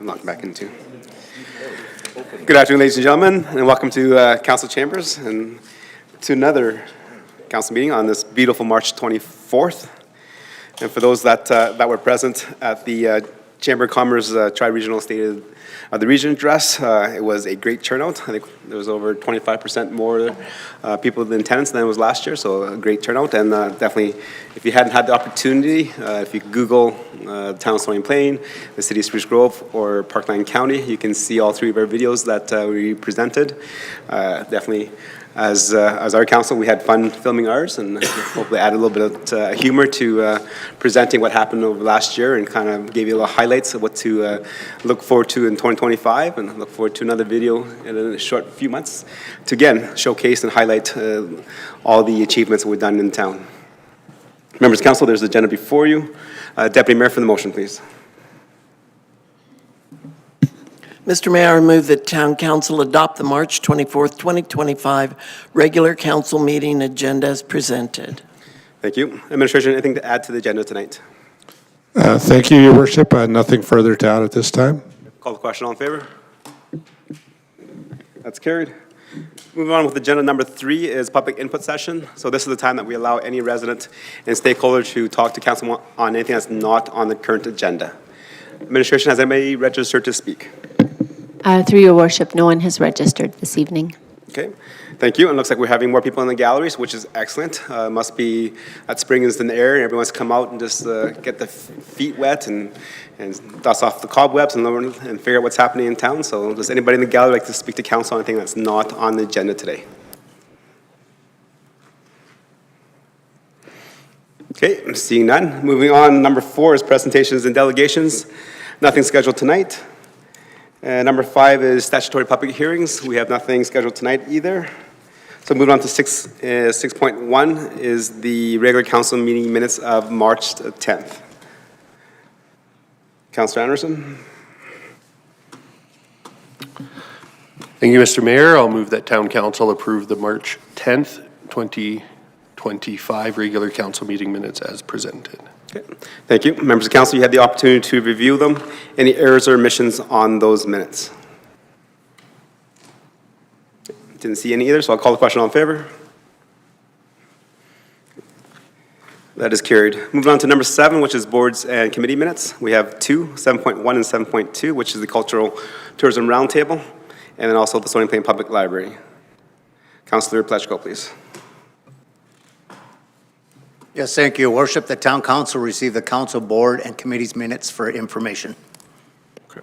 knock back into. Good afternoon, ladies and gentlemen, and welcome to Council Chambers and to another council meeting on this beautiful March 24th. And for those that were present at the Chamber of Commerce Tri-Regional State of the Region address, it was a great turnout. I think there was over 25% more people in attendance than it was last year, so a great turnout. And definitely, if you hadn't had the opportunity, if you Google the town of Stony Plain, the city of Spruce Grove, or Parkland County, you can see all three of our videos that we presented. Definitely, as our council, we had fun filming ours, and hopefully add a little bit of humor to presenting what happened over last year, and kind of gave you a little highlights of what to look forward to in 2025, and look forward to another video in a short few months to again showcase and highlight all the achievements we've done in town. Members of council, there's the agenda before you. Deputy Mayor, for the motion, please. Mr. Mayor, I move that Town Council adopt the March 24th, 2025 regular council meeting agenda as presented. Thank you. Administration, anything to add to the agenda tonight? Thank you, Your Worship. Nothing further to add at this time. Call the question. All in favor? That's carried. Moving on with agenda number 3 is public input session. So this is the time that we allow any resident and stakeholder to talk to council on anything that's not on the current agenda. Administration, has anybody registered to speak? Through your worship, no one has registered this evening. Okay, thank you. And it looks like we're having more people in the galleries, which is excellent. Must be that spring is in the air and everyone's come out and just get the feet wet and dust off the cobwebs and learn and figure out what's happening in town. So does anybody in the gallery like to speak to council on anything that's not on the agenda today? Okay, I'm seeing none. Moving on, number 4 is presentations and delegations. Nothing scheduled tonight. Number 5 is statutory public hearings. We have nothing scheduled tonight either. So moving on to 6.1 is the regular council meeting minutes of March 10th. Councilor Anderson. Thank you, Mr. Mayor. I'll move that Town Council approve the March 10th, 2025 regular council meeting minutes as presented. Okay. Thank you. Members of council, you had the opportunity to review them. Any errors or omissions on those minutes? Didn't see any either, so I'll call the question. All in favor? That is carried. Moving on to number 7, which is boards and committee minutes. We have 2, 7.1 and 7.2, which is the Cultural Tourism Roundtable, and then also the Stony Plain Public Library. Councilor Plechko, please. Yes, thank you, Your Worship. The Town Council received the council board and committee's minutes for information. Okay.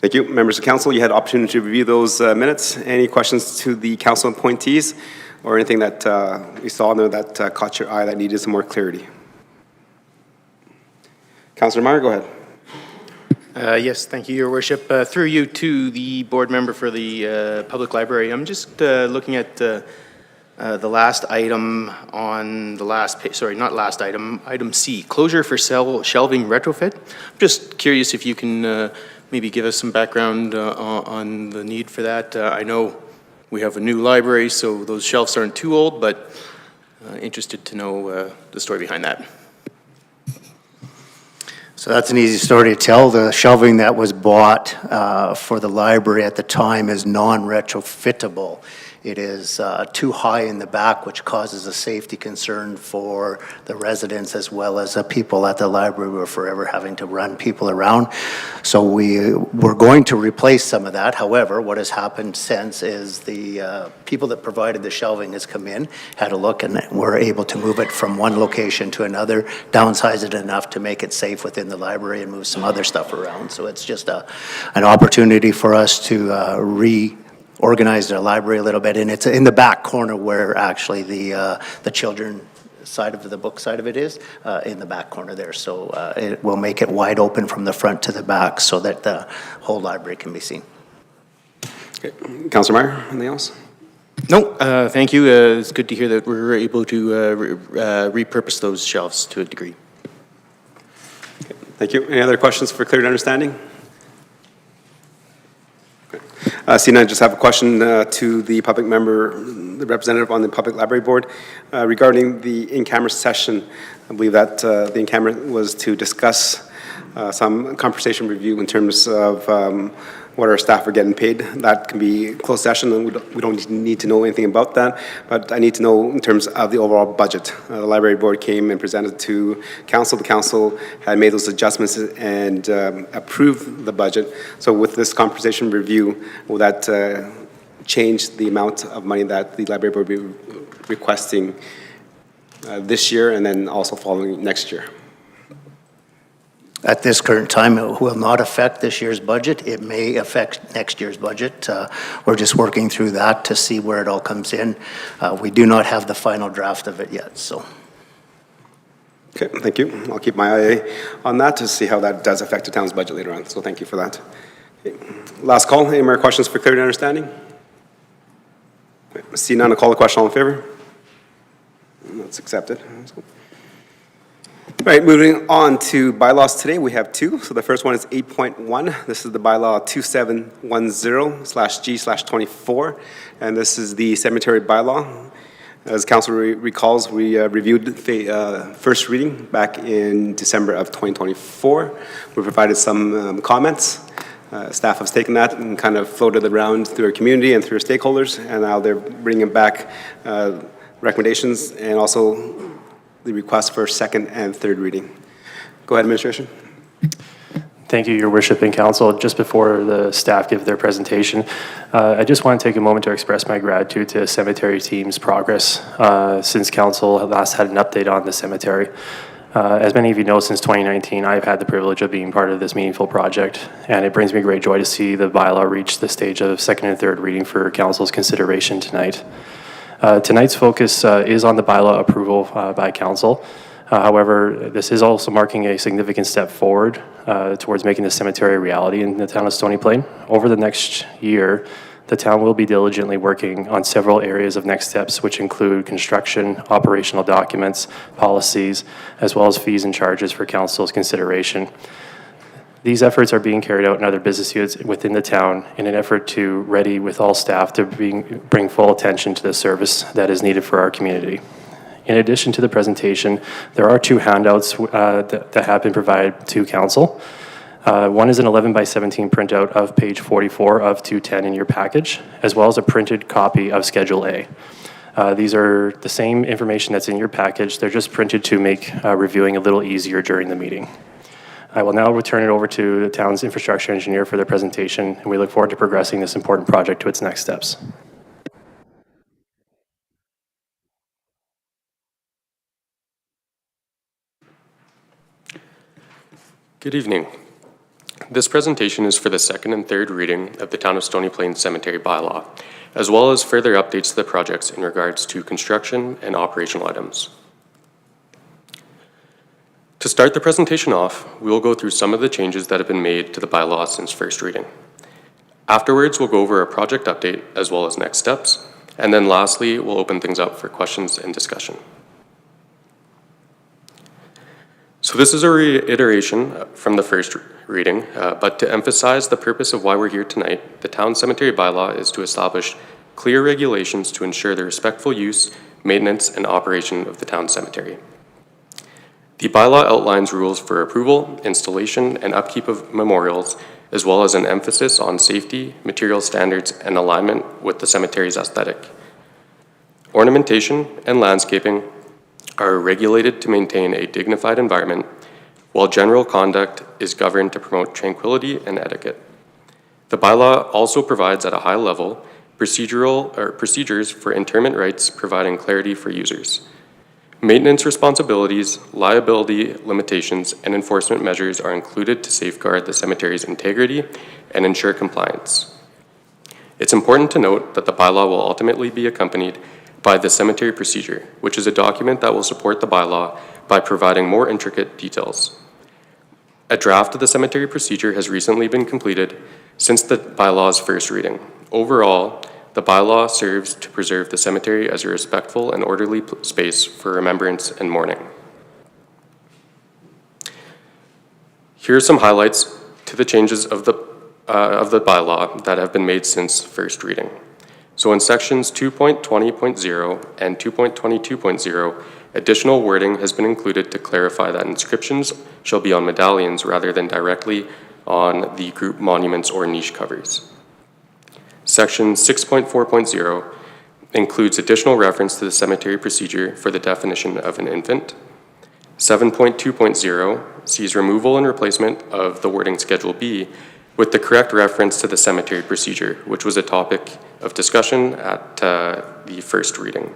Thank you. Members of council, you had opportunity to review those minutes. Any questions to the council appointees or anything that we saw in there that caught your eye that needed some more clarity? Councilor Meyer, go ahead. Yes, thank you, Your Worship. Through you to the board member for the public library. I'm just looking at the last item on the last page, sorry, not last item, item C, closure for shelving retrofit. I'm just curious if you can maybe give us some background on the need for that. I know we have a new library, so those shelves aren't too old, but interested to know the story behind that. So that's an easy story to tell. The shelving that was bought for the library at the time is non-retrofittable. It is too high in the back, which causes a safety concern for the residents as well as the people at the library. We're forever having to run people around. So we were going to replace some of that. However, what has happened since is the people that provided the shelving has come in, had a look, and were able to move it from one location to another, downsize it enough to make it safe within the library and move some other stuff around. So it's just an opportunity for us to reorganize our library a little bit, and it's in the back corner where actually the children side of the book side of it is, in the back corner there. So it will make it wide open from the front to the back so that the whole library can be seen. Okay. Councilor Meyer, anything else? No, thank you. It's good to hear that we're able to repurpose those shelves to a degree. Okay. Thank you. Any other questions for clear understanding? Seeing I just have a question to the public member, the representative on the Public Library Board, regarding the in-camera session. I believe that the in-camera was to discuss some compensation review in terms of what our staff are getting paid. That can be closed session, and we don't need to know anything about that, but I need to know in terms of the overall budget. The library board came and presented to council. The council had made those adjustments and approved the budget. So with this compensation review, will that change the amount of money that the library board will be requesting this year and then also following next year? At this current time, it will not affect this year's budget. It may affect next year's budget. We're just working through that to see where it all comes in. We do not have the final draft of it yet, so. Okay, thank you. I'll keep my eye on that to see how that does affect the town's budget later on, so thank you for that. Okay. Last call. Any more questions for clarity and understanding? Okay. See none, I'll call the question. All in favor? That's accepted. All right, moving on to bylaws today, we have two. So the first one is 8.1. This is the bylaw 2710/G/24, and this is the cemetery bylaw. As council recalls, we reviewed the first reading back in December of 2024. We provided some comments. Staff has taken that and kind of floated around through our community and through our stakeholders, and now they're bringing back recommendations and also the request for second and third reading. Go ahead, administration. Thank you, Your Worship and Council. Just before the staff give their presentation, I just want to take a moment to express my gratitude to the cemetery team's progress since Council last had an update on the cemetery. As many of you know, since 2019, I've had the privilege of being part of this meaningful project, and it brings me great joy to see the bylaw reach the stage of second and third reading for Council's consideration tonight. Tonight's focus is on the bylaw approval by Council. However, this is also marking a significant step forward towards making the cemetery a reality in the town of Stony Plain. Over the next year, the town will be diligently working on several areas of next steps, which include construction, operational documents, policies, as well as fees and charges for Council's consideration. These efforts are being carried out in other business units within the town in an effort to ready with all staff to bring full attention to the service that is needed for our community. In addition to the presentation, there are two handouts that have been provided to Council. One is an 11 by 17 printout of page 44 of 210 in your package, as well as a printed copy of Schedule A. These are the same information that's in your package. They're just printed to make reviewing a little easier during the meeting. I will now return it over to the town's infrastructure engineer for their presentation, and we look forward to progressing this important project to its next steps. Good evening. This presentation is for the second and third reading of the Town of Stony Plain Cemetery Bylaw, as well as further updates to the projects in regards to construction and operational items. To start the presentation off, we will go through some of the changes that have been made to the bylaw since first reading. Afterwards, we'll go over a project update as well as next steps, and then lastly, we'll open things up for questions and discussion. So this is a reiteration from the first reading, but to emphasize the purpose of why we're here tonight, the town cemetery bylaw is to establish clear regulations to ensure the respectful use, maintenance, and operation of the town cemetery. The bylaw outlines rules for approval, installation, and upkeep of memorials, as well as an emphasis on safety, material standards, and alignment with the cemetery's aesthetic. Ornamentation and landscaping are regulated to maintain a dignified environment, while general conduct is governed to promote tranquility and etiquette. The bylaw also provides at a high level procedures for interment rights, providing clarity for users. Maintenance responsibilities, liability limitations, and enforcement measures are included to safeguard the cemetery's integrity and ensure compliance. It's important to note that the bylaw will ultimately be accompanied by the cemetery procedure, which is a document that will support the bylaw by providing more intricate details. A draft of the cemetery procedure has recently been completed since the bylaw's first reading. Overall, the bylaw serves to preserve the cemetery as a respectful and orderly space for remembrance and mourning. Here are some highlights to the changes of the bylaw that have been made since first reading. So in sections 2.20.0 and 2.22.0, additional wording has been included to clarify that inscriptions shall be on medallions rather than directly on the group monuments or niche covers. Section 6.4.0 includes additional reference to the cemetery procedure for the definition of an infant. 7.2.0 sees removal and replacement of the wording Schedule B with the correct reference to the cemetery procedure, which was a topic of discussion at the first reading.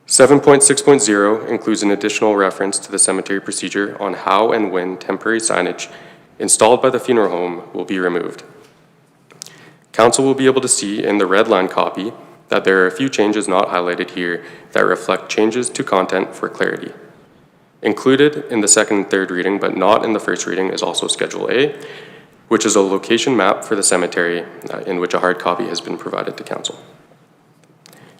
7.6.0 includes an additional reference to the cemetery procedure on how and when temporary signage installed by the funeral home will be removed. Council will be able to see in the red line copy that there are a few changes not highlighted here that reflect changes to content for clarity. Included in the second and third reading, but not in the first reading, is also Schedule A, which is a location map for the cemetery in which a hard copy has been provided to Council.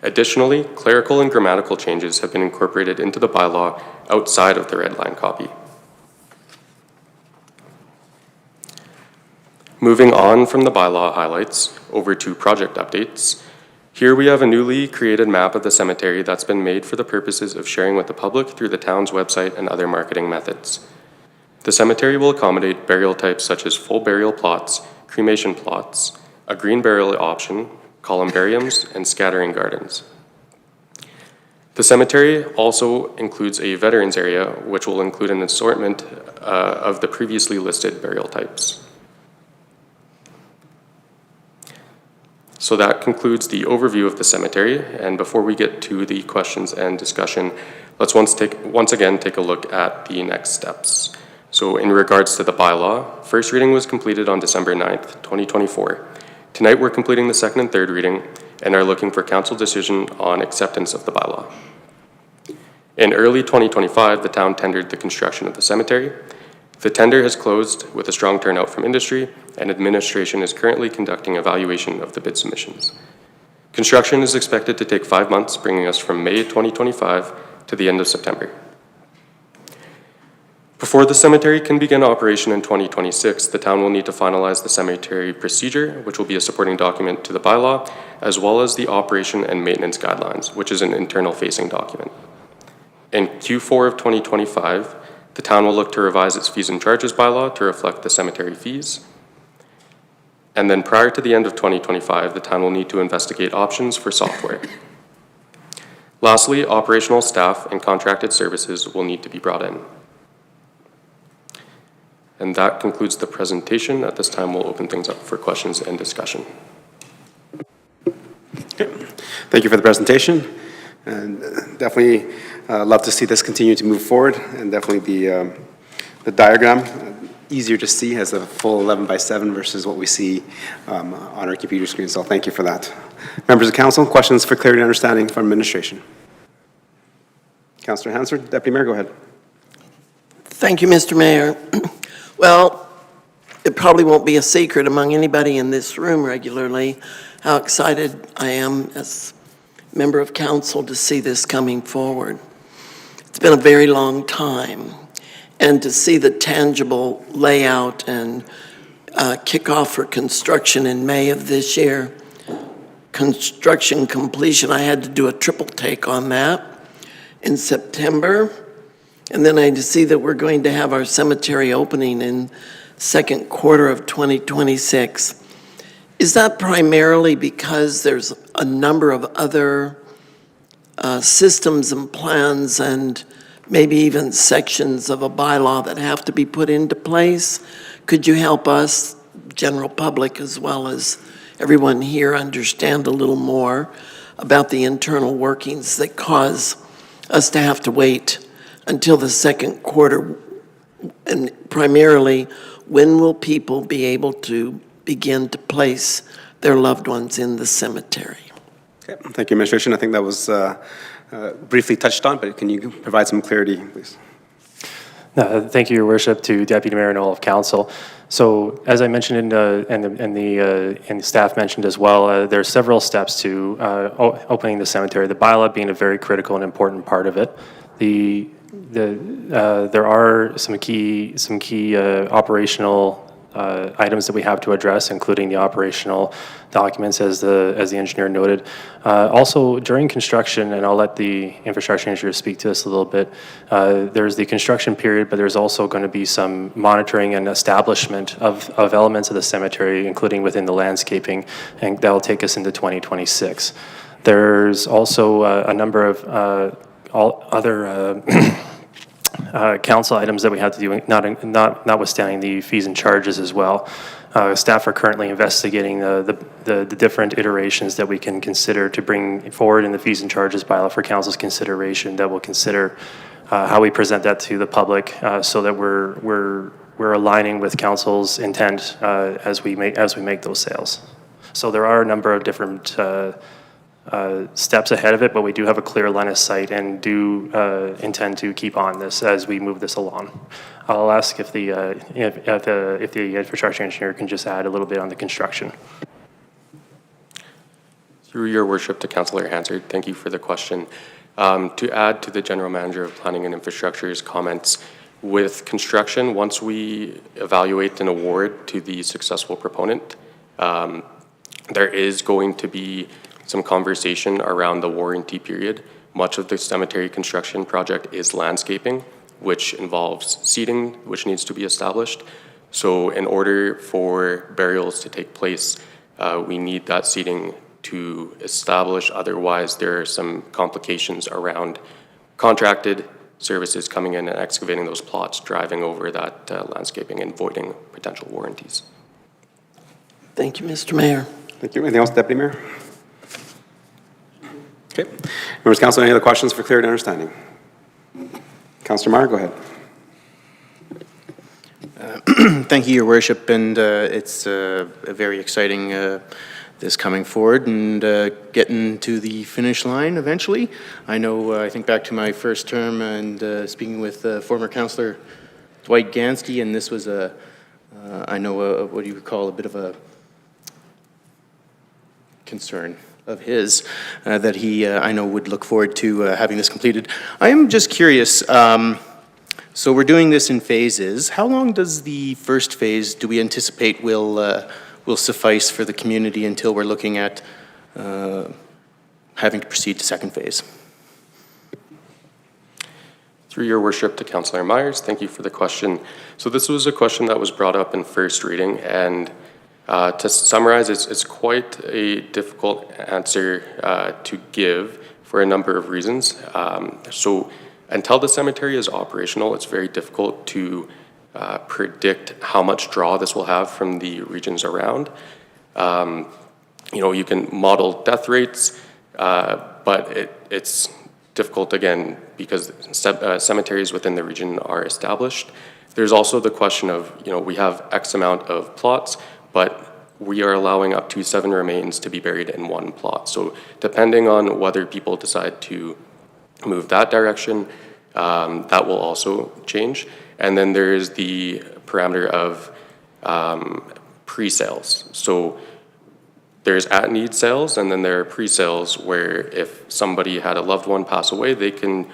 Additionally, clerical and grammatical changes have been incorporated into the bylaw outside of the red line copy. Moving on from the bylaw highlights over to project updates, here we have a newly created map of the cemetery that's been made for the purposes of sharing with the public through the town's website and other marketing methods. The cemetery will accommodate burial types such as full burial plots, cremation plots, a green burial option, columbariums, and scattering gardens. The cemetery also includes a veterans area, which will include an assortment of the previously listed burial types. So that concludes the overview of the cemetery, and before we get to the questions and discussion, let's once again take a look at the next steps. So in regards to the bylaw, first reading was completed on December 9th, 2024. Tonight we're completing the second and third reading and are looking for council decision on acceptance of the bylaw. In early 2025, the town tendered the construction of the cemetery. The tender has closed with a strong turnout from industry, and administration is currently conducting evaluation of the bid submissions. Construction is expected to take 5 months, bringing us from May 2025 to the end of September. Before the cemetery can begin operation in 2026, the town will need to finalize the cemetery procedure, which will be a supporting document to the bylaw, as well as the operation and maintenance guidelines, which is an internal facing document. In Q4 of 2025, the town will look to revise its fees and charges bylaw to reflect the cemetery fees. And then prior to the end of 2025, the town will need to investigate options for software. Lastly, operational staff and contracted services will need to be brought in. And that concludes the presentation. At this time, we'll open things up for questions and discussion. Okay. Thank you for the presentation. And definitely love to see this continue to move forward, and definitely the diagram easier to see as a full 11:7 versus what we see on our computer screen. So thank you for that. Members of council, questions for clarity and understanding from administration? Councillor Hansford, Deputy Mayor, go ahead. Thank you, Mr. Mayor. Well, it probably won't be a secret among anybody in this room regularly how excited I am as member of council to see this coming forward. It's been a very long time, and to see the tangible layout and kickoff for construction in May of this year, construction completion, I had to do a triple take on that in September, and then I had to see that we're going to have our cemetery opening in second quarter of 2026. Is that primarily because there's a number of other systems and plans and maybe even sections of a bylaw that have to be put into place? Could you help us, general public, as well as everyone here, understand a little more about the internal workings that cause us to have to wait until the second quarter? And primarily, when will people be able to begin to place their loved ones in the cemetery? Okay. Thank you, Administration. I think that was briefly touched on, but can you provide some clarity, please? Thank you, Your Worship, to Deputy Mayor and all of Council. So, as I mentioned and the staff mentioned as well, there are several steps to opening the cemetery. The bylaw being a very critical and important part of it. There are some key operational items that we have to address, including the operational documents, as the engineer noted. Also, during construction, and I'll let the infrastructure engineer speak to this a little bit, there's the construction period, but there's also going to be some monitoring and establishment of elements of the cemetery, including within the landscaping, and that'll take us into 2026. There's also a number of other council items that we have to do, notwithstanding the fees and charges as well. Staff are currently investigating the different iterations that we can consider to bring forward in the fees and charges bylaw for council's consideration, that will consider how we present that to the public, so that we're aligning with council's intent as we make those sales. So there are a number of different steps ahead of it, but we do have a clear line of sight and do intend to keep on this as we move this along. I'll ask if the infrastructure engineer can just add a little bit on the construction. Through your worship to Councillor Hansard, thank you for the question. To add to the General Manager of Planning and Infrastructure's comments, with construction, once we evaluate an award to the successful proponent, there is going to be some conversation around the warranty period. Much of the cemetery construction project is landscaping, which involves seating, which needs to be established. So in order for burials to take place, we need that seating to establish. Otherwise, there are some complications around contracted services coming in and excavating those plots, driving over that landscaping and voiding potential warranties. Thank you, Mr. Mayor. Thank you. Anything else, Deputy Mayor? Okay. Members of Council, any other questions for clarity and understanding? Councillor Meyer, go ahead. Thank you, Your Worship, and it's a very exciting this coming forward and getting to the finish line eventually. I know, I think back to my first term and speaking with former Councillor Dwight Gansky, and this was I know what you would call a bit of a concern of his that he, I know, would look forward to having this completed. I am just curious, so we're doing this in phases. How long does the first phase, do we anticipate will suffice for the community until we're looking at having to proceed to second phase? Through your worship to Councillor Myers, thank you for the question. So this was a question that was brought up in first reading, and to summarize, it's quite a difficult answer to give for a number of reasons. So until the cemetery is operational, it's very difficult to predict how much draw this will have from the regions around. You know, you can model death rates, but it's difficult, again, because cemeteries within the region are established. There's also the question of, you know, we have X amount of plots, but we are allowing up to 7 remains to be buried in one plot. So depending on whether people decide to move that direction, that will also change. And then there is the parameter of pre-sales. So there's at-need sales, and then there are pre-sales where if somebody had a loved one pass away, they can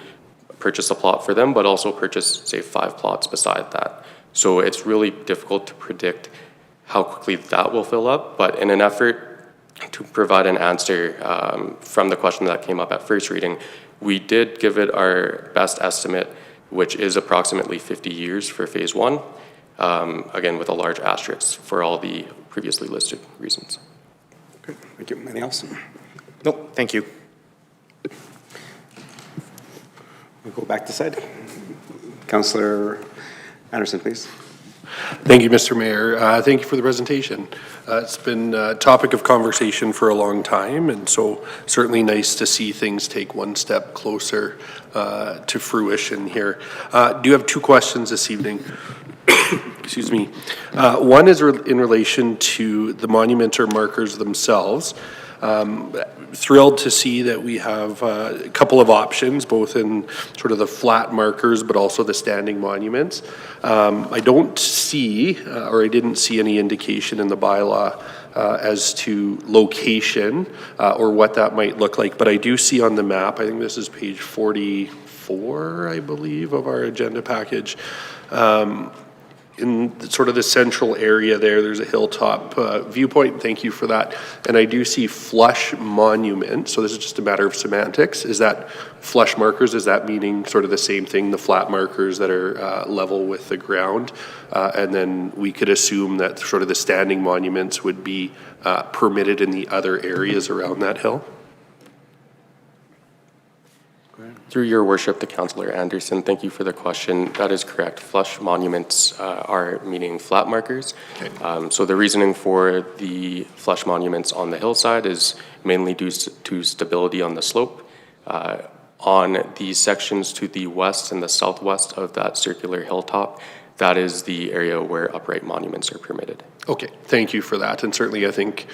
purchase a plot for them, but also purchase, say, 5 plots beside that. So it's really difficult to predict how quickly that will fill up, but in an effort to provide an answer from the question that came up at first reading, we did give it our best estimate, which is approximately 50 years for phase 1, again, with a large asterisk for all the previously listed reasons. Okay, thank you. Anything else? Nope, thank you. We'll go back to side. Councillor Anderson, please. Thank you, Mr. Mayor. Thank you for the presentation. It's been a topic of conversation for a long time, and so certainly nice to see things take one step closer to fruition here. Do have 2 questions this evening. Excuse me. One is in relation to the monument or markers themselves. Thrilled to see that we have a couple of options, both in sort of the flat markers, but also the standing monuments. I don't see, or I didn't see any indication in the bylaw as to location or what that might look like, but I do see on the map, I think this is page 44, I believe, of our agenda package. in sort of the central area there's a hilltop viewpoint. Thank you for that. And I do see flush monument, so this is just a matter of semantics. Is that flush markers? Is that meaning sort of the same thing, the flat markers that are level with the ground? And then we could assume that sort of the standing monuments would be permitted in the other areas around that hill? Through your worship to Councillor Anderson, thank you for the question. That is correct. Flush monuments are meaning flat markers. So the reasoning for the flush monuments on the hillside is mainly due to stability on the slope. On the sections to the west and the southwest of that circular hilltop, that is the area where upright monuments are permitted. Okay, thank you for that. And certainly I think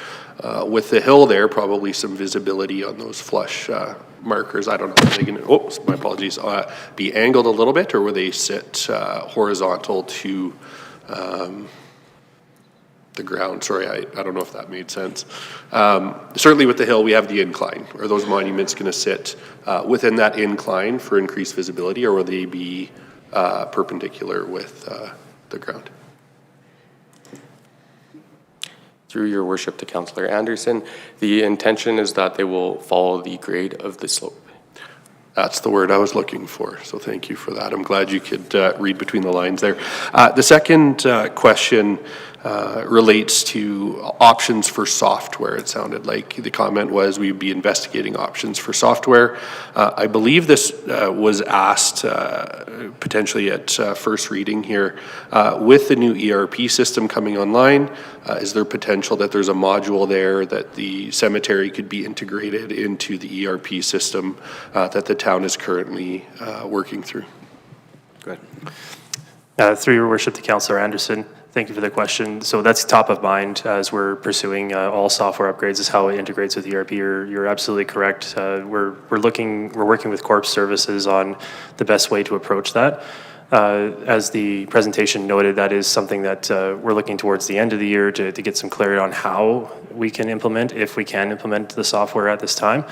with the hill there, probably some visibility on those flush markers. I don't know if they can, oops, my apologies, be angled a little bit, or will they sit horizontal to the ground? Sorry, I don't know if that made sense. Certainly with the hill, we have the incline. Are those monuments going to sit within that incline for increased visibility, or will they be perpendicular with the ground? Through your worship to Councillor Anderson, the intention is that they will follow the grade of the slope. That's the word I was looking for, so thank you for that. I'm glad you could read between the lines there. The second question relates to options for software. It sounded like the comment was we'd be investigating options for software. I believe this was asked potentially at first reading here. With the new ERP system coming online, is there potential that there's a module there that the cemetery could be integrated into the ERP system that the town is currently working through? Go ahead. Through your worship to Councillor Anderson, thank you for the question. So that's top of mind as we're pursuing all software upgrades, is how it integrates with ERP. You're absolutely correct. We're working with Corp Services on the best way to approach that. As the presentation noted, that is something that we're looking towards the end of the year to get some clarity on how we can implement, if we can implement the software at this time.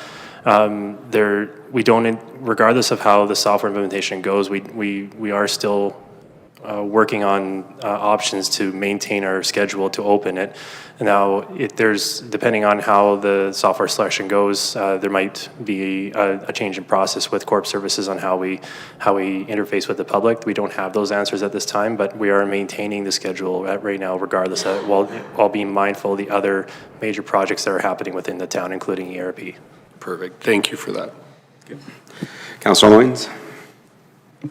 We don't, regardless of how the software implementation goes, we are still working on options to maintain our schedule to open it. Now, depending on how the software selection goes, there might be a change in process with Corp Services on how we interface with the public. We don't have those answers at this time, but we are maintaining the schedule right now, regardless, while being mindful of the other major projects that are happening within the town, including ERP. Perfect. Thank you for that. Councillor Loynes?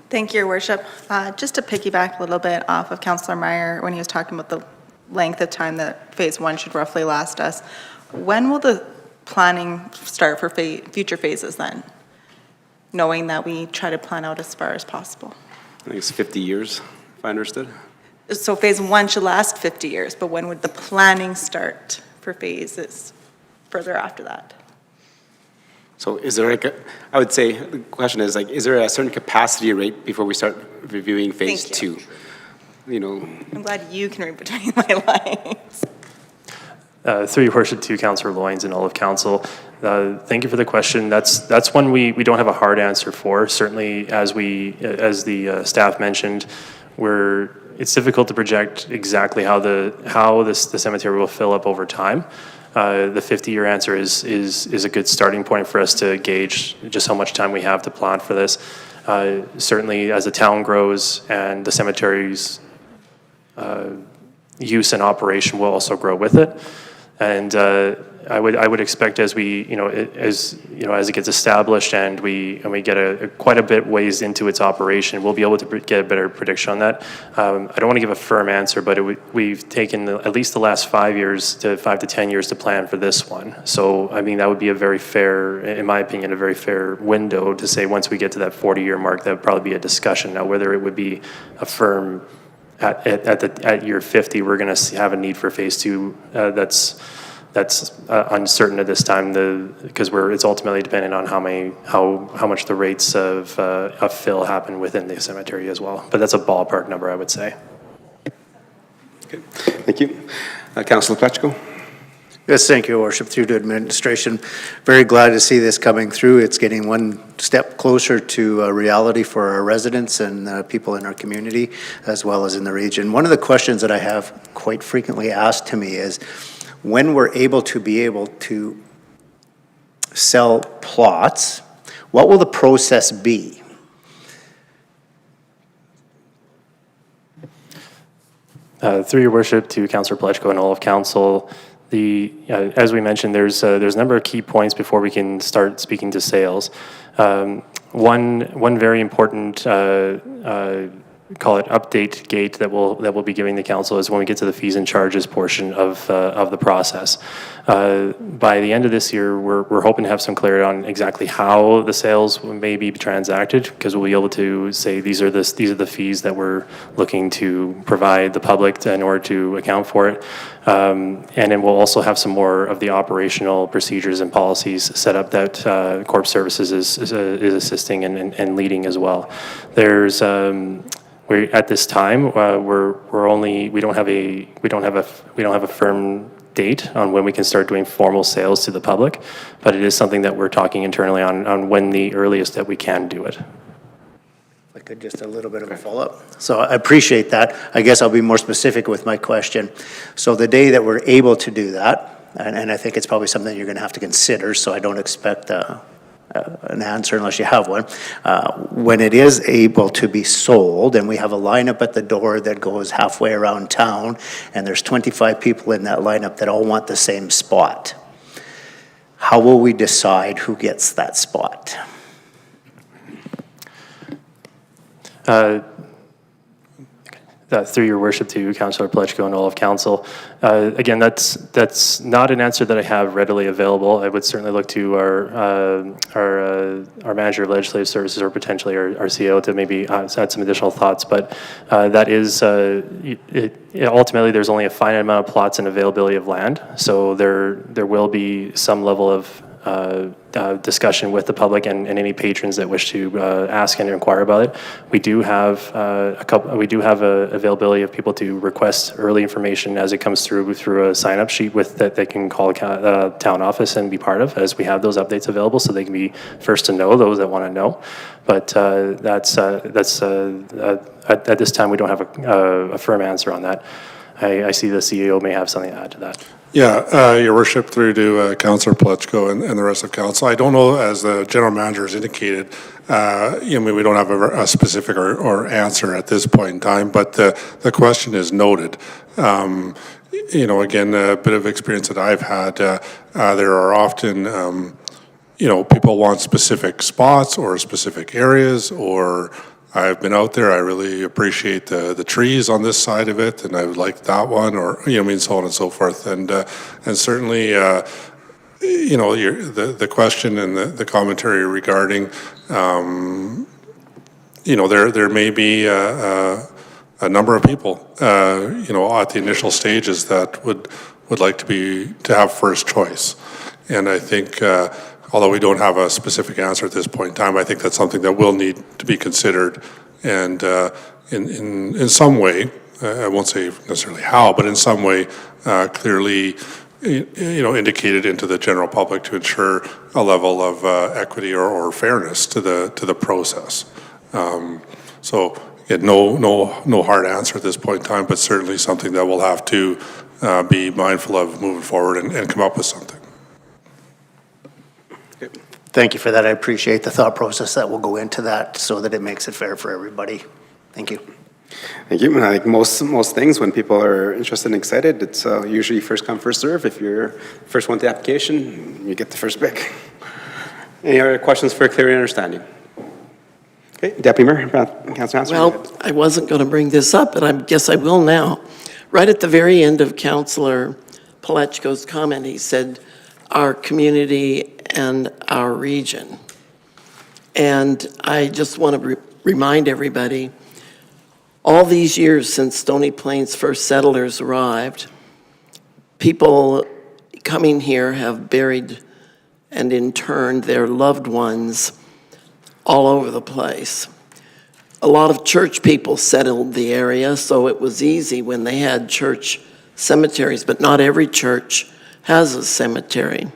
Thank you, Your Worship. Just to piggyback a little bit off of Councillor Meyer when he was talking about the length of time that Phase 1 should roughly last us, when will the planning start for future phases then, knowing that we try to plan out as far as possible? I think it's 50 years, if I understood. So Phase 1 should last 50 years, but when would the planning start for phases further after that? So is there I would say, the question is is there a certain capacity rate before we start reviewing Phase 2? You know. I'm glad you can read between my lines. Through your worship to Councillor Loynes and all of council, thank you for the question. That's one we don't have a hard answer for. Certainly, as the staff mentioned, it's difficult to project exactly how the cemetery will fill up over time. The 50-year answer is a good starting point for us to gauge just how much time we have to plan for this. Certainly, as the town grows and the cemetery's use and operation will also grow with it. And I would expect as as it gets established and we get quite a bit ways into its operation, we'll be able to get a better prediction on that. I don't want to give a firm answer, but we've taken at least the last 5 to 10 years to plan for this one. So I mean that would be a very fair, in my opinion, a very fair window to say once we get to that 40-year mark, that would probably be a discussion. Now whether it would be a firm at year 50, we're going to have a need for Phase 2. That's uncertain at this time, because it's ultimately dependent on how much the rates of fill happen within the cemetery as well. But that's a ballpark number, I would say. Okay. Thank you. Councillor Plechko? Yes, thank you, Your Worship, through to administration. Very glad to see this coming through. It's getting one step closer to reality for our residents and people in our community, as well as in the region. One of the questions that I have quite frequently asked to me is, when we're able to sell plots, what will the process be? Through your worship to Councillor Paleschko and all of council, as we mentioned, there's a number of key points before we can start speaking to sales. One very important call it update gate that we'll be giving the council is when we get to the fees and charges portion of the process. By the end of this year, we're hoping to have some clarity on exactly how the sales may be transacted, because we'll be able to say these are the fees that we're looking to provide the public in order to account for it. And then we'll also have some more of the operational procedures and policies set up that Corp Services is assisting and leading as well. There's at this time we don't have a firm date on when we can start doing formal sales to the public, but it is something that we're talking internally on when the earliest that we can do it. I could just a little bit of a follow-up. So I appreciate that. I guess I'll be more specific with my question. So the day that we're able to do that, and I think it's probably something you're going to have to consider, so I don't expect an answer unless you have one. When it is able to be sold and we have a lineup at the door that goes halfway around town and there's 25 people in that lineup that all want the same spot, how will we decide who gets that spot? Through your worship to Councillor Paleschko and all of council. Again, that's not an answer that I have readily available. I would certainly look to our manager of legislative services or potentially our CEO to maybe add some additional thoughts. But that is ultimately there's only a finite amount of plots and availability of land, so there will be some level of discussion with the public and any patrons that wish to ask and inquire about it. We do have availability of people to request early information as it comes through a sign-up sheet that they can call town office and be part of, as we have those updates available, so they can be first to know, those that want to know. But at this time we don't have a firm answer on that. I see the CEO may have something to add to that. Yeah, Your Worship, through to Councillor Paleschko and the rest of council. I don't know, as the general manager has indicated, we don't have a specific or answer at this point in time, but the question is noted. Again, a bit of experience that I've had, there are often, people want specific spots or specific areas, or I've been out there, I really appreciate the trees on this side of it, and I would like that one, or, so on and so forth. And certainly, the question and the commentary regarding, there may be a number of people, at the initial stages that would like to have first choice. And I think, although we don't have a specific answer at this point in time, I think that's something that will need to be considered, and in some way, I won't say necessarily how, but in some way, clearly, indicated into the general public to ensure a level of equity or fairness to the process. So again, no hard answer at this point in time, but certainly something that we'll have to be mindful of moving forward and come up with something. Thank you for that. I appreciate the thought process that will go into that so that it makes it fair for everybody. Thank you. Thank you. I think most things, when people are interested and excited, it's usually first come, first serve. If you're first one to the application, you get the first pick. Any other questions for clarity and understanding? Okay, Deputy Mayor, Councilor Hanson. Well, I wasn't going to bring this up, but I guess I will now. Right at the very end of Councillor Paleschko's comment, he said, our community and our region. And I just want to remind everybody, all these years since Stony Plains first settlers arrived, people coming here have buried and interned their loved ones all over the place. A lot of church people settled the area, so it was easy when they had church cemeteries, but not every church has a cemetery.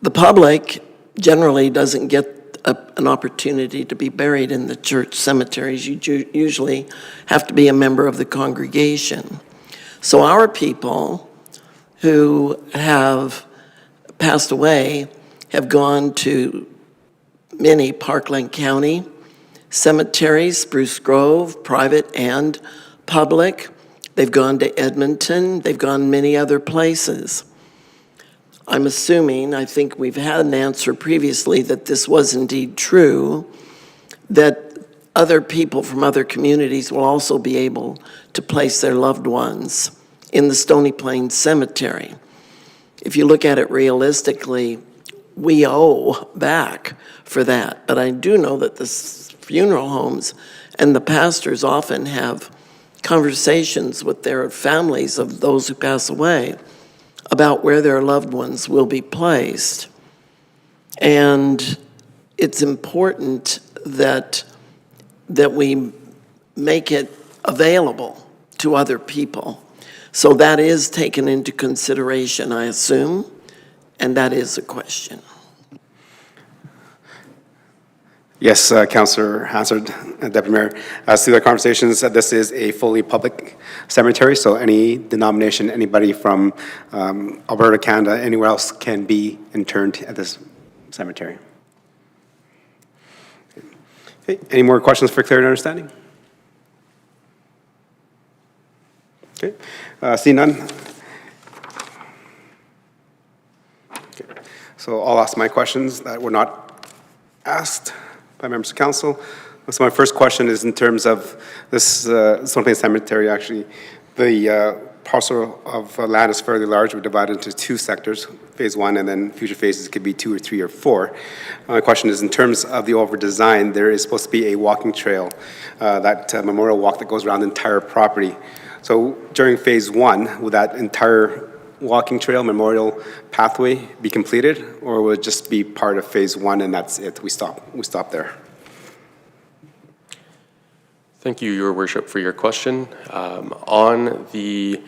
The public generally doesn't get an opportunity to be buried in the church cemeteries. You usually have to be a member of the congregation. So our people who have passed away have gone to many Parkland County cemeteries, Spruce Grove, private and public. They've gone to Edmonton. They've gone many other places. I'm assuming, I think we've had an answer previously that this was indeed true, that other people from other communities will also be able to place their loved ones in the Stony Plains Cemetery. If you look at it realistically, we owe back for that. But I do know that the funeral homes and the pastors often have conversations with their families of those who pass away about where their loved ones will be placed. And it's important that we make it available to other people. So that is taken into consideration, I assume, and that is a question. Yes, Councillor Hansard, Deputy Mayor. As to the conversations, this is a fully public cemetery, so any denomination, anybody from Alberta, Canada, anywhere else can be interned at this cemetery. Okay. Any more questions for clarity and understanding? Okay. See none. Okay. So I'll ask my questions that were not asked by members of council. So my first question is in terms of this Stony Plains Cemetery, actually. The parcel of land is fairly large. We're divided into two sectors, phase one, and then future phases could be 2 or 3 or 4. My question is in terms of the over design, there is supposed to be a walking trail, that memorial walk that goes around the entire property. So during phase one, will that entire walking trail, memorial pathway be completed, or will it just be part of phase one and that's it? We stop there. Thank you, Your Worship, for your question. On the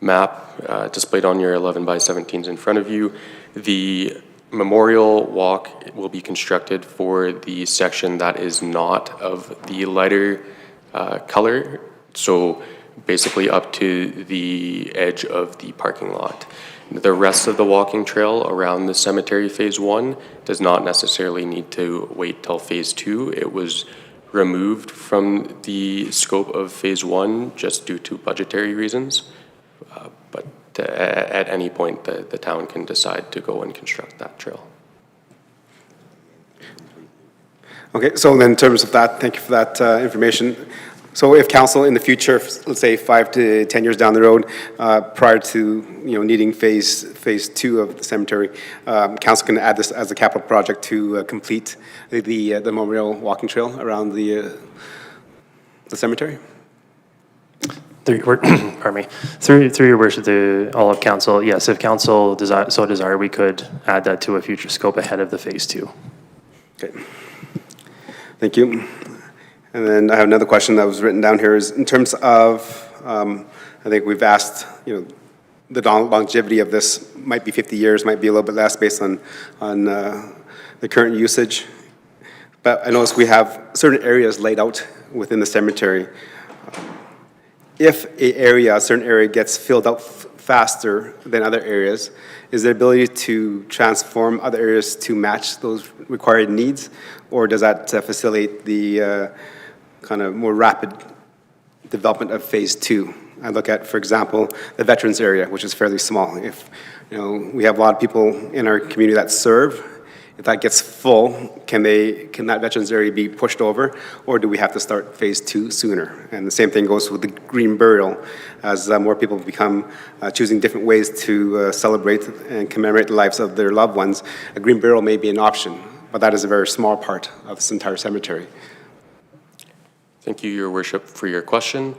map displayed on your 11 by 17s in front of you, the memorial walk will be constructed for the section that is not of the lighter color, so basically up to the edge of the parking lot. The rest of the walking trail around the cemetery phase one does not necessarily need to wait till phase two. It was removed from the scope of phase one just due to budgetary reasons. But at any point, the town can decide to go and construct that trail. Okay, so then in terms of that, thank you for that information. So if council in the future, let's say 5 to 10 years down the road, prior to needing phase two of the cemetery, council can add this as a capital project to complete the memorial walking trail around the cemetery. Pardon me. Through your worship to all of council, yes, if council so desire, we could add that to a future scope ahead of the phase two. Okay. Thank you. And then I have another question that was written down here is in terms of, I think we've asked, the longevity of this might be 50 years, might be a little bit less based on the current usage. But I notice we have certain areas laid out within the cemetery. If a certain area gets filled out faster than other areas, is there ability to transform other areas to match those required needs? Or does that facilitate the kind of more rapid development of phase two? I look at, for example, the veterans area, which is fairly small. If we have a lot of people in our community that serve, if that gets full, can that veterans area be pushed over, or do we have to start phase two sooner? And the same thing goes with the green burial, as more people become choosing different ways to celebrate and commemorate the lives of their loved ones. A green burial may be an option, but that is a very small part of this entire cemetery. Thank you, Your Worship, for your question.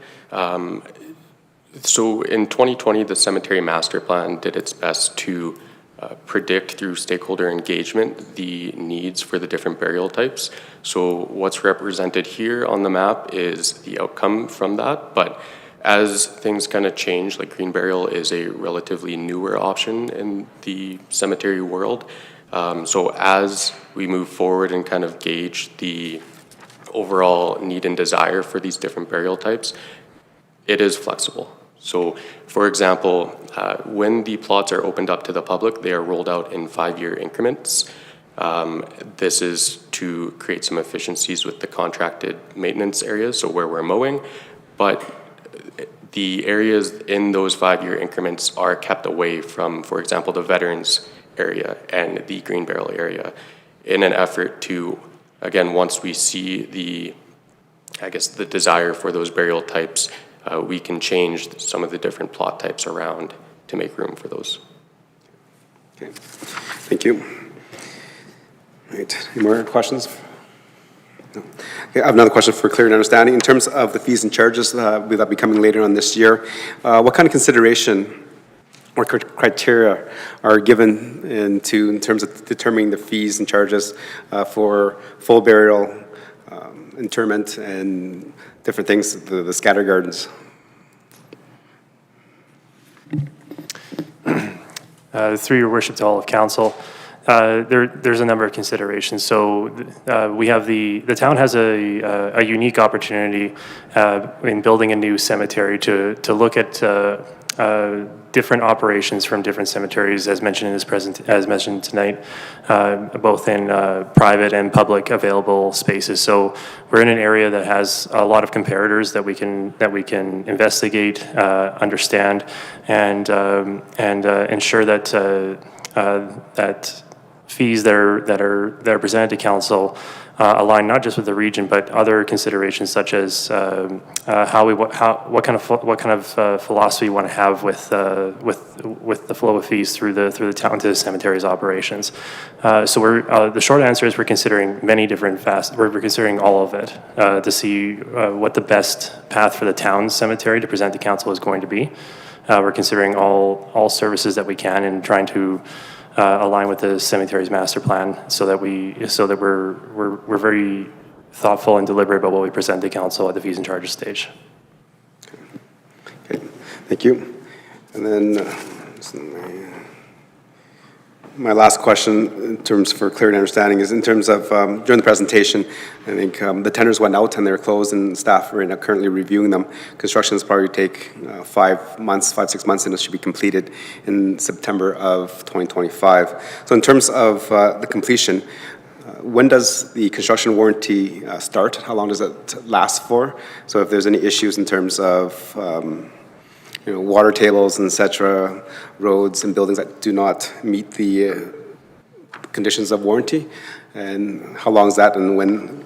So in 2020, the Cemetery Master Plan did its best to predict through stakeholder engagement the needs for the different burial types. So what's represented here on the map is the outcome from that, but as things kind of change, like green burial is a relatively newer option in the cemetery world. So as we move forward and kind of gauge the overall need and desire for these different burial types, it is flexible. So, for example, when the plots are opened up to the public, they are rolled out in 5-year increments. This is to create some efficiencies with the contracted maintenance areas, so where we're mowing, but the areas in those 5-year increments are kept away from, for example, the veterans area and the green burial area in an effort to, again, once we see the, I guess, the desire for those burial types, we can change some of the different plot types around to make room for those. Okay, thank you. All right, any more questions? No. Okay, I have another question for clear and understanding. In terms of the fees and charges that'll be coming later on this year, what kind of consideration or criteria are given in terms of determining the fees and charges for full burial, interment, and different things, the scatter gardens? Through your worship to all of council, there's a number of considerations. So we have the town has a unique opportunity in building a new cemetery to look at different operations from different cemeteries, as mentioned in this as mentioned tonight, both in private and public available spaces. So we're in an area that has a lot of comparators that we can investigate, understand, and ensure that that fees that are presented to council align not just with the region but other considerations such as what kind of philosophy we want to have with the flow of fees through the town to the cemetery's operations. So the short answer is we're considering many different we're considering all of it to see what the best path for the town's cemetery to present to council is going to be. We're considering all services that we can and trying to align with the cemetery's master plan so that we're very thoughtful and deliberate about what we present to council at the fees and charges stage. Okay, thank you. And then my last question in terms for clear and understanding is in terms of during the presentation, I think the tenders went out and they're closed and staff are currently reviewing them. Construction is probably take 5 months, 6 months, and it should be completed in September of 2025. So in terms of the completion, when does the construction warranty start? How long does it last for? So if there's any issues in terms of water tables and et cetera, roads and buildings that do not meet the conditions of warranty, and how long is that, and when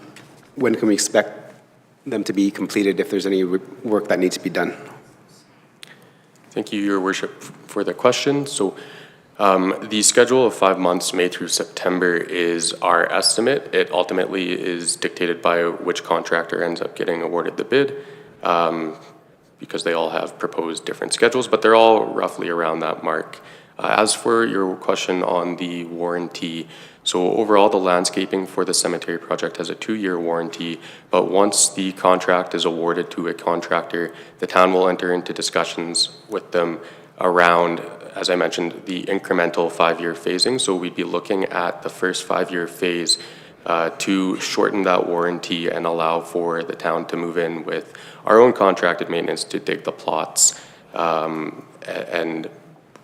can we expect them to be completed if there's any work that needs to be done? Thank you, Your Worship, for the question. So the schedule of 5 months, May through September, is our estimate. It ultimately is dictated by which contractor ends up getting awarded the bid, because they all have proposed different schedules, but they're all roughly around that mark. As for your question on the warranty, so overall the landscaping for the cemetery project has a 2-year warranty, but once the contract is awarded to a contractor, the town will enter into discussions with them around, as I mentioned, the incremental 5-year phasing. So we'd be looking at the first 5-year phase to shorten that warranty and allow for the town to move in with our own contracted maintenance to dig the plots. And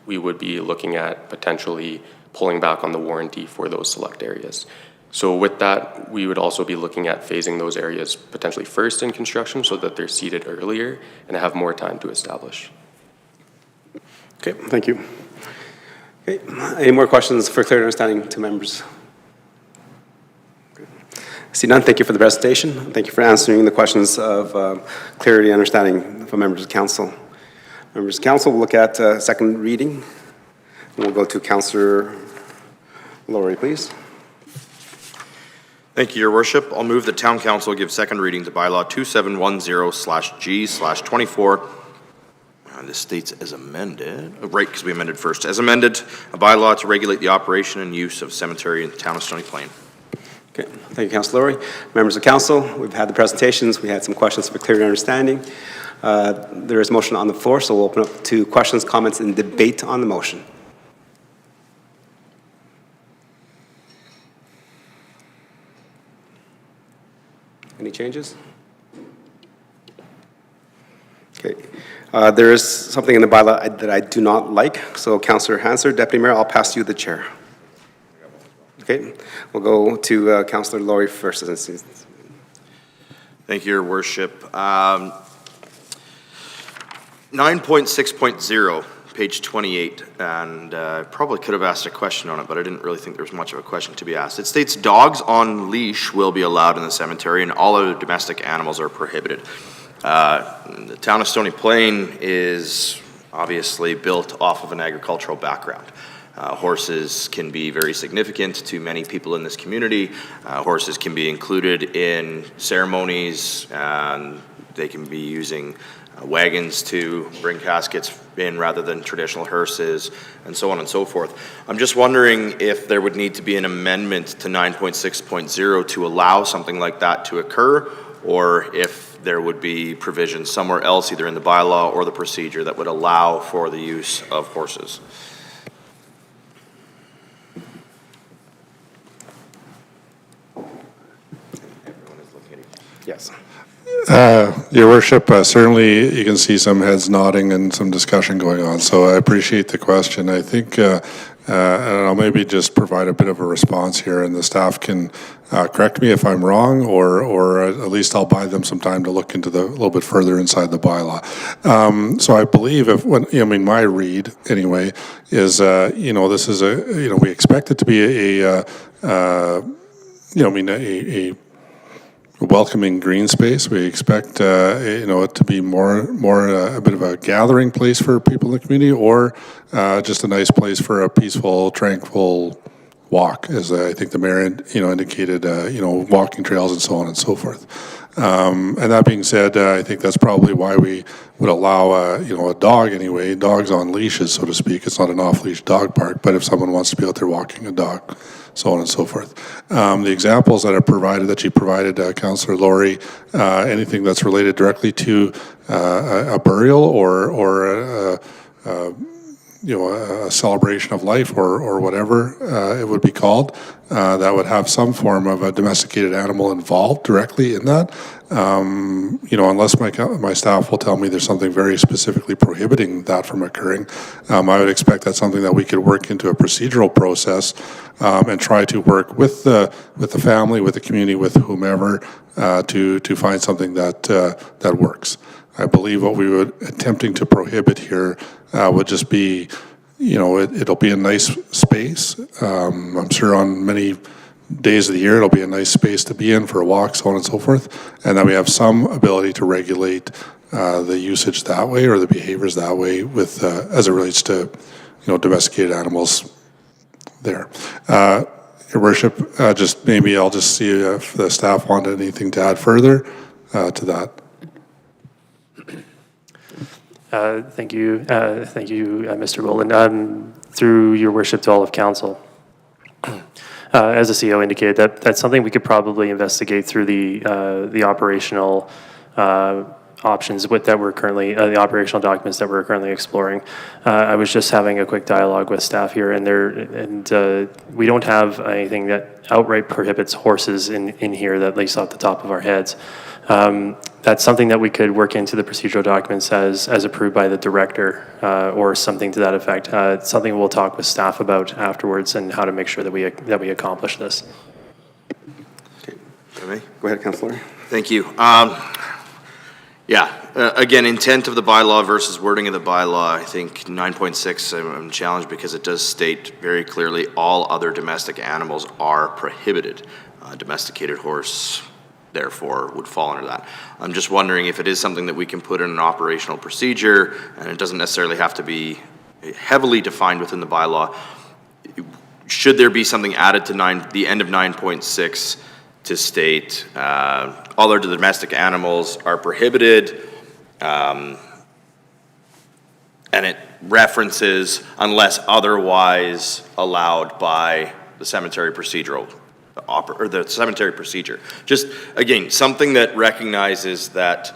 we would be looking at potentially pulling back on the warranty for those select areas. So with that, we would also be looking at phasing those areas potentially first in construction so that they're seeded earlier and have more time to establish. Okay, thank you. Okay, any more questions for clear understanding to members? See none, thank you for the presentation. Thank you for answering the questions of clarity and understanding from members of council. Members of council, we'll look at second reading. And we'll go to Councillor Laurie, please. Thank you, Your Worship. I'll move the Town Council give second reading to bylaw 2710/G/24. This states as amended, right, because we amended first. As amended, a bylaw to regulate the operation and use of cemetery in the town of Stony Plain. Okay, thank you, Councillor Laurie. Members of council, we've had the presentations. We had some questions for clear understanding. There is motion on the floor, so we'll open up to questions, comments, and debate on the motion. Any changes? Okay. There is something in the bylaw that I do not like, so Councillor Hansard, Deputy Mayor, I'll pass you the chair. Okay, we'll go to Councillor Laurie first. Thank you, Your Worship. 9.6.0, page 28, and probably could have asked a question on it, but I didn't really think there was much of a question to be asked. It states dogs on leash will be allowed in the cemetery and all other domestic animals are prohibited. The town of Stony Plain is obviously built off of an agricultural background. Horses can be very significant to many people in this community. Horses can be included in ceremonies, and they can be using wagons to bring caskets in rather than traditional hearses, and so on and so forth. I'm just wondering if there would need to be an amendment to 9.6.0 to allow something like that to occur, or if there would be provision somewhere else, either in the bylaw or the procedure, that would allow for the use of horses. Yes. Your Worship, certainly you can see some heads nodding and some discussion going on, so I appreciate the question. I think, and I'll maybe just provide a bit of a response here, and the staff can correct me if I'm wrong, or at least I'll buy them some time to look into a little bit further inside the bylaw. So I believe my read anyway is, this is we expect it to be a welcoming green space. We expect, it to be more a bit of a gathering place for people in the community, or just a nice place for a peaceful, tranquil walk, as I think the mayor, indicated, walking trails and so on and so forth. And that being said, I think that's probably why we would allow, a dog anyway, dogs on leashes, so to speak. It's not an off-leash dog park, but if someone wants to be out there walking a dog, so on and so forth. The examples that you provided, Councillor Laurie, anything that's related directly to a burial or a celebration of life or whatever it would be called, that would have some form of a domesticated animal involved directly in that. Unless my staff will tell me there's something very specifically prohibiting that from occurring, I would expect that's something that we could work into a procedural process and try to work with the family, with the community, with whomever to find something that works. I believe what we would attempting to prohibit here would just be, it'll be a nice space. I'm sure on many days of the year it'll be a nice space to be in for a walk, so on and so forth, and then we have some ability to regulate the usage that way or the behaviors that way with as it relates to domesticated animals there. Your Worship, just maybe I'll just see if the staff wanted anything to add further to that. Thank you, Mr. Boland. Through your worship to all of council, as the CEO indicated, that's something we could probably investigate through the operational options that we're currently, the operational documents that we're currently exploring. I was just having a quick dialogue with staff here, and we don't have anything that outright prohibits horses in here, that at least off the top of our heads. That's something that we could work into the procedural documents as approved by the director, or something to that effect. It's something we'll talk with staff about afterwards, and how to make sure that we accomplish this. Okay. Go ahead, Councillor. Thank you. Again, intent of the bylaw versus wording of the bylaw. I think 9.6, I'm challenged because it does state very clearly all other domestic animals are prohibited. Domesticated horse, therefore, would fall under that. I'm just wondering if it is something that we can put in an operational procedure, and it doesn't necessarily have to be heavily defined within the bylaw. Should there be something added to the end of 9.6 to state all other domestic animals are prohibited, and it references unless otherwise allowed by the cemetery procedural or the cemetery procedure. Just again, something that recognizes that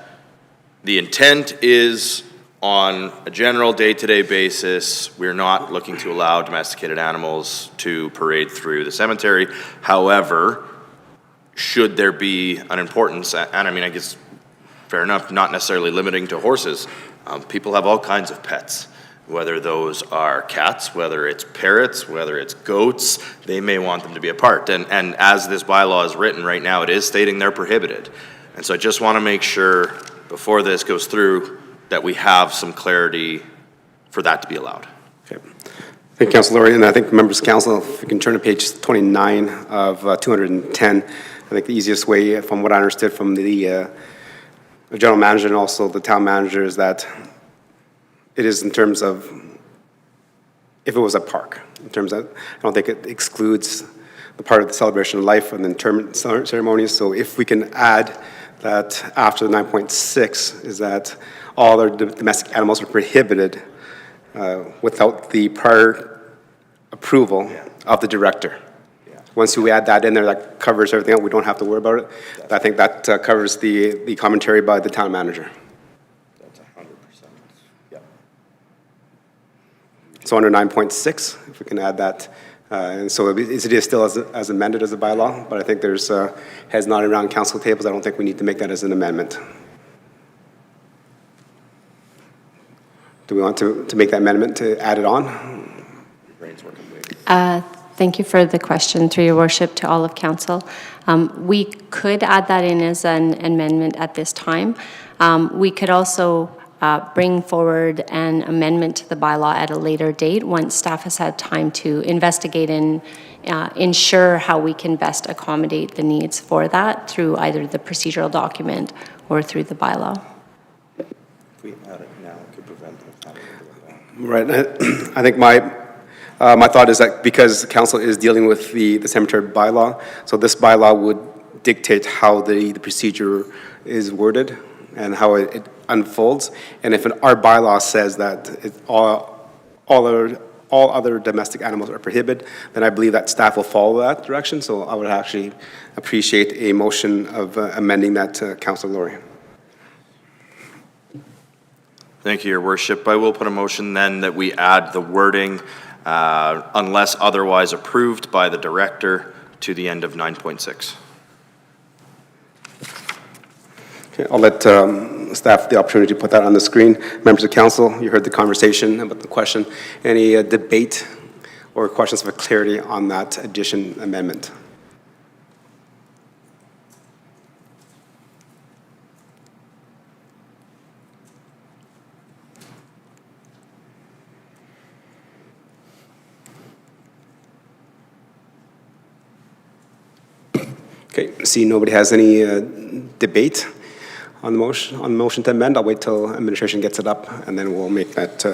The intent is on a general day-to-day basis, we're not looking to allow domesticated animals to parade through the cemetery. However, should there be an importance, and I mean, I guess, fair enough, not necessarily limiting to horses. People have all kinds of pets, whether those are cats, whether it's parrots, whether it's goats, they may want them to be apart. And as this bylaw is written right now, it is stating they're prohibited. And so I just want to make sure before this goes through that we have some clarity for that to be allowed. Okay. Thank you, Councilor Laurie, and I think members of council, if you can turn to page 29 of 210, I think the easiest way, from what I understood from the general manager and also the town manager, is that it is in terms of if it was a park, in terms of, I don't think it excludes the part of the celebration of life and the interment ceremonies. So if we can add that after the 9.6 is that all our domestic animals are prohibited without the prior approval of the director. Once we add that in there, that covers everything else. We don't have to worry about it. I think that covers the commentary by the town manager. That's 100%. Yep. So under 9.6, if we can add that, and so it is still as amended as a bylaw, but I think there's heads nodding around council tables. I don't think we need to make that as an amendment. Do we want to make that amendment to add it on? Brain's working big. Thank you for the question, through your worship, to all of council. We could add that in as an amendment at this time. We could also bring forward an amendment to the bylaw at a later date once staff has had time to investigate and ensure how we can best accommodate the needs for that through either the procedural document or through the bylaw. If we add it now, it could prevent them having to do it. Right. I think my thought is that because council is dealing with the cemetery bylaw, so this bylaw would dictate how the procedure is worded and how it unfolds. And if our bylaw says that all other domestic animals are prohibited, then I believe that staff will follow that direction. So I would actually appreciate a motion of amending that to Councilor Laurie. Thank you, Your Worship. I will put a motion then that we add the wording, unless otherwise approved by the director, to the end of 9.6. Okay, I'll let staff the opportunity to put that on the screen. Members of council, you heard the conversation about the question. Any debate or questions for clarity on that addition amendment? Okay, see nobody has any debate on the motion to amend. I'll wait till administration gets it up and then we'll make that.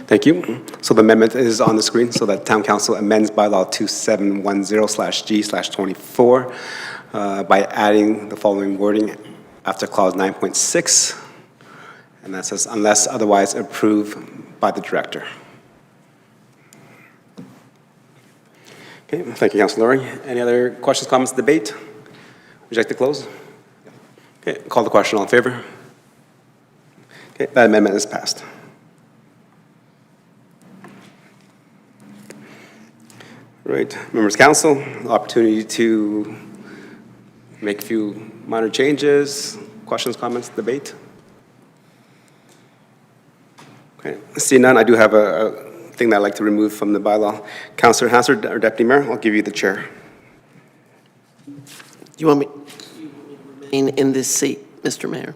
Thank you. So the amendment is on the screen, so that Town Council amends bylaw 2710/G/24 by adding the following wording after clause 9.6, and that says, unless otherwise approved by the director. Okay, thank you, Councilor Laurie. Any other questions, comments, debate? Would you like to close? Okay, call the question. All in favor? Okay, that amendment is passed. Right, members of council, opportunity to make a few minor changes, questions, comments, debate. Okay, seeing none, I do have a thing that I'd like to remove from the bylaw. Councilor Hassard, our deputy mayor, I'll give you the chair. You want me to remain in this seat, Mr. Mayor?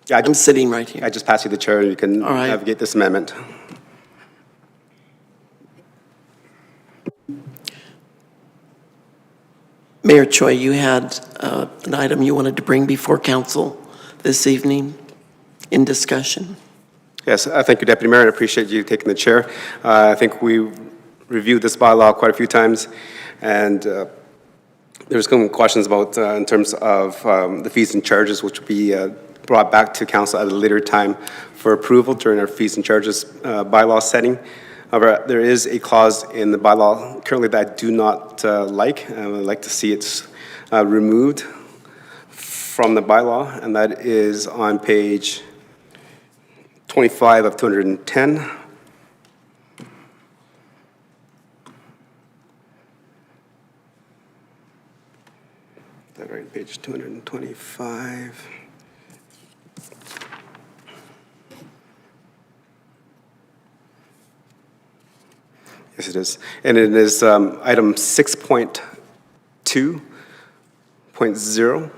Yeah, I'm sitting right here. I just passed you the chair, you can All right. navigate this amendment. Mayor Choi, you had an item you wanted to bring before council this evening in discussion? Yes, thank you, Deputy Mayor, and I appreciate you taking the chair. I think we reviewed this bylaw quite a few times, and there's some questions about, in terms of the fees and charges, which will be brought back to council at a later time for approval during our fees and charges bylaw setting. However, there is a clause in the bylaw currently that I do not like. I would like to see it removed from the bylaw, and that is on page 25 of 210. Is that right? Page 225. Yes, it is. And it is item 6.2.0.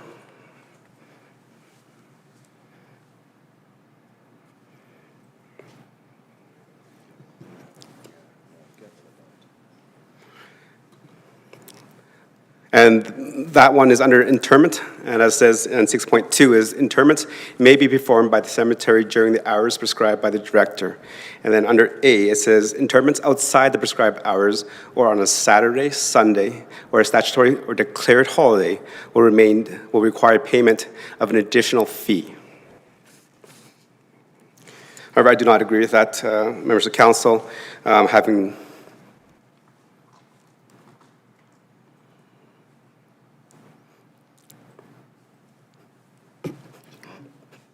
And that one is under interment, and as says in 6.2 is interment may be performed by the cemetery during the hours prescribed by the director. And then under A, it says interments outside the prescribed hours or on a Saturday, Sunday, or a statutory or declared holiday will require payment of an additional fee. However, I do not agree with that, members of council, having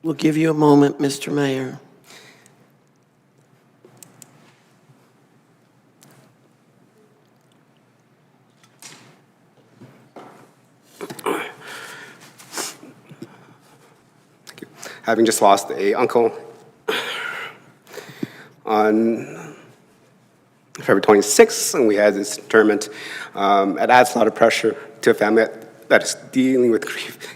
We'll give you a moment, Mr. Mayor. having just lost a uncle on February 26th, and we had this interment. It adds a lot of pressure to a family that is dealing with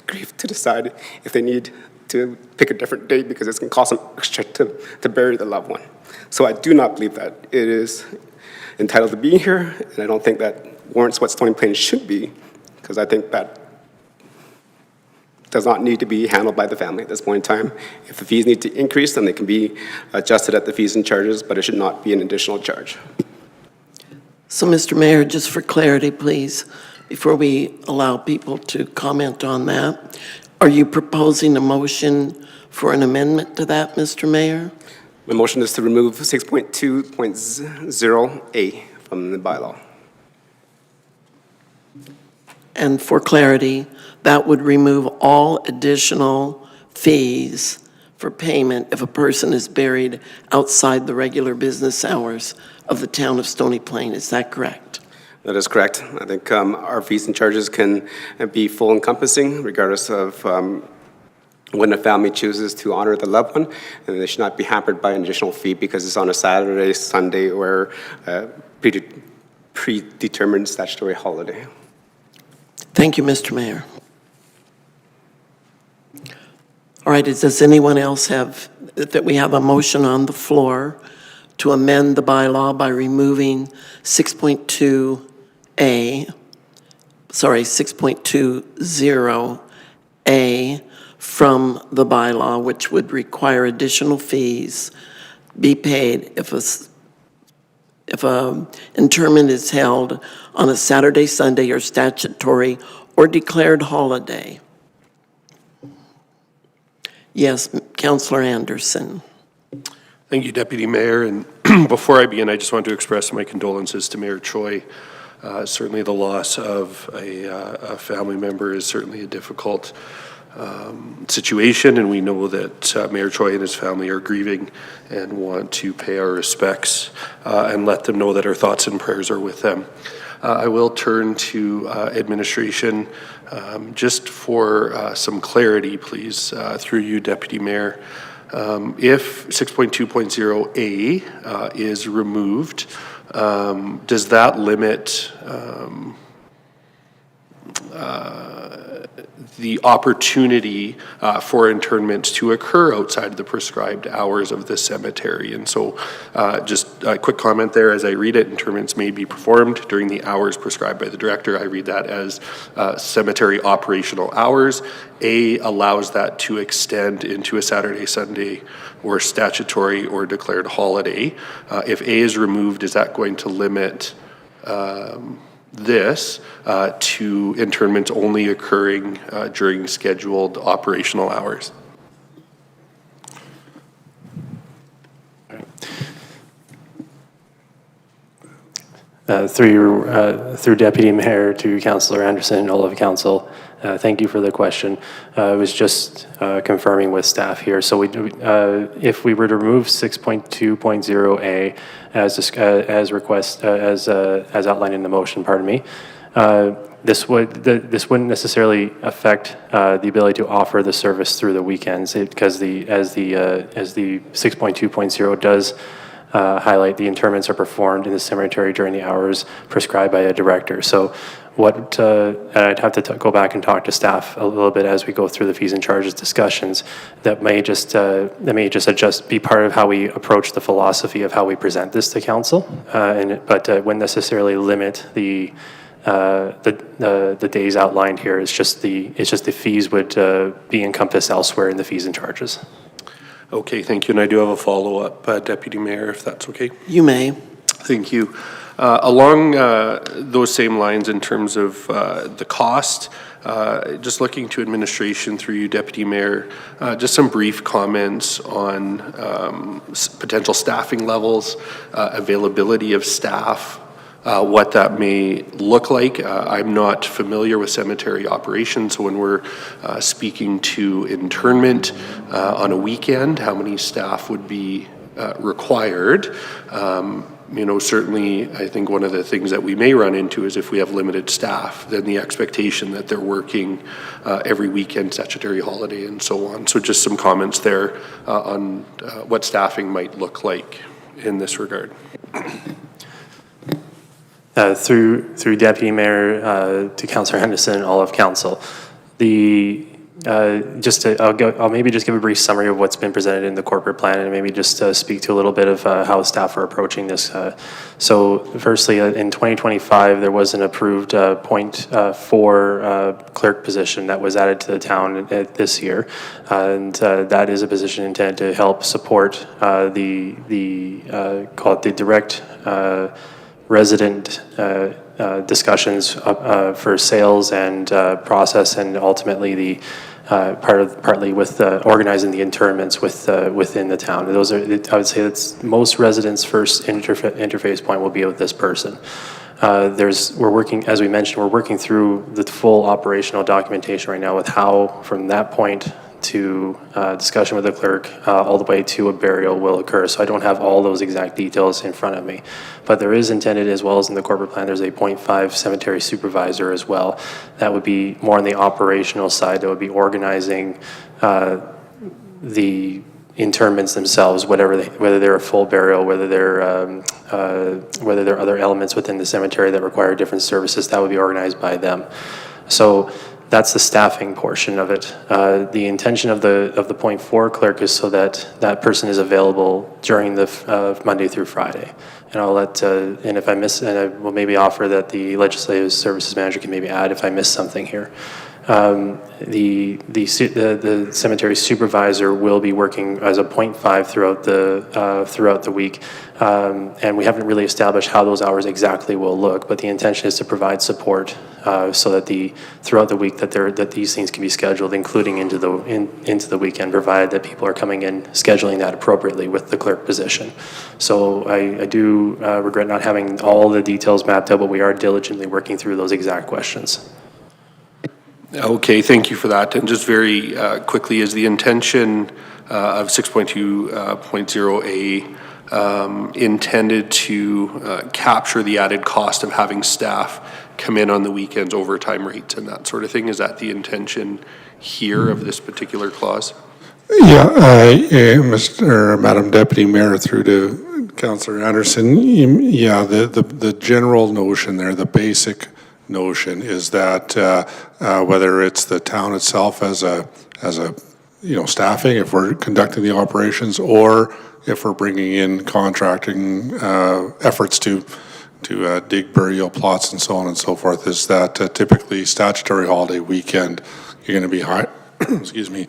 grief to decide if they need to pick a different date because it's going to cost them extra to bury the loved one. So I do not believe that it is entitled to be here, and I don't think that warrants what Stony Plain should be, because I think that does not need to be handled by the family at this point in time. If the fees need to increase, then they can be adjusted at the fees and charges, but it should not be an additional charge. So, Mr. Mayor, just for clarity, please, before we allow people to comment on that, are you proposing a motion for an amendment to that, Mr. Mayor? My motion is to remove 6.2.0A from the bylaw. And for clarity, that would remove all additional fees for payment if a person is buried outside the regular business hours of the town of Stony Plain. Is that correct? That is correct. I think our fees and charges can be full encompassing regardless of when a family chooses to honor the loved one, and they should not be hampered by an additional fee because it's on a Saturday, Sunday, or predetermined statutory holiday. Thank you, Mr. Mayor. All right, does anyone else have, that we have a motion on the floor to amend the bylaw by removing 6.20A from the bylaw, which would require additional fees be paid if a interment is held on a Saturday, Sunday, or statutory or declared holiday. Yes, Councillor Anderson. Thank you, Deputy Mayor. And before I begin, I just want to express my condolences to Mayor Choi. Certainly the loss of a family member is certainly a difficult situation, and we know that Mayor Choi and his family are grieving and want to pay our respects and let them know that our thoughts and prayers are with them. I will turn to administration just for some clarity, please, through you, Deputy Mayor. If 6.2.0A is removed, does that limit the opportunity for internments to occur outside of the prescribed hours of the cemetery. And so just a quick comment there, as I read it, internments may be performed during the hours prescribed by the director. I read that as cemetery operational hours. A allows that to extend into a Saturday, Sunday, or statutory or declared holiday. If A is removed, is that going to limit this to internments only occurring during scheduled operational hours? Through Deputy Mayor to Councillor Anderson and all of Council, thank you for the question. I was just confirming with staff here. So if we were to remove 6.2.0A as outlined in the motion, pardon me, this wouldn't necessarily affect the ability to offer the service through the weekends because as the 6.2.0 does highlight, the interments are performed in the cemetery during the hours prescribed by a director. So what I'd have to go back and talk to staff a little bit as we go through the fees and charges discussions. That may just be part of how we approach the philosophy of how we present this to council, but wouldn't necessarily limit the days outlined here. It's just the fees would be encompassed elsewhere in the fees and charges. Okay, thank you. And I do have a follow-up, Deputy Mayor, if that's okay. You may. Thank you. Along those same lines in terms of the cost, just looking to administration through you, Deputy Mayor, just some brief comments on potential staffing levels, availability of staff, what that may look like. I'm not familiar with cemetery operations, so when we're speaking to internment on a weekend, how many staff would be required? Certainly, I think one of the things that we may run into is if we have limited staff, then the expectation that they're working every weekend, statutory holiday, and so on. So just some comments there on what staffing might look like in this regard. Through Deputy Mayor to Councillor Henderson and all of Council, I'll maybe just give a brief summary of what's been presented in the corporate plan and maybe just speak to a little bit of how staff are approaching this. So firstly, in 2025, there was an approved .4 clerk position that was added to the town this year. And that is a position intended to help support call it the direct resident discussions for sales and process, and ultimately partly with organizing the internments within the town. Those are, I would say, that's most residents' first interface point will be with this person. We're working, as we mentioned, we're working through the full operational documentation right now with how, from that point to discussion with the clerk, all the way to a burial will occur. So I don't have all those exact details in front of me. But there is intended, as well as in the corporate plan, there's a .5 cemetery supervisor as well. That would be more on the operational side. That would be organizing the interments themselves, whether they're a full burial, whether there are other elements within the cemetery that require different services, that would be organized by them. So that's the staffing portion of it. The intention of the .4 clerk is so that that person is available during the Monday through Friday. And I'll let, and if I miss, and I will maybe offer that the legislative services manager can maybe add if I miss something here. The cemetery supervisor will be working as a .5 throughout the week, and we haven't really established how those hours exactly will look. But the intention is to provide support so that throughout the week that these things can be scheduled, including into the weekend, provided that people are coming in scheduling that appropriately with the clerk position. So I do regret not having all the details mapped out, but we are diligently working through those exact questions. Okay, thank you for that. And just very quickly, is the intention of 6.2.0A intended to capture the added cost of having staff come in on the weekends, overtime rates and that sort of thing? Is that the intention here of this particular clause? Yeah, Madam Deputy Mayor, through to Councillor Anderson. Yeah, the general notion there, the basic notion is that whether it's the town itself as a staffing, if we're conducting the operations, or if we're bringing in contracting efforts to dig burial plots and so on and so forth, is that typically statutory holiday weekend, you're going to be excuse me,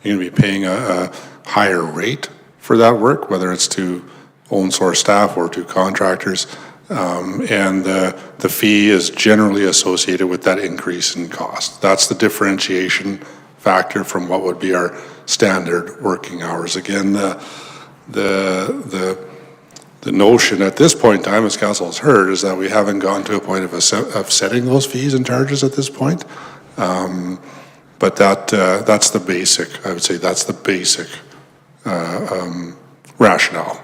you're going to be paying a higher rate for that work, whether it's to own source staff or to contractors. And the fee is generally associated with that increase in cost. That's the differentiation factor from what would be our standard working hours. Again, the notion at this point in time, as council has heard, is that we haven't gone to a point of setting those fees and charges at this point. But that's the basic, I would say that's the basic rationale.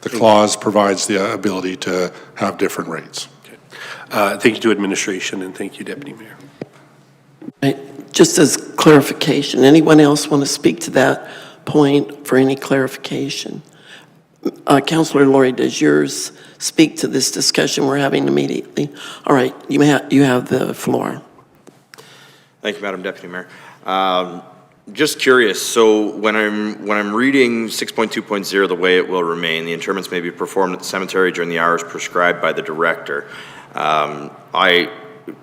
The clause provides the ability to have different rates. Thank you to administration, and thank you, Deputy Mayor. Right. Just as clarification, anyone else want to speak to that point for any clarification? Councillor Laurie, does yours speak to this discussion we're having immediately? All right, you have the floor. Thank you, Madam Deputy Mayor. Just curious, so when I'm reading 6.2.0, the way it will remain, the interments may be performed at the cemetery during the hours prescribed by the director.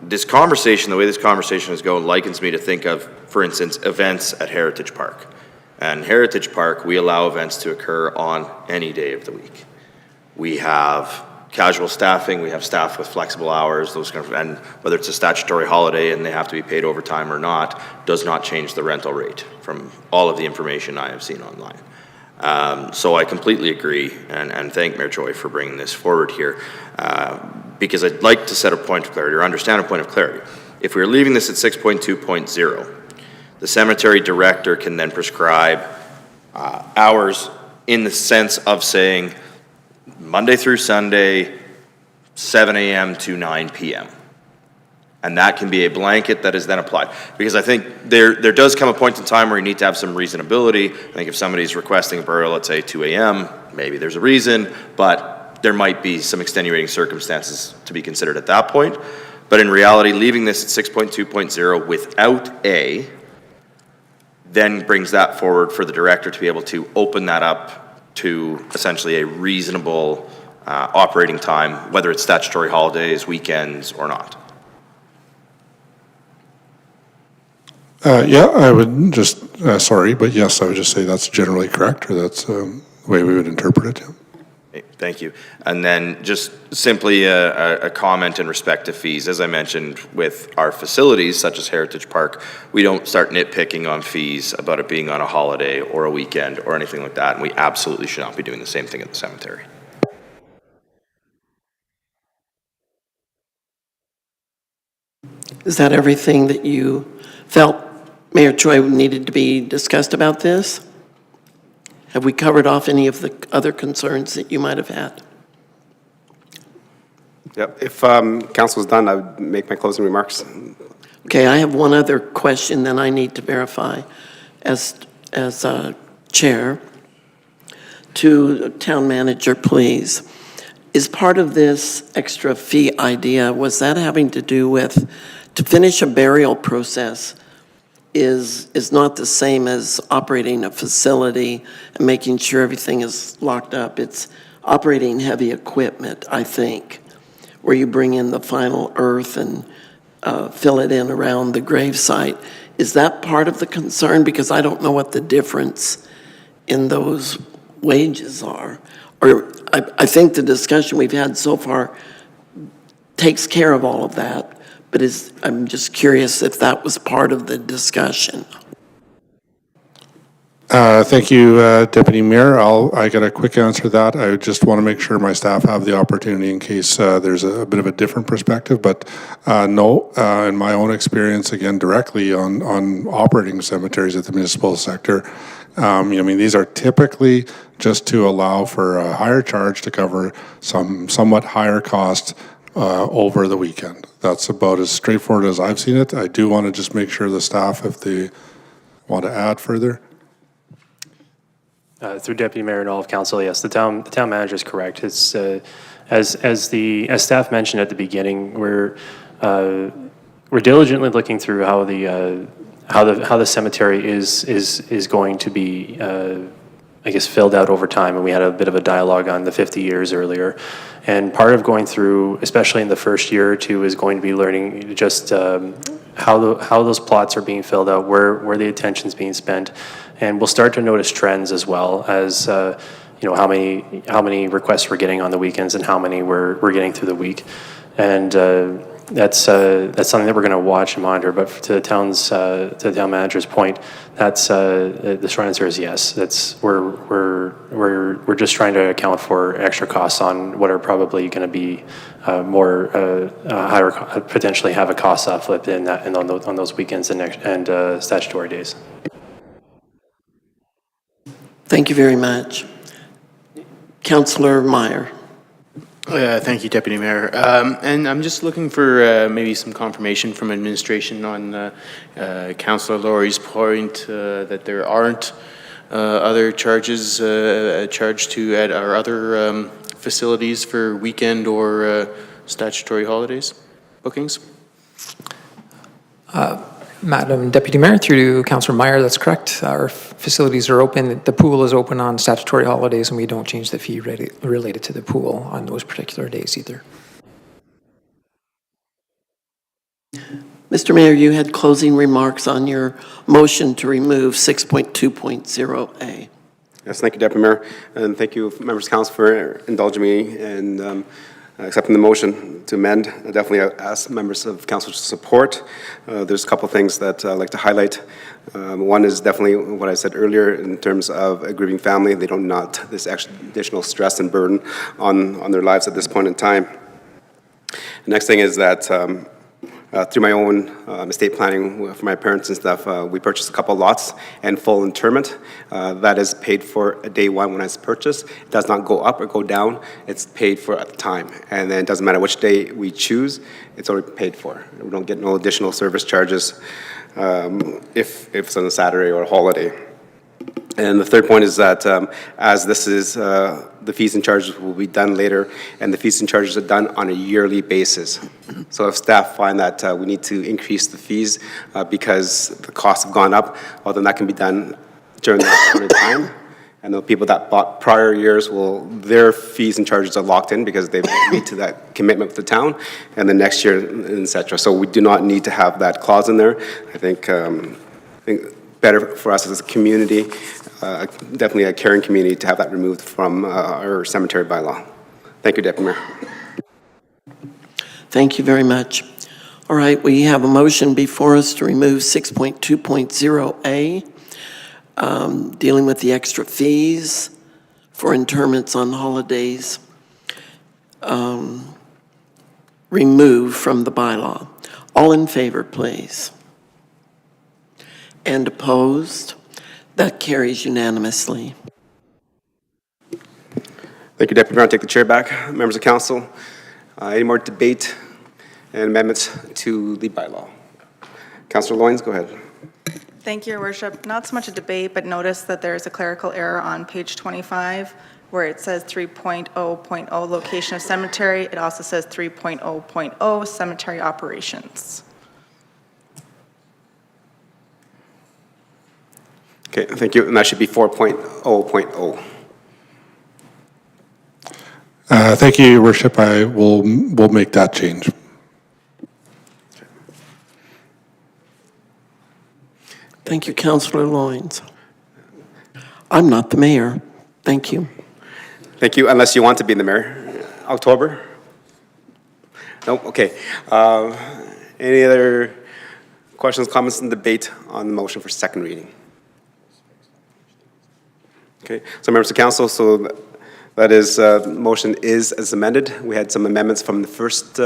This conversation, the way this conversation is going, likens me to think of, for instance, events at Heritage Park. And Heritage Park, we allow events to occur on any day of the week. We have casual staffing, we have staff with flexible hours, those kind of, and whether it's a statutory holiday and they have to be paid overtime or not, does not change the rental rate from all of the information I have seen online. So I completely agree and thank Mayor Choi for bringing this forward here, because I'd like to set a point of clarity or understand a point of clarity. If we're leaving this at 6.2.0, the cemetery director can then prescribe hours in the sense of saying Monday through Sunday, 7 a.m. to 9 p.m. And that can be a blanket that is then applied. Because I think there does come a point in time where you need to have some reasonability. I think if somebody's requesting a burial at, say, 2 a.m., maybe there's a reason, but there might be some extenuating circumstances to be considered at that point. But in reality, leaving this at 6.2.0 without A then brings that forward for the director to be able to open that up to essentially a reasonable operating time, whether it's statutory holidays, weekends, or not. Yeah, I would just, sorry, but yes, I would just say that's generally correct, or that's the way we would interpret it. Yeah. Thank you. And then just simply a comment in respect to fees. As I mentioned, with our facilities, such as Heritage Park, we don't start nitpicking on fees about it being on a holiday or a weekend or anything like that, and we absolutely should not be doing the same thing at the cemetery. Is that everything that you felt, Mayor Choi, needed to be discussed about this? Have we covered off any of the other concerns that you might have had? Yep. If council is done, I would make my closing remarks. Okay, I have one other question that I need to verify as chair. To town manager, please. Is part of this extra fee idea, was that having to do with, to finish a burial process is not the same as operating a facility and making sure everything is locked up. It's operating heavy equipment, I think, where you bring in the final earth and fill it in around the gravesite. Is that part of the concern? Because I don't know what the difference in those wages are. Or I think the discussion we've had so far takes care of all of that. But I'm just curious if that was part of the discussion. Thank you, Deputy Mayor. I got a quick answer to that. I just want to make sure my staff have the opportunity in case there's a bit of a different perspective. But no, in my own experience, again, directly on operating cemeteries at the municipal sector, I mean, these are typically just to allow for a higher charge to cover somewhat higher cost over the weekend. That's about as straightforward as I've seen it. I do want to just make sure the staff, if they want to add further. Through Deputy Mayor and all of Council, yes, the town manager is correct. It's as staff mentioned at the beginning, we're we're diligently looking through how the cemetery is going to be, I guess, filled out over time, and we had a bit of a dialogue on the 50 years earlier. And part of going through, especially in the first year or two, is going to be learning just how those plots are being filled out, where the attention's being spent, and we'll start to notice trends as well as how many requests we're getting on the weekends and how many we're getting through the week, and that's something that we're going to watch and monitor. But to the town manager's point, that's the short answer is yes. That's we're just trying to account for extra costs on what are probably going to be more higher, potentially have a cost uplift in that and on those weekends and statutory days. Thank you very much. Councillor Meyer. Thank you, Deputy Mayor. And I'm just looking for maybe some confirmation from administration on Councillor Laurie's point that there aren't other charges charged to at our other facilities for weekend or statutory holidays bookings. Madam Deputy Mayor, through to Councillor Meyer, that's correct. Our facilities are open. The pool is open on statutory holidays, and we don't change the fee related to the pool on those particular days either. Mr. Mayor, you had closing remarks on your motion to remove 6.2.0A. Yes, thank you, Deputy Mayor, and thank you, members of council, for indulging me and accepting the motion to amend. I definitely ask members of council to support. There's a couple things that I'd like to highlight. One is definitely what I said earlier in terms of a grieving family. They don't want this additional stress and burden on their lives at this point in time. The next thing is that through my own estate planning for my parents and stuff, we purchased a couple lots and full interment. That is paid for at day one when it's purchased. It does not go up or go down. It's paid for at the time. And then it doesn't matter which day we choose, it's already paid for. We don't get no additional service charges if it's on a Saturday or a holiday. And the third point is that as this is, the fees and charges will be done later, and the fees and charges are done on a yearly basis. So if staff find that we need to increase the fees because the costs have gone up, well, then that can be done during that point in time. And the people that bought prior years their fees and charges are locked in because they've agreed to that commitment with the town, and the next year, et cetera. So we do not need to have that clause in there. I think better for us as a community, definitely a caring community, to have that removed from our cemetery bylaw. Thank you, Deputy Mayor. Thank you very much. All right, we have a motion before us to remove 6.2.0A, dealing with the extra fees for interments on holidays, removed from the bylaw. All in favor, please. And opposed? That carries unanimously. Thank you, Deputy Mayor. I'll take the chair back. Members of council, any more debate and amendments to the bylaw? Councillor Loynes, go ahead. Thank you, Your Worship. Not so much a debate, but notice that there is a clerical error on page 25 where it says 3.0.0 location of cemetery. It also says 3.0.0 cemetery operations. Okay, thank you. And that should be 4.0.0. Thank you, Your Worship. We'll make that change. Thank you, Councillor Loynes. I'm not the mayor. Thank you. Thank you, unless you want to be the mayor. October? No, okay. Any other questions, comments, and debate on the motion for second reading? Okay, so members of council, so that is, motion is as amended. We had some amendments from the first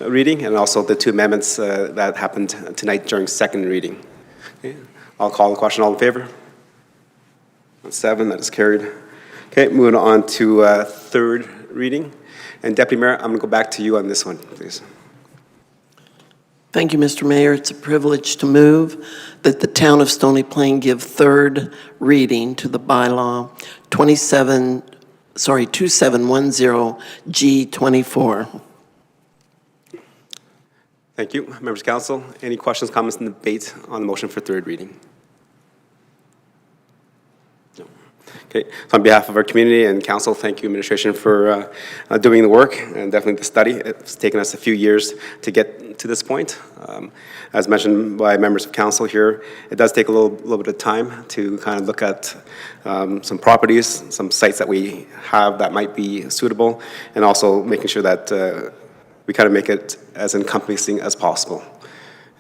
reading and also the two amendments that happened tonight during second reading. Okay, I'll call the question. All in favor? 7, that is carried. Okay, moving on to third reading. And Deputy Mayor, I'm going to go back to you on this one, please. Thank you, Mr. Mayor. It's a privilege to move that the town of Stony Plain give third reading to the bylaw 2710G24. Thank you. Members of council, any questions, comments, and debate on the motion for third reading? No. Okay, so on behalf of our community and council, thank you, administration, for doing the work and definitely the study. It's taken us a few years to get to this point. As mentioned by members of council here, it does take a little bit of time to kind of look at some properties, some sites that we have that might be suitable, and also making sure that we kind of make it as encompassing as possible.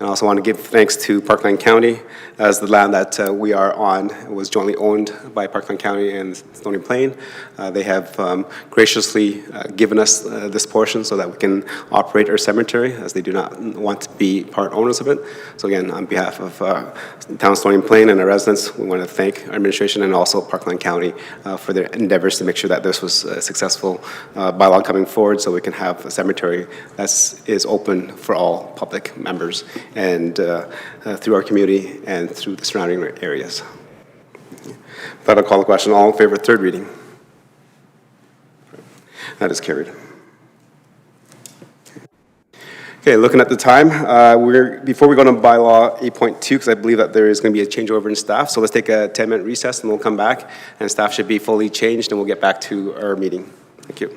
And I also want to give thanks to Parkland County, as the land that we are on was jointly owned by Parkland County and Stony Plain. They have graciously given us this portion so that we can operate our cemetery, as they do not want to be part owners of it. So again, on behalf of town of Stony Plain and our residents, we want to thank our administration and also Parkland County for their endeavors to make sure that this was a successful bylaw coming forward, so we can have a cemetery that is open for all public members and through our community and through the surrounding areas. That I'll call the question. All in favor of third reading? That is carried. Okay, looking at the time, before we go to bylaw 8.2, because I believe that there is going to be a changeover in staff, so let's take a 10-minute recess and we'll come back, and staff should be fully changed, and we'll get back to our meeting. Thank you.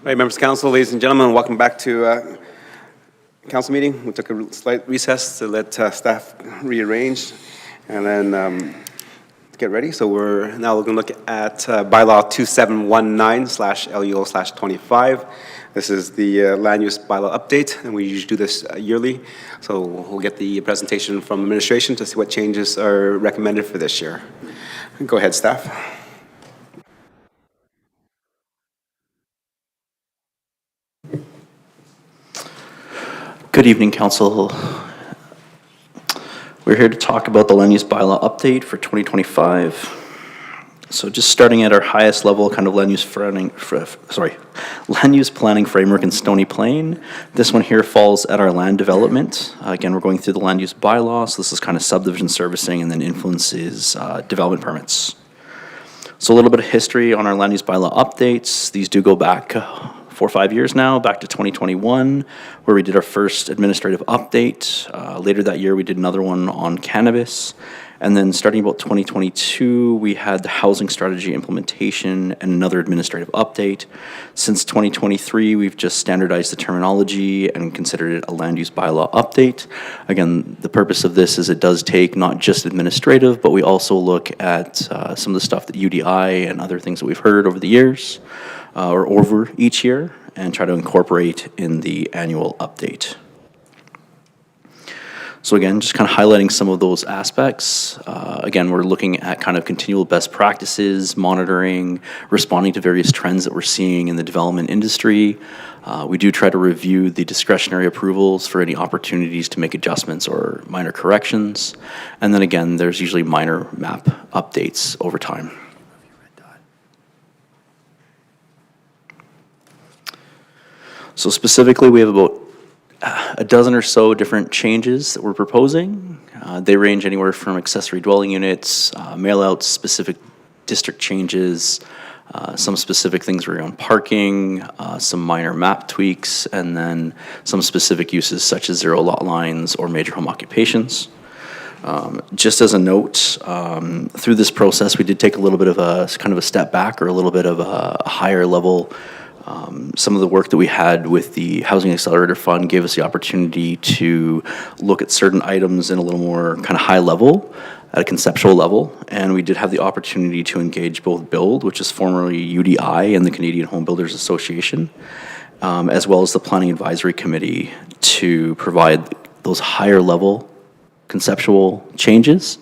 Right, members of council, ladies and gentlemen, welcome back to council meeting. We took a slight recess to let staff rearrange and then get ready. So we're now going to look at bylaw 2719/LUO/25. This is the land use bylaw update, and we usually do this yearly. So we'll get the presentation from administration to see what changes are recommended for this year. Go ahead, staff. Good evening, Council. We're here to talk about the land use bylaw update for 2025. So just starting at our highest level, kind of land use planning framework in Stony Plain. This one here falls at our land development. Again, we're going through the land use bylaw, so this is kind of subdivision servicing and then influences development permits. So a little bit of history on our land use bylaw updates. These do go back 4 or 5 years now, back to 2021, where we did our first administrative update. Later that year, we did another one on cannabis. And then starting about 2022, we had the housing strategy implementation and another administrative update. Since 2023, we've just standardized the terminology and considered it a land use bylaw update. Again, the purpose of this is it does take not just administrative, but we also look at some of the stuff that UDI and other things that we've heard over the years, or over each year, and try to incorporate in the annual update. So again, just kind of highlighting some of those aspects. Again, we're looking at kind of continual best practices, monitoring, responding to various trends that we're seeing in the development industry. We do try to review the discretionary approvals for any opportunities to make adjustments or minor corrections. And then again, there's usually minor map updates over time. So specifically, we have about a dozen or so different changes that we're proposing. They range anywhere from accessory dwelling units, mail-outs, specific district changes, some specific things around parking, some minor map tweaks, and then some specific uses such as zero lot lines or major home occupations. Just as a note, through this process, we did take a little bit of a kind of a step back or a little bit of a higher level. Some of the work that we had with the Housing Accelerator Fund gave us the opportunity to look at certain items in a little more kind of high level, at a conceptual level, and we did have the opportunity to engage both BUILD, which is formerly UDI and the Canadian Home Builders Association, as well as the Planning Advisory Committee to provide those higher level conceptual changes,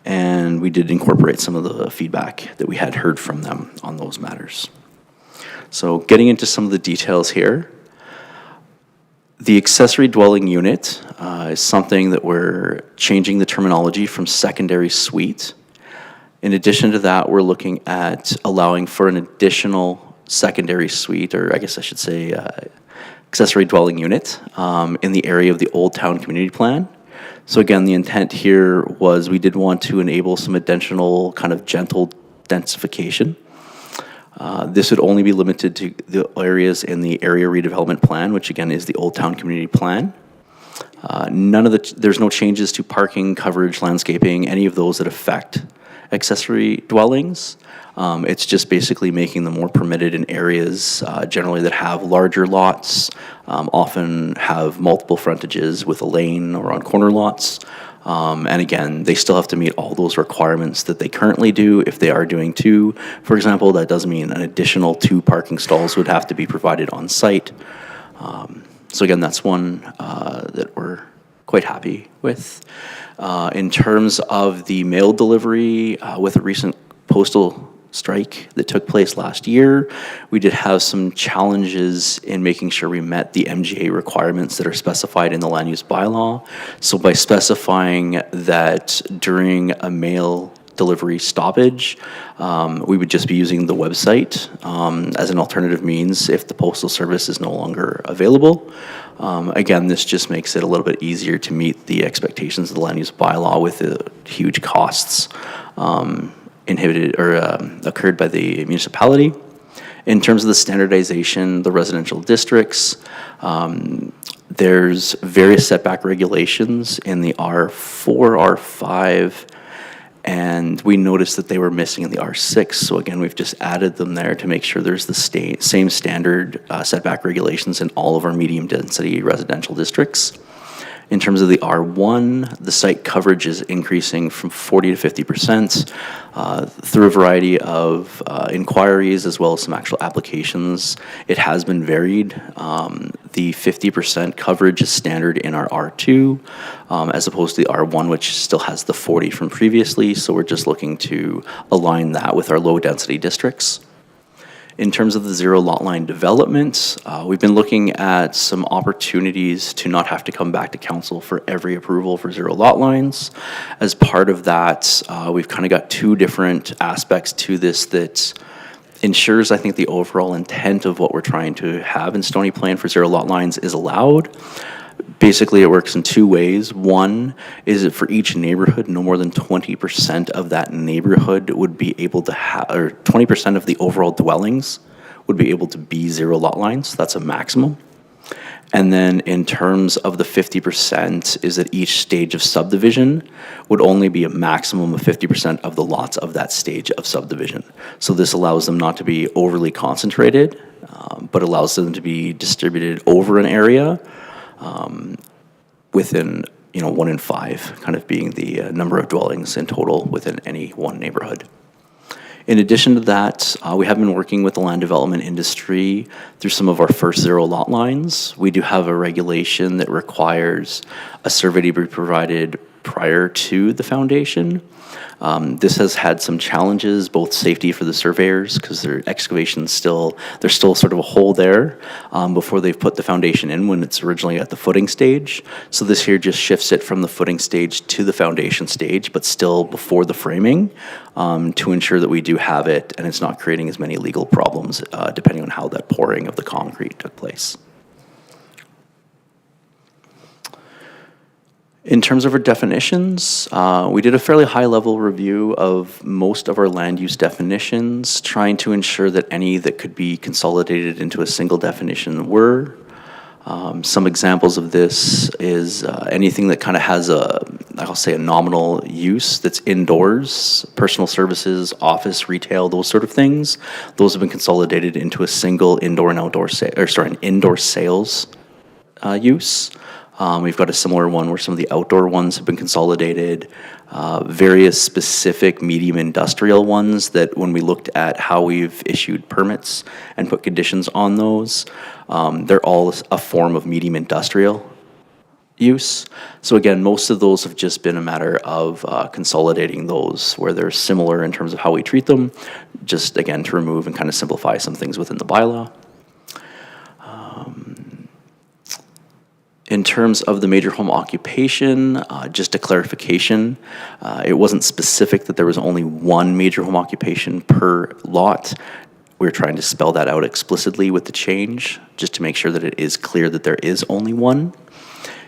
and we did incorporate some of the feedback that we had heard from them on those matters. So getting into some of the details here, the accessory dwelling unit is something that we're changing the terminology from secondary suite. In addition to that, we're looking at allowing for an additional secondary suite, or I guess I should say accessory dwelling unit in the area of the Old Town Community Plan. So again, the intent here was we did want to enable some additional kind of gentle densification. This would only be limited to the areas in the area redevelopment plan, which again is the Old Town Community Plan. There's no changes to parking, coverage, landscaping, any of those that affect accessory dwellings. It's just basically making them more permitted in areas generally that have larger lots, often have multiple frontages with a lane or on corner lots. And again, they still have to meet all those requirements that they currently do. If they are doing 2, for example, that does mean an additional 2 parking stalls would have to be provided on site. So again, that's one that we're quite happy with. In terms of the mail delivery, with a recent postal strike that took place last year, we did have some challenges in making sure we met the MGA requirements that are specified in the land use bylaw. So by specifying that during a mail delivery stoppage, we would just be using the website as an alternative means if the postal service is no longer available. Again, this just makes it a little bit easier to meet the expectations of the land use bylaw with the huge costs inhibited or occurred by the municipality. In terms of the standardization, the residential districts, there's various setback regulations in the R4, R5, And we noticed that they were missing in the R6. So again, we've just added them there to make sure there's the same standard setback regulations in all of our medium-density residential districts. In terms of the R1, the site coverage is increasing from 40 to 50% through a variety of inquiries as well as some actual applications. It has been varied. The 50% coverage is standard in our R2 as opposed to the R1, which still has the 40 from previously. So we're just looking to align that with our low-density districts. In terms of the zero lot line development, we've been looking at some opportunities to not have to come back to council for every approval for zero lot lines. As part of that, we've kind of got two different aspects to this that ensures, I think, the overall intent of what we're trying to have in Stony Plain for zero lot lines is allowed. Basically, it works in two ways. One is that for each neighborhood, no more than 20% of that neighborhood would be able to have, or 20% of the overall dwellings would be able to be zero lot lines. That's a maximum. And then in terms of the 50% is that each stage of subdivision would only be a maximum of 50% of the lots of that stage of subdivision. So this allows them not to be overly concentrated, but allows them to be distributed over an area within, 1 in 5 kind of being the number of dwellings in total within any one neighborhood. In addition to that, we have been working with the land development industry through some of our first zero lot lines. We do have a regulation that requires a survey to be provided prior to the foundation. This has had some challenges, both safety for the surveyors, because their excavation's there's still sort of a hole there before they've put the foundation in when it's originally at the footing stage. So this here just shifts it from the footing stage to the foundation stage, but still before the framing, to ensure that we do have it and it's not creating as many legal problems depending on how that pouring of the concrete took place. In terms of our definitions, we did a fairly high-level review of most of our land use definitions, trying to ensure that any that could be consolidated into a single definition were. Some examples of this is anything that kind of has I'll say a nominal use that's indoors, personal services, office, retail, those sort of things. Those have been consolidated into a single indoor and outdoor, an indoor sales use. We've got a similar one where some of the outdoor ones have been consolidated, various specific medium industrial ones that when we looked at how we've issued permits and put conditions on those, they're all a form of medium industrial use. So again, most of those have just been a matter of consolidating those where they're similar in terms of how we treat them, just again to remove and kind of simplify some things within the bylaw. In terms of the major home occupation, just a clarification, it wasn't specific that there was only one major home occupation per lot. We're trying to spell that out explicitly with the change, just to make sure that it is clear that there is only one.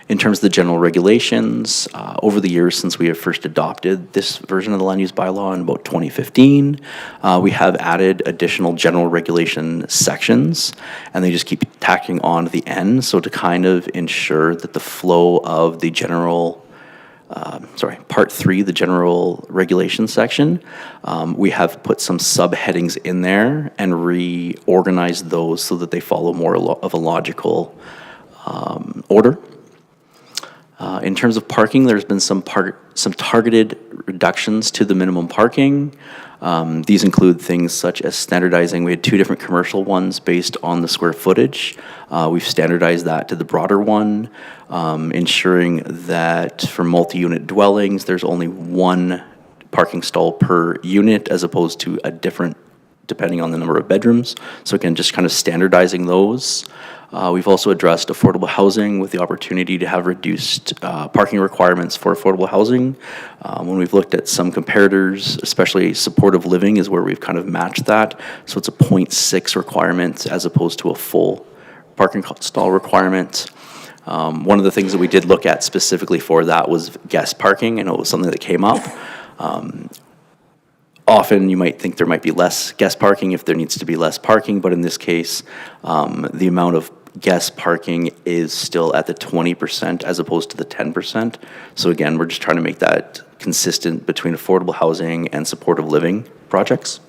In terms of the general regulations, over the years since we have first adopted this version of the land use bylaw in about 2015, we have added additional general regulation sections, and they just keep tacking on to the end. So to kind of ensure that the flow of the general, part 3, the general regulation section, we have put some subheadings in there and reorganized those so that they follow more of a logical order. In terms of parking, there's been some targeted reductions to the minimum parking. These include things such as standardizing. We had 2 different commercial ones based on the square footage. We've standardized that to the broader one, ensuring that for multi-unit dwellings, there's only 1 parking stall per unit as opposed to a different depending on the number of bedrooms. So again, just kind of standardizing those. We've also addressed affordable housing with the opportunity to have reduced parking requirements for affordable housing. When we've looked at some comparators, especially supportive living is where we've kind of matched that. So it's a 0.6 requirement as opposed to a full parking stall requirement. One of the things that we did look at specifically for that was guest parking. I know it was something that came up. Often you might think there might be less guest parking if there needs to be less parking, but in this case, the amount of guest parking is still at the 20% as opposed to the 10%. So again, we're just trying to make that consistent between affordable housing and supportive living projects.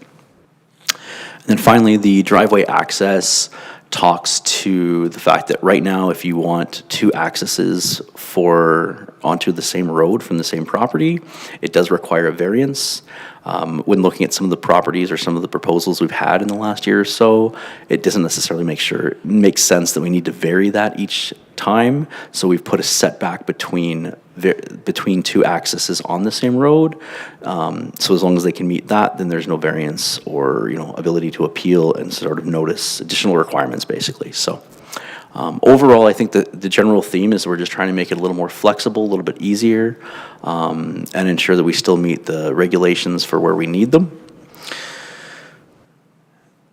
And then finally, the driveway access talks to the fact that right now, if you want two accesses onto the same road from the same property, it does require a variance. When looking at some of the properties or some of the proposals we've had in the last year or so, it doesn't necessarily make sense that we need to vary that each time. So we've put a setback between two accesses on the same road. So as long as they can meet that, then there's no variance or ability to appeal and sort of notice additional requirements, basically. So overall, I think the general theme is we're just trying to make it a little more flexible, a little bit easier, and ensure that we still meet the regulations for where we need them.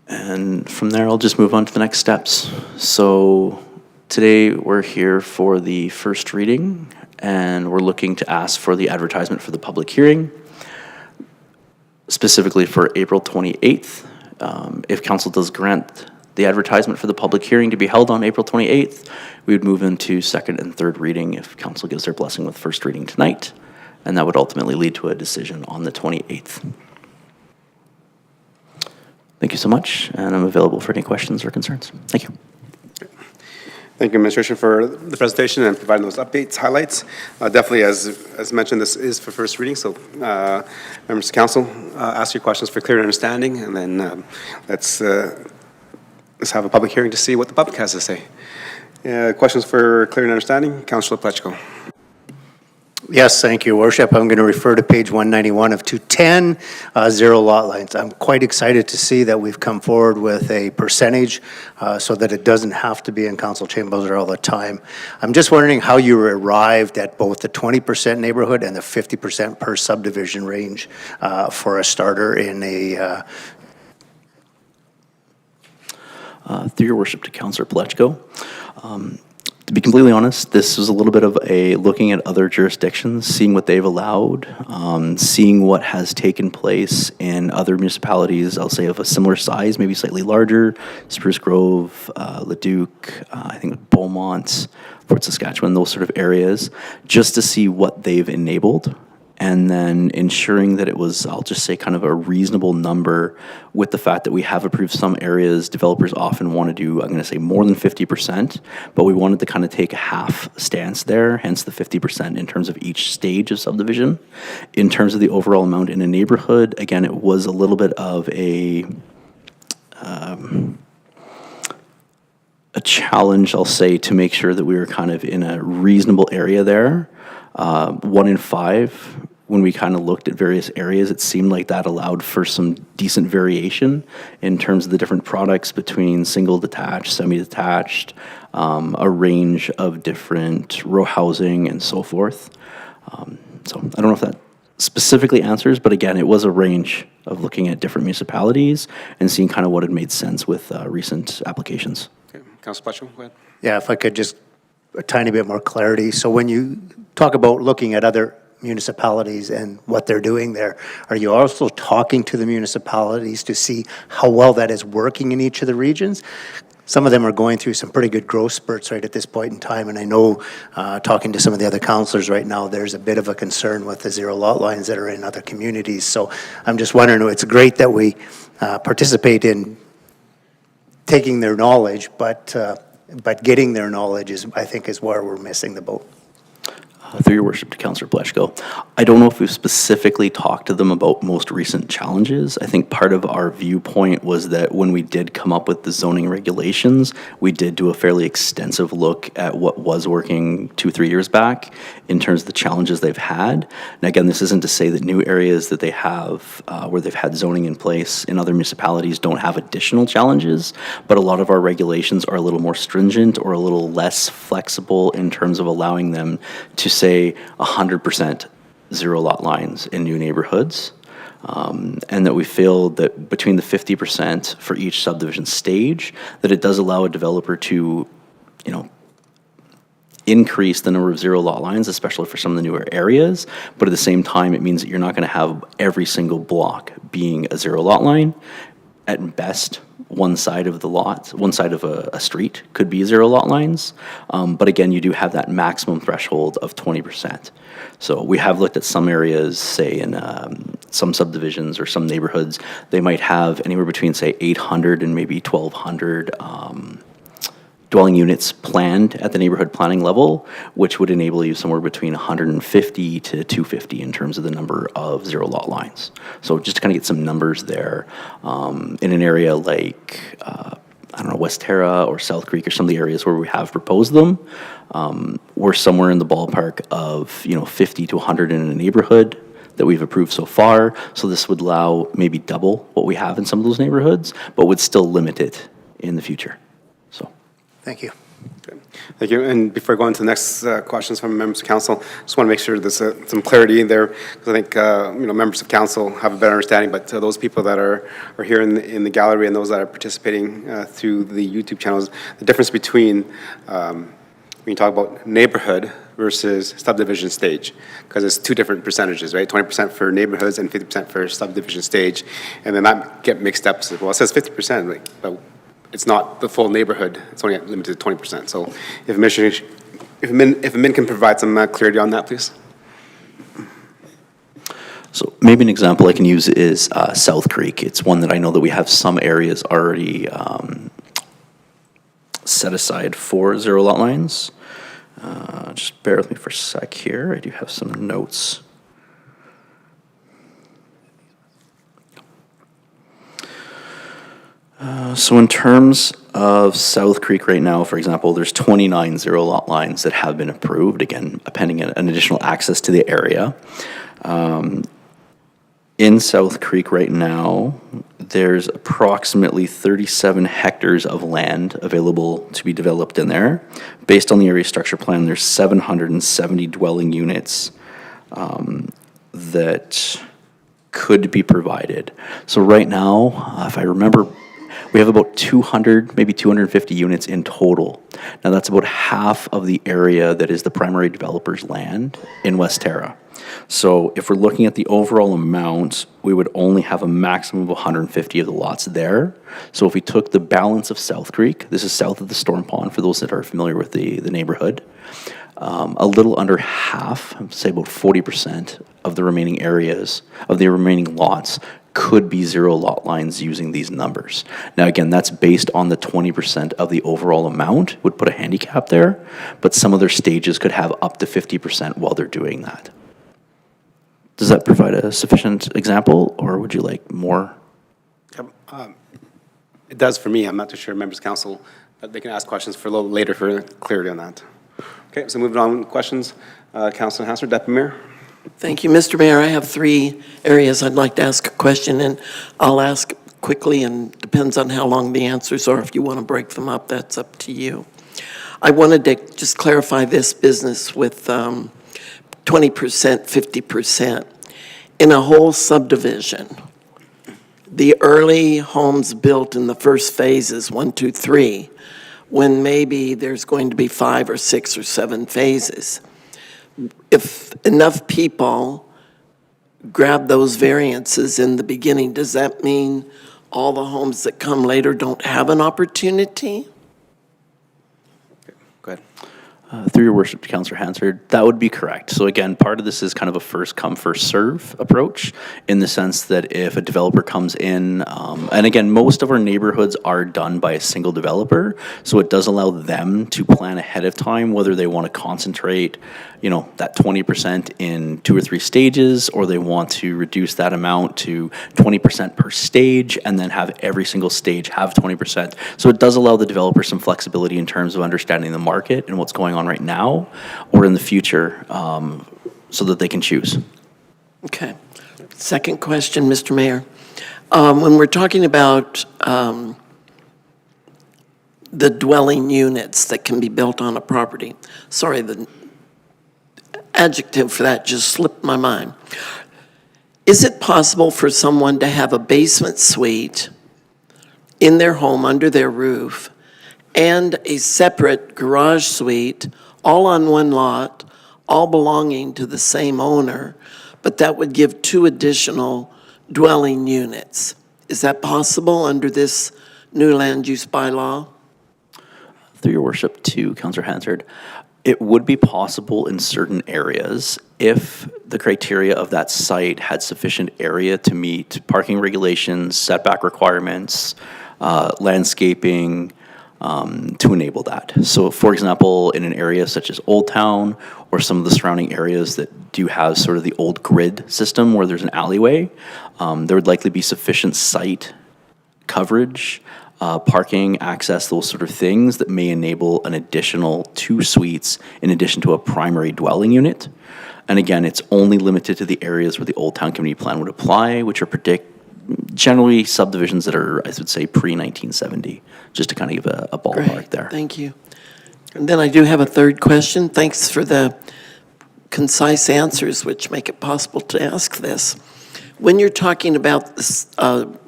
And from there, I'll just move on to the next steps. So today, we're here for the first reading, and we're looking to ask for the advertisement for the public hearing, specifically for April 28th. If council does grant the advertisement for the public hearing to be held on April 28th, we would move into second and third reading if council gives their blessing with first reading tonight, and that would ultimately lead to a decision on the 28th. Thank you so much, and I'm available for any questions or concerns. Thank you. Thank you, Administration, for the presentation and providing those updates, highlights. Definitely, as mentioned, this is for first reading, so members of council, ask your questions for clear understanding, and then let's have a public hearing to see what the public has to say. Questions for clear understanding? Councillor Plechko. Yes, thank you, Worship. I'm going to refer to page 191 of 210, zero lot lines. I'm quite excited to see that we've come forward with a percentage so that it doesn't have to be in council chambers all the time. I'm just wondering how you arrived at both the 20% neighborhood and the 50% per subdivision range for a starter in a Through your worship to Councillor Plechko. To be completely honest, this was a little bit of a looking at other jurisdictions, seeing what they've allowed, seeing what has taken place in other municipalities, I'll say of a similar size, maybe slightly larger, Spruce Grove, Leduc, I think Beaumont, Fort Saskatchewan, those sort of areas, just to see what they've enabled. And then ensuring that it was, I'll just say, kind of a reasonable number with the fact that we have approved some areas. Developers often want to do, I'm going to say, more than 50%, but we wanted to kind of take a half stance there, hence the 50% in terms of each stage of subdivision. In terms of the overall amount in a neighborhood, again, it was a little bit of a challenge, I'll say, to make sure that we were kind of in a reasonable area there. 1 in 5, when we kind of looked at various areas, it seemed like that allowed for some decent variation in terms of the different products between single detached, semi-detached, a range of different row housing and so forth. So I don't know if that specifically answers, but again, it was a range of looking at different municipalities and seeing kind of what had made sense with recent applications. Okay. Councilor Plechko, go ahead. Yeah, if I could just a tiny bit more clarity. So when you talk about looking at other municipalities and what they're doing there, are you also talking to the municipalities to see how well that is working in each of the regions? Some of them are going through some pretty good growth spurts right at this point in time, and I know, talking to some of the other councillors right now, there's a bit of a concern with the zero lot lines that are in other communities. So I'm just wondering, it's great that we participate in taking their knowledge, but getting their knowledge is, I think, is where we're missing the boat. Through your worship to Councillor Plechko, I don't know if we've specifically talked to them about most recent challenges. I think part of our viewpoint was that when we did come up with the zoning regulations, we did do a fairly extensive look at what was working 2-3 years back in terms of the challenges they've had. And again, this isn't to say that new areas that they have where they've had zoning in place in other municipalities don't have additional challenges, but a lot of our regulations are a little more stringent or a little less flexible in terms of allowing them to say 100% zero lot lines in new neighborhoods, and that we feel that between the 50% for each subdivision stage, that it does allow a developer to, increase the number of zero lot lines, especially for some of the newer areas, but at the same time, it means that you're not going to have every single block being a zero lot line. At best, one side of the lot, one side of a street could be 0 lot lines. But again, you do have that maximum threshold of 20%. So we have looked at some areas, say in some subdivisions or some neighborhoods, they might have anywhere between, say, 800 and maybe 1,200 dwelling units planned at the neighborhood planning level, which would enable you somewhere between 150 to 250 in terms of the number of 0 lot lines. So just to kind of get some numbers there, in an area like, I don't know, West Terra or South Creek or some of the areas where we have proposed them, we're somewhere in the ballpark of, 50 to 100 in a neighborhood that we've approved so far. So this would allow maybe double what we have in some of those neighborhoods, but would still limit it in the future. So. Thank you. Thank you. And before I go on to the next questions from members of council, just want to make sure there's some clarity in there, because I think members of council have a better understanding. But those people that are here in the gallery and those that are participating through the YouTube channels, the difference between when you talk about neighborhood versus subdivision stage, because it's two different percentages, right? 20% for neighborhoods and 50% for subdivision stage, and then that get mixed up. So, well, it says 50%, but it's not the full neighborhood. It's only limited to 20%. So if Min can provide some clarity on that, please. So maybe an example I can use is South Creek. It's one that I know that we have some areas already set aside for 0 lot lines. Just bear with me for a sec here. I do have some notes. So in terms of South Creek right now, for example, there's 29 0 lot lines that have been approved, again, pending an additional access to the area. In South Creek right now, there's approximately 37 hectares of land available to be developed in there. Based on the area structure plan, there's 770 dwelling units that could be provided. So right now, if I remember, we have about 200, maybe 250 units in total. Now that's about half of the area that is the primary developer's land in West Terra. So if we're looking at the overall amount, we would only have a maximum of 150 of the lots there. So if we took the balance of South Creek, this is south of the Storm Pond for those that are familiar with the neighborhood, a little under half, say about 40% of the remaining areas, of the remaining lots, could be 0 lot lines using these numbers. Now again, that's based on the 20% of the overall amount, would put a handicap there, but some of their stages could have up to 50% while they're doing that. Does that provide a sufficient example, or would you like more? It does for me. I'm not too sure members of council, but they can ask questions for a little later for clarity on that. Okay, so moving on, questions. Councilor Hassler, Deputy Mayor. Thank you, Mr. Mayor. I have 3 areas I'd like to ask a question, and I'll ask quickly, and depends on how long the answers are. If you want to break them up, that's up to you. I wanted to just clarify this business with 20%, 50%. In a whole subdivision, the early homes built in the first phases, 1, 2, 3, when maybe there's going to be 5 or 6 or 7 phases, if enough people grab those variances in the beginning, does that mean all the homes that come later don't have an opportunity? Go ahead. Through your worship to Councillor Hansard, that would be correct. So again, part of this is kind of a first come, first serve approach, in the sense that if a developer comes in, and again, most of our neighborhoods are done by a single developer, so it does allow them to plan ahead of time whether they want to concentrate, that 20% in 2 or 3 stages, or they want to reduce that amount to 20% per stage and then have every single stage have 20%. So it does allow the developer some flexibility in terms of understanding the market and what's going on right now or in the future, so that they can choose. Okay. Second question, Mr. Mayor. When we're talking about the dwelling units that can be built on a property, sorry, the adjective for that just slipped my mind. Is it possible for someone to have a basement suite in their home under their roof and a separate garage suite all on one lot, all belonging to the same owner, but that would give 2 additional dwelling units? Is that possible under this new land use bylaw? Through your worship to Councillor Hansard, it would be possible in certain areas if the criteria of that site had sufficient area to meet parking regulations, setback requirements, landscaping, to enable that. So for example, in an area such as Old Town or some of the surrounding areas that do have sort of the old grid system where there's an alleyway, there would likely be sufficient site coverage, parking, access, those sort of things that may enable an additional 2 suites in addition to a primary dwelling unit. And again, it's only limited to the areas where the Old Town Community Plan would apply, which are generally subdivisions that are, I would say, pre-1970, just to kind of give a ballpark Great, there. thank you. And then I do have a third question. Thanks for the concise answers, which make it possible to ask this. When you're talking about this,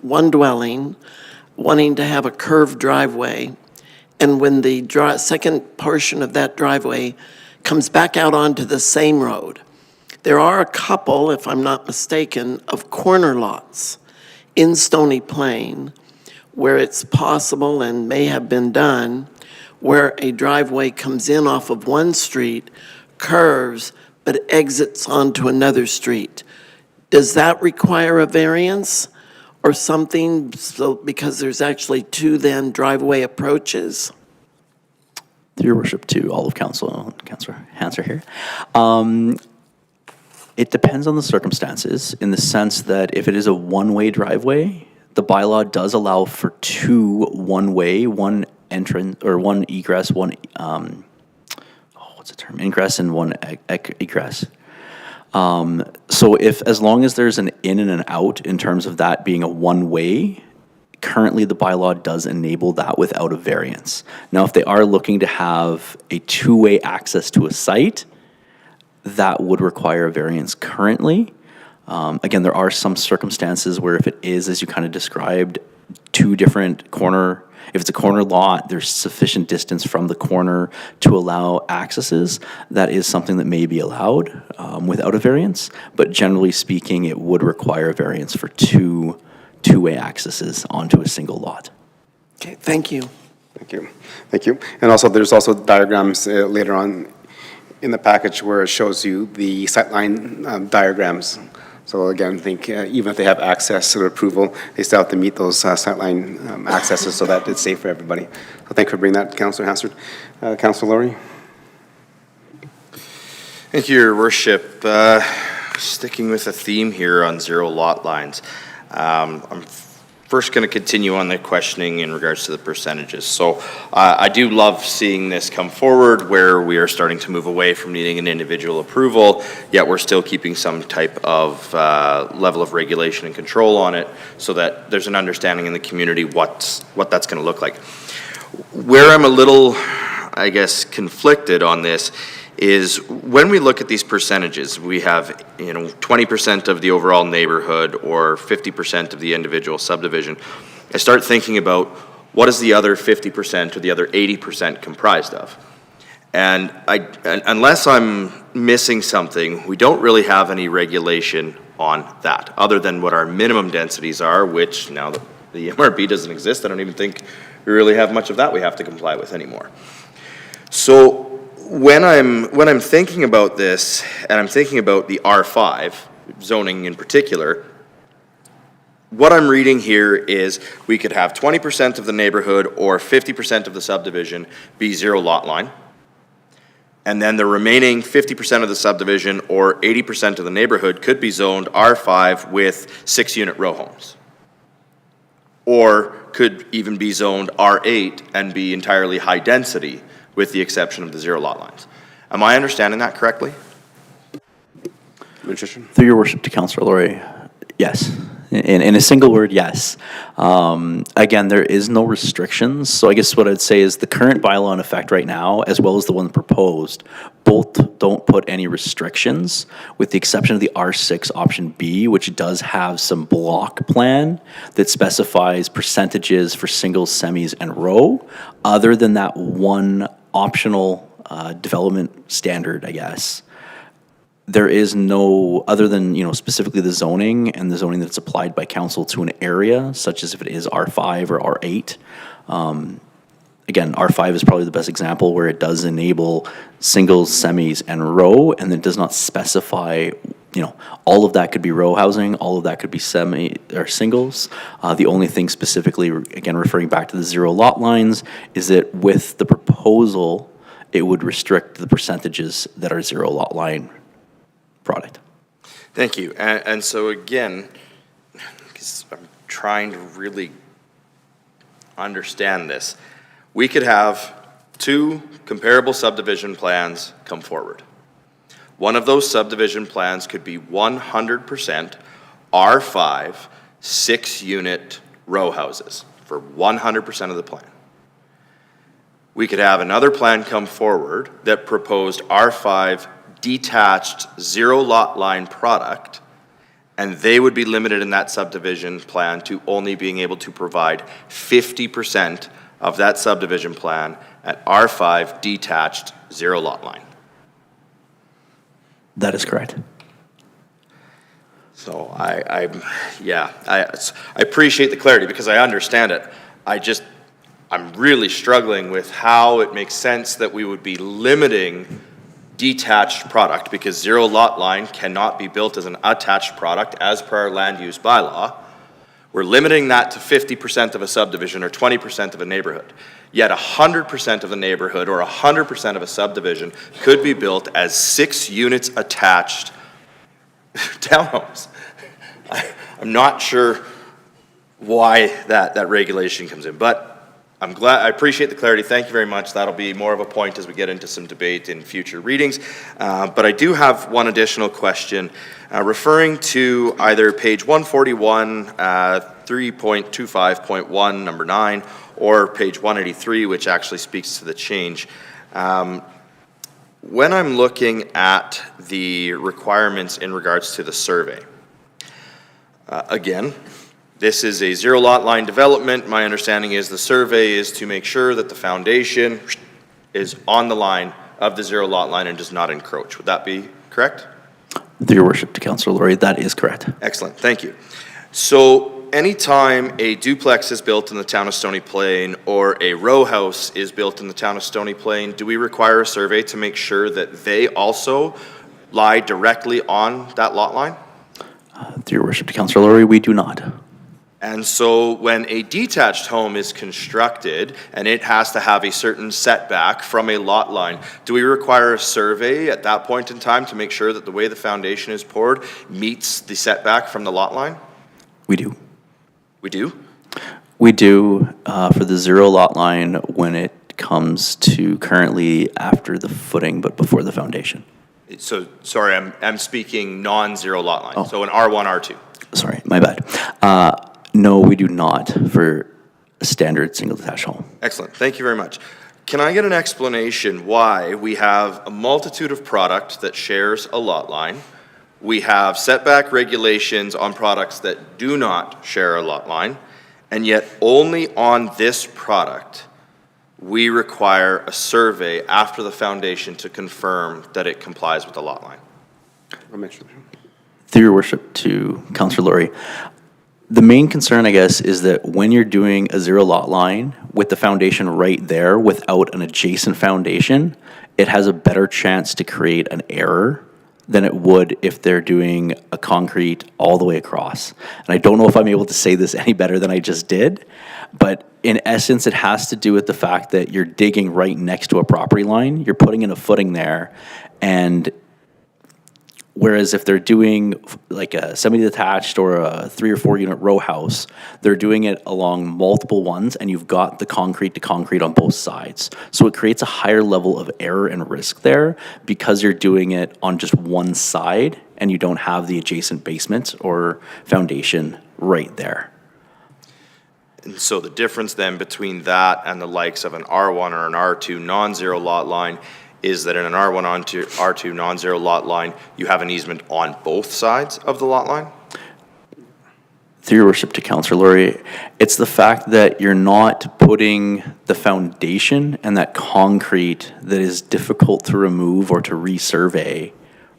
one dwelling wanting to have a curved driveway, and when the second portion of that driveway comes back out onto the same road, there are a couple, if I'm not mistaken, of corner lots in Stony Plain where it's possible and may have been done where a driveway comes in off of one street, curves, but exits onto another street. Does that require a variance or something, so because there's actually 2 then driveway approaches? Through your worship to all of council, Councillor Hansard here. It depends on the circumstances in the sense that if it is a one-way driveway, the bylaw does allow for 2 one-way, one entrance, or one egress, one, what's the term, ingress and one egress. So if, as long as there's an in and an out in terms of that being a one-way, currently the bylaw does enable that without a variance. Now, if they are looking to have a 2-way access to a site, that would require a variance currently. Again, there are some circumstances where if it is, as you kind of described, 2 different if it's a corner lot, there's sufficient distance from the corner to allow accesses. That is something that may be allowed without a variance, but generally speaking, it would require a variance for 2-way accesses onto a single lot. Okay, thank you. Thank you. Thank you. And also, there's also diagrams later on in the package where it shows you the sightline diagrams. So again, I think even if they have access to approval, they still have to meet those sightline accesses so that it's safe for everybody. So thank you for bringing that, Councillor Hansard. Councillor Laurie? Thank you, Your Worship. Sticking with the theme here on 0 lot lines, I'm first going to continue on the questioning in regards to the percentages. So I do love seeing this come forward where we are starting to move away from needing an individual approval, yet we're still keeping some type of level of regulation and control on it so that there's an understanding in the community what that's going to look like. Where I'm a little, I guess, conflicted on this is when we look at these percentages, we have 20% of the overall neighborhood or 50% of the individual subdivision. I start thinking about what is the other 50% or the other 80% comprised of? And unless I'm missing something, we don't really have any regulation on that, other than what our minimum densities are, which now that the MRB doesn't exist, I don't even think we really have much of that we have to comply with anymore. So when I'm thinking about this, and I'm thinking about the R5 zoning in particular, what I'm reading here is we could have 20% of the neighborhood or 50% of the subdivision be 0 lot line, and then the remaining 50% of the subdivision or 80% of the neighborhood could be zoned R5 with 6-unit row homes, or could even be zoned R8 and be entirely high density, with the exception of the 0 lot lines. Am I understanding that correctly? Through your worship to Councillor Laurie, yes. In a single word, yes. Again, there is no restrictions. So I guess what I'd say is the current bylaw in effect right now, as well as the one proposed, both don't put any restrictions, with the exception of the R6 option B, which does have some block plan that specifies percentages for singles, semis, and row. Other than that one optional development standard, I guess, there is no, other than, specifically the zoning and the zoning that's applied by council to an area, such as if it is R5 or R8. Again, R5 is probably the best example where it does enable singles, semis, and row, and it does not specify, all of that could be row housing, all of that could be semi or singles. The only thing specifically, again, referring back to the zero lot lines, is that with the proposal, it would restrict the percentages that are zero lot line product. Thank you. And so again, because I'm trying to really understand this, we could have two comparable subdivision plans come forward. One of those subdivision plans could be 100% R5, 6-unit row houses for 100% of the plan. We could have another plan come forward that proposed R5 detached zero lot line product, and they would be limited in that subdivision plan to only being able to provide 50% of that subdivision plan at R5 detached zero lot line. That is correct. So I appreciate the clarity because I understand it. I'm really struggling with how it makes sense that we would be limiting detached product because zero lot line cannot be built as an attached product as per our land use bylaw. We're limiting that to 50% of a subdivision or 20% of a neighborhood. Yet 100% of the neighborhood or 100% of a subdivision could be built as 6 units attached townhomes. I'm not sure why that regulation comes in, but I'm glad, I appreciate the clarity. Thank you very much. That'll be more of a point as we get into some debate in future readings. But I do have one additional question referring to either page 141, 3.25.1, number 9, or page 183, which actually speaks to the change. When I'm looking at the requirements in regards to the survey, again, this is a zero lot line development. My understanding is the survey is to make sure that the foundation is on the line of the zero lot line and does not encroach. Would that be correct? Through your worship to Councillor Laurie, that is correct. Excellent, thank you. So anytime a duplex is built in the town of Stony Plain or a row house is built in the town of Stony Plain, do we require a survey to make sure that they also lie directly on that lot line? Through your worship to Councillor Laurie, we do not. And so when a detached home is constructed and it has to have a certain setback from a lot line, do we require a survey at that point in time to make sure that the way the foundation is poured meets the setback from the lot line? We do. We do? We do for the zero lot line when it comes to currently after the footing but before the foundation. So, sorry, I'm speaking non-zero lot line, Oh. so an R1, R2. Sorry, my bad. No, we do not for a standard single detached home. Excellent, thank you very much. Can I get an explanation why we have a multitude of product that shares a lot line? We have setback regulations on products that do not share a lot line, and yet only on this product, we require a survey after the foundation to confirm that it complies with the lot line. Through your worship to Councillor Laurie, the main concern, I guess, is that when you're doing a zero lot line with the foundation right there without an adjacent foundation, it has a better chance to create an error than it would if they're doing a concrete all the way across. And I don't know if I'm able to say this any better than I just did, but in essence, it has to do with the fact that you're digging right next to a property line, you're putting in a footing there, and whereas if they're doing like a semi-detached or a 3 or 4 unit row house, they're doing it along multiple ones and you've got the concrete to concrete on both sides. So it creates a higher level of error and risk there because you're doing it on just one side and you don't have the adjacent basement or foundation right there. And so the difference then between that and the likes of an R1 or an R2 non-zero lot line is that in an R1 onto R2 non-zero lot line, you have an easement on both sides of the lot line? Through your worship to Councillor Laurie, it's the fact that you're not putting the foundation and that concrete that is difficult to remove or to resurvey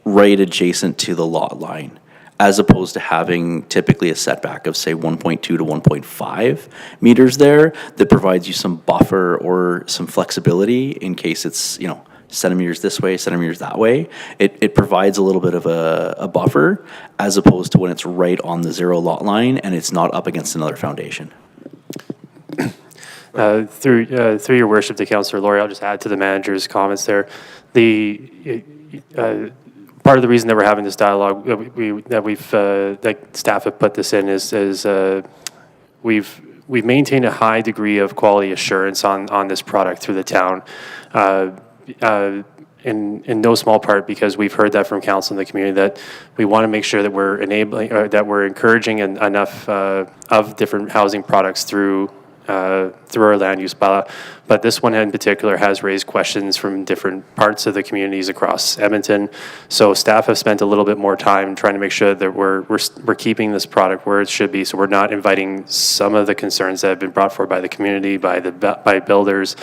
right adjacent to the lot line, as opposed to having typically a setback of, say, 1.2 to 1.5 meters there, that provides you some buffer or some flexibility in case it's, you know, centimeters this way, centimeters that way. It provides a little bit of a buffer, as opposed to when it's right on the zero lot line and it's not up against another foundation. Through your worship to Councillor Laurie, I'll just add to the manager's comments there. Part of the reason that we're having this dialogue, that staff have put this in is we've maintained a high degree of quality assurance on this product through the town. In no small part because we've heard that from council in the community, that we want to make sure that we're enabling, or that we're encouraging enough of different housing products through our land use bylaw. But this one in particular has raised questions from different parts of the communities across Edmonton. So staff have spent a little bit more time trying to make sure that we're keeping this product where it should be. So we're not inviting some of the concerns that have been brought forward by the community, by builders.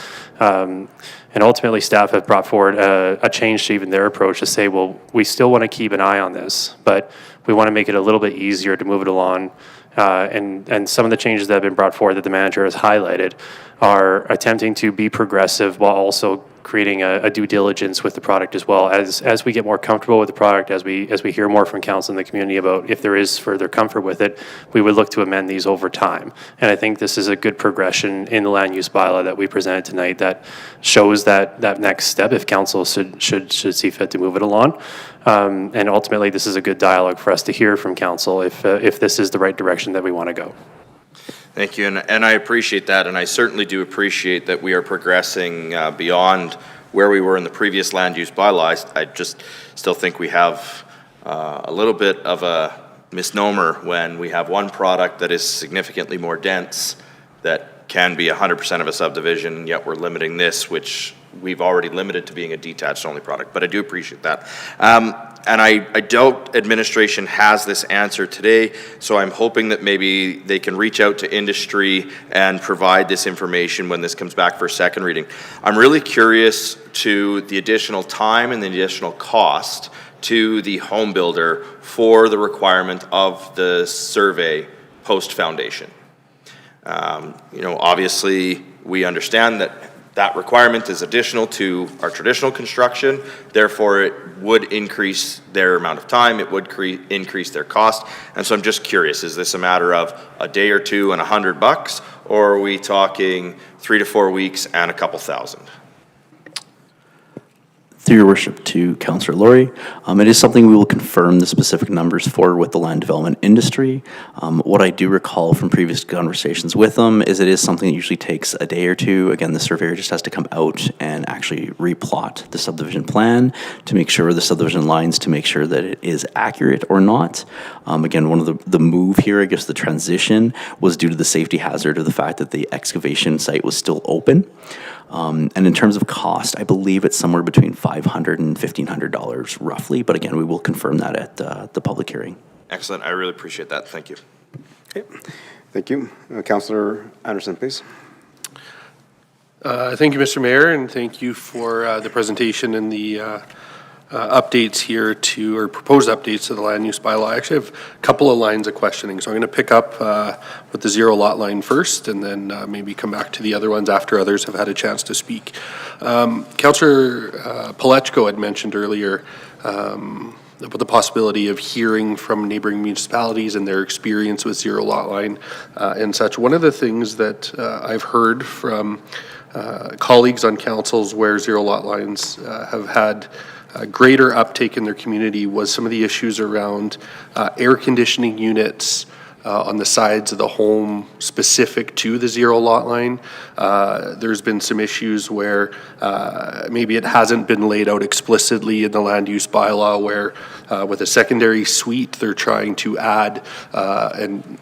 And ultimately, staff have brought forward a change to even their approach to say, well, we still want to keep an eye on this, but we want to make it a little bit easier to move it along. And some of the changes that have been brought forward that the manager has highlighted are attempting to be progressive while also creating a due diligence with the product as well. As we get more comfortable with the product, as we hear more from council and the community about if there is further comfort with it, we would look to amend these over time. And I think this is a good progression in the land use bylaw that we presented tonight that shows that next step if council should see fit to move it along. And ultimately, this is a good dialogue for us to hear from council if this is the right direction that we want to go. Thank you, and I appreciate that, and I certainly do appreciate that we are progressing beyond where we were in the previous land use bylaws. I just still think we have a little bit of a misnomer when we have one product that is significantly more dense that can be 100% of a subdivision, yet we're limiting this, which we've already limited to being a detached only product, but I do appreciate that. And I doubt administration has this answer today, so I'm hoping that maybe they can reach out to industry and provide this information when this comes back for second reading. I'm really curious to the additional time and the additional cost to the home builder for the requirement of the survey post-foundation. Obviously, we understand that that requirement is additional to our traditional construction, therefore it would increase their amount of time, it would increase their cost, and so I'm just curious, is this a matter of a day or two and $100, or are we talking 3 to 4 weeks and a couple thousand? Through your worship to Councillor Laurie, it is something we will confirm the specific numbers for with the land development industry. What I do recall from previous conversations with them is it is something that usually takes a day or two. Again, the surveyor just has to come out and actually replot the subdivision plan to make sure the subdivision lines to make sure that it is accurate or not. Again, one of the move here, I guess the transition, was due to the safety hazard of the fact that the excavation site was still open. And in terms of cost, I believe it's somewhere between $500 and $1,500 roughly, but again, we will confirm that at the public hearing. Excellent, I really appreciate that, thank you. Okay. Thank you. Councillor Anderson, please. Thank you, Mr. Mayor, and thank you for the presentation and the updates here or proposed updates to the land use bylaw. I actually have a couple of lines of questioning, so I'm going to pick up with the zero lot line first and then maybe come back to the other ones after others have had a chance to speak. Councillor Palechko had mentioned earlier about the possibility of hearing from neighboring municipalities and their experience with zero lot line and such. One of the things that I've heard from colleagues on councils where zero lot lines have had greater uptake in their community was some of the issues around air conditioning units on the sides of the home specific to the zero lot line. There's been some issues where maybe it hasn't been laid out explicitly in the land use bylaw where with a secondary suite they're trying to add an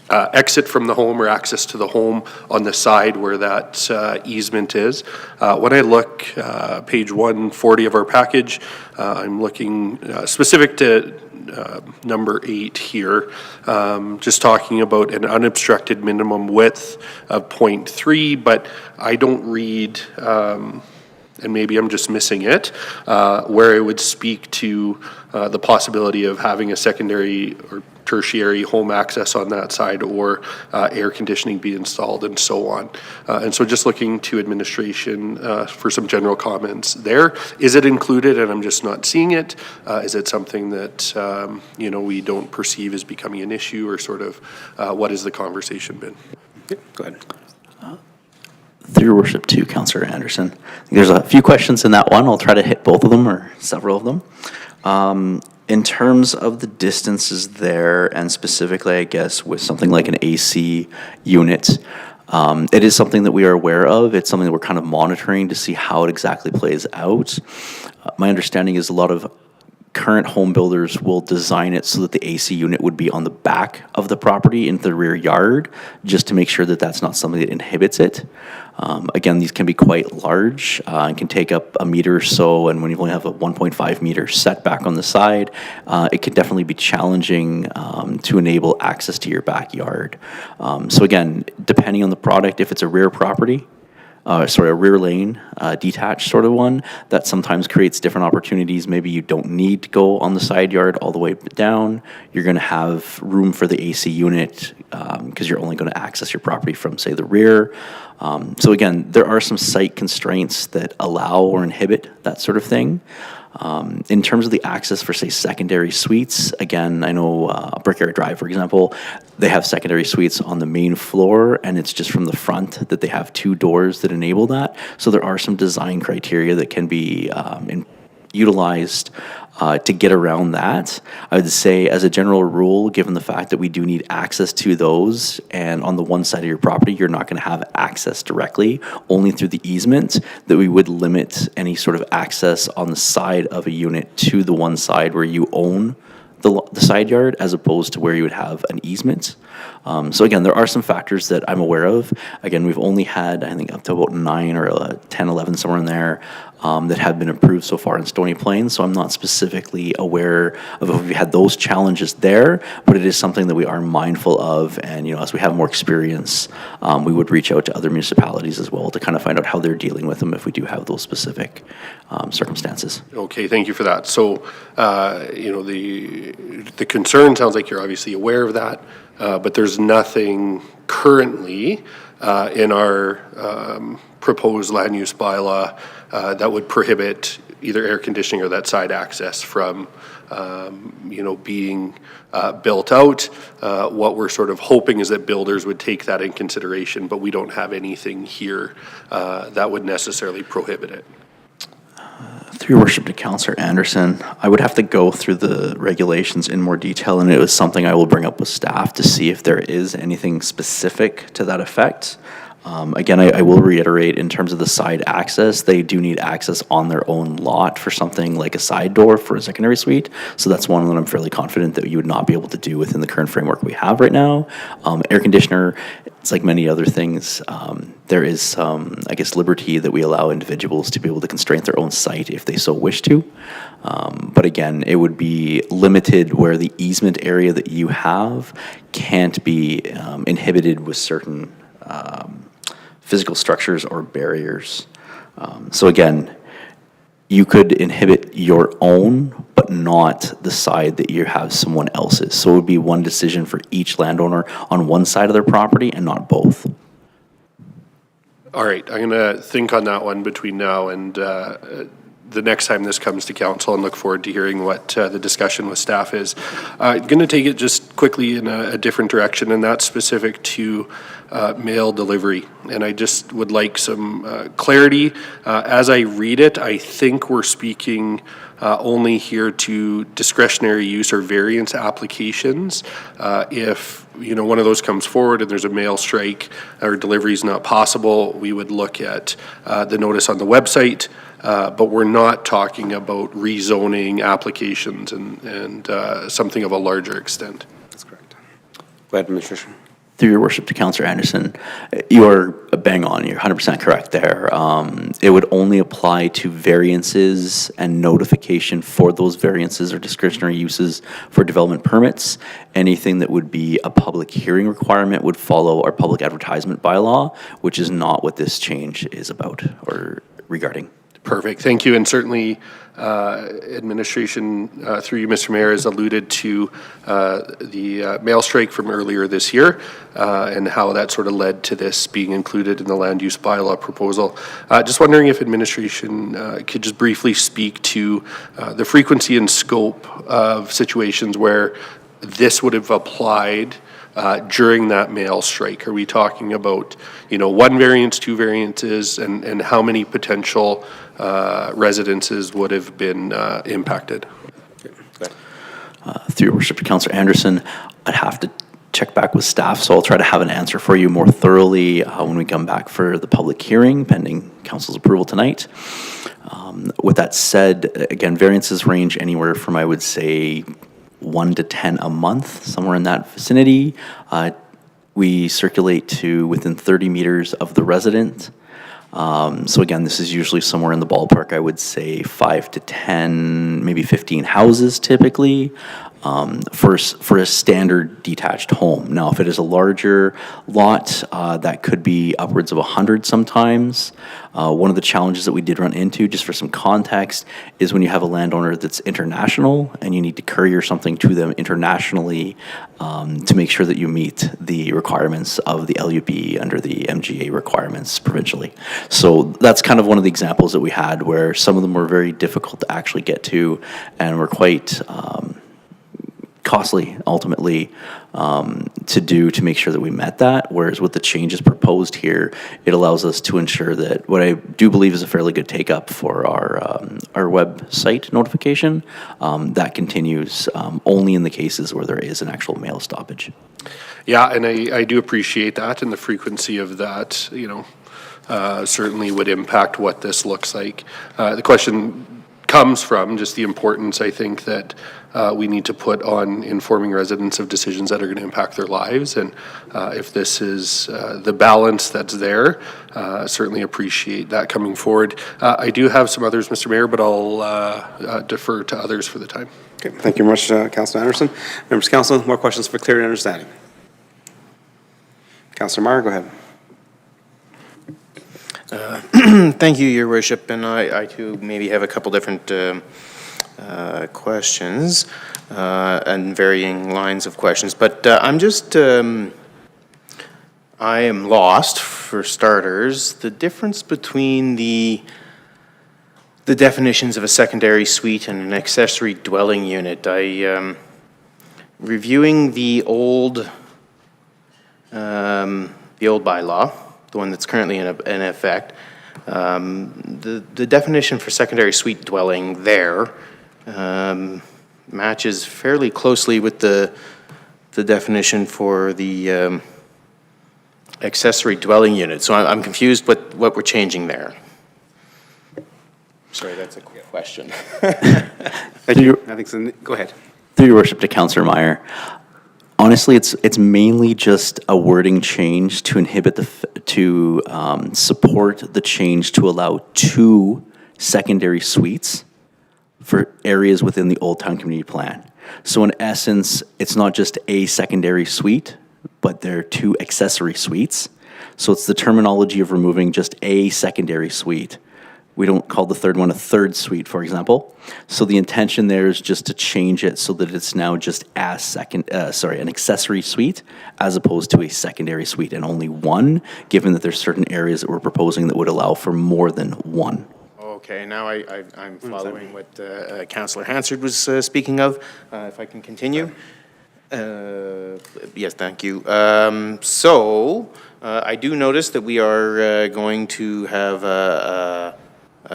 exit from the home or access to the home on the side where that easement is. When I look page 140 of our package, I'm looking specific to number 8 here, just talking about an unobstructed minimum width of 0.3, but I don't read and maybe I'm just missing it, where it would speak to the possibility of having a secondary or tertiary home access on that side, or air conditioning be installed, and so on. And so just looking to administration for some general comments there. Is it included and I'm just not seeing it? Is it something that, we don't perceive as becoming an issue, or sort of what has the conversation been? Go ahead. Through your worship to Councillor Anderson. There's a few questions in that one. I'll try to hit both of them or several of them. In terms of the distances there, and specifically, I guess, with something like an AC unit, it is something that we are aware of. It's something that we're kind of monitoring to see how it exactly plays out. My understanding is a lot of current home builders will design it so that the AC unit would be on the back of the property in the rear yard, just to make sure that that's not something that inhibits it. Again, these can be quite large and can take up a meter or so, and when you only have a 1.5 meter setback on the side, it can definitely be challenging to enable access to your backyard. So again, depending on the product, if it's a rear property, a rear lane, detached sort of one, that sometimes creates different opportunities. Maybe you don't need to go on the side yard all the way down. You're going to have room for the AC unit because you're only going to access your property from, say, the rear. So again, there are some site constraints that allow or inhibit that sort of thing. In terms of the access for, say, secondary suites, again, I know Brickyard Drive, for example, they have secondary suites on the main floor, and it's just from the front that they have two doors that enable that. So there are some design criteria that can be utilized to get around that. I would say, as a general rule, given the fact that we do need access to those, and on the one side of your property you're not going to have access directly, only through the easement, that we would limit any sort of access on the side of a unit to the one side where you own the side yard, as opposed to where you would have an easement. So again, there are some factors that I'm aware of. Again, we've only had, I think, up to about 9 or 10, 11, somewhere in there, that have been approved so far in Stony Plain. So I'm not specifically aware of if we've had those challenges there, but it is something that we are mindful of. And, as we have more experience, we would reach out to other municipalities as well to kind of find out how they're dealing with them if we do have those specific circumstances. Okay, thank you for that. So, the concern sounds like you're obviously aware of that, but there's nothing currently in our proposed land use bylaw that would prohibit either air conditioning or that side access from, being built out. What we're sort of hoping is that builders would take that in consideration, but we don't have anything here that would necessarily prohibit it. Through your worship to Councillor Anderson, I would have to go through the regulations in more detail, and it was something I will bring up with staff to see if there is anything specific to that effect. Again, I will reiterate, in terms of the side access, they do need access on their own lot for something like a side door for a secondary suite. So that's one that I'm fairly confident that you would not be able to do within the current framework we have right now. Air conditioner, it's like many other things. There is some, liberty that we allow individuals to be able to constrain their own site if they so wish to. But again, it would be limited where the easement area that you have can't be inhibited with certain physical structures or barriers. So again, you could inhibit your own, but not the side that you have someone else's. So it would be one decision for each landowner on one side of their property and not both. All right, I'm going to think on that one between now and the next time this comes to council, and look forward to hearing what the discussion with staff is. I'm going to take it just quickly in a different direction, and that's specific to mail delivery. And I just would like some clarity. As I read it, I think we're speaking only here to discretionary use or variance applications. If one of those comes forward and there's a mail strike or delivery is not possible, we would look at the notice on the website. But we're not talking about rezoning applications and something of a larger extent. That's correct. Go ahead, Administration. Through your worship to Councillor Anderson, you are bang on. You're 100% correct there. It would only apply to variances and notification for those variances or discretionary uses for development permits. Anything that would be a public hearing requirement would follow our public advertisement bylaw, which is not what this change is about or regarding. Perfect. Thank you. And certainly, administration, through you, Mr. Mayor, has alluded to the mail strike from earlier this year and how that sort of led to this being included in the land use bylaw proposal. Just wondering if administration could just briefly speak to the frequency and scope of situations where this would have applied during that mail strike. Are we talking about, one variance, two variances, and how many potential residences would have been impacted? Through your worship to Councillor Anderson, I'd have to check back with staff, so I'll try to have an answer for you more thoroughly when we come back for the public hearing, pending council's approval tonight. With that said, again, variances range anywhere from, I would say, 1 to 10 a month, somewhere in that vicinity. We circulate to within 30 meters of the resident. So again, this is usually somewhere in the ballpark, I would say 5 to 10, maybe 15 houses typically, for a standard detached home. Now, if it is a larger lot, that could be upwards of 100 sometimes. One of the challenges that we did run into, just for some context, is when you have a landowner that's international and you need to courier something to them internationally to make sure that you meet the requirements of the LUB under the MGA requirements provincially. So that's kind of one of the examples that we had where some of them were very difficult to actually get to and were quite costly ultimately to make sure that we met that, whereas with the changes proposed here, it allows us to ensure that what I do believe is a fairly good take up for our website notification, that continues only in the cases where there is an actual mail stoppage. Yeah, and I do appreciate that, and the frequency of that, certainly would impact what this looks like. The question comes from just the importance, I think, that we need to put on informing residents of decisions that are going to impact their lives. And if this is the balance that's there, certainly appreciate that coming forward. I do have some others, Mr. Mayor, but I'll defer to others for the time. Okay, thank you very much, Councilor Anderson. Members of Council, more questions for clarity and understanding? Councilor Meyer, go ahead. Thank you, Your Worship, and I too maybe have a couple different questions and varying lines of questions, but I'm just, I am lost, for starters, the difference between the definitions of a secondary suite and an accessory dwelling unit. Reviewing the old bylaw, the one that's currently in effect, the definition for secondary suite dwelling there matches fairly closely with the definition for the accessory dwelling unit. So I'm confused what we're changing there. Sorry, that's a quick question. Thank you. I think so. Go ahead. Through your worship to Councillor Meyer, honestly, it's mainly just a wording change to inhibit support the change to allow 2 secondary suites for areas within the Old Town Community Plan. So in essence, it's not just a secondary suite, but there are 2 accessory suites. So it's the terminology of removing just a secondary suite. We don't call the third one a third suite, for example. So the intention there is just to change it so that it's now just an accessory suite as opposed to a secondary suite and only one, given that there's certain areas that we're proposing that would allow for more than one. Okay, now I'm following what Councillor Hansard was speaking of. If I can continue. Yes, thank you. So I do notice that we are going to have a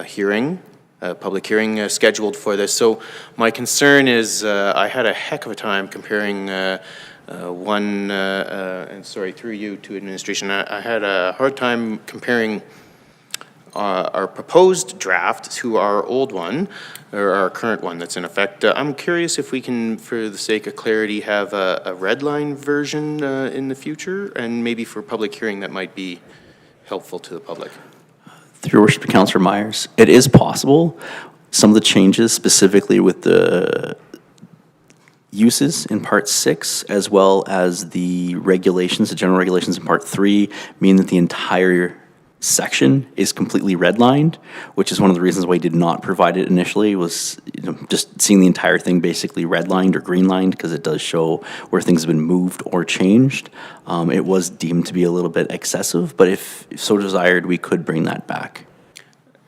hearing, a public hearing scheduled for this. So my concern is I had a heck of a time comparing and sorry, through you to administration, I had a hard time comparing our proposed draft to our old one, or our current one that's in effect. I'm curious if we can, for the sake of clarity, have a red line version in the future, and maybe for public hearing that might be helpful to the public. Through your worship to Councillor Myers, it is possible. Some of the changes, specifically with the uses in Part 6, as well as the regulations, the general regulations in Part 3, mean that the entire section is completely redlined, which is one of the reasons why we did not provide it initially, was just seeing the entire thing basically redlined or greenlined, because it does show where things have been moved or changed. It was deemed to be a little bit excessive, but if so desired, we could bring that back.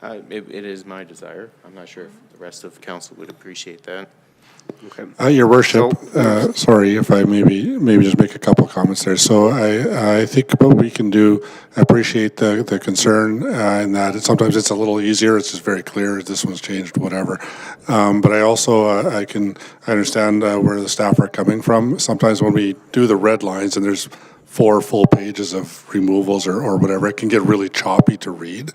It is my desire. I'm not sure if the rest of council would appreciate that. Your worship, sorry if I maybe just make a couple of comments there. So I think what we can do, I appreciate the concern in that sometimes it's a little easier. It's just very clear. This one's changed, whatever. But I also I understand where the staff are coming from. Sometimes when we do the red lines and there's 4 full pages of removals or whatever, it can get really choppy to read.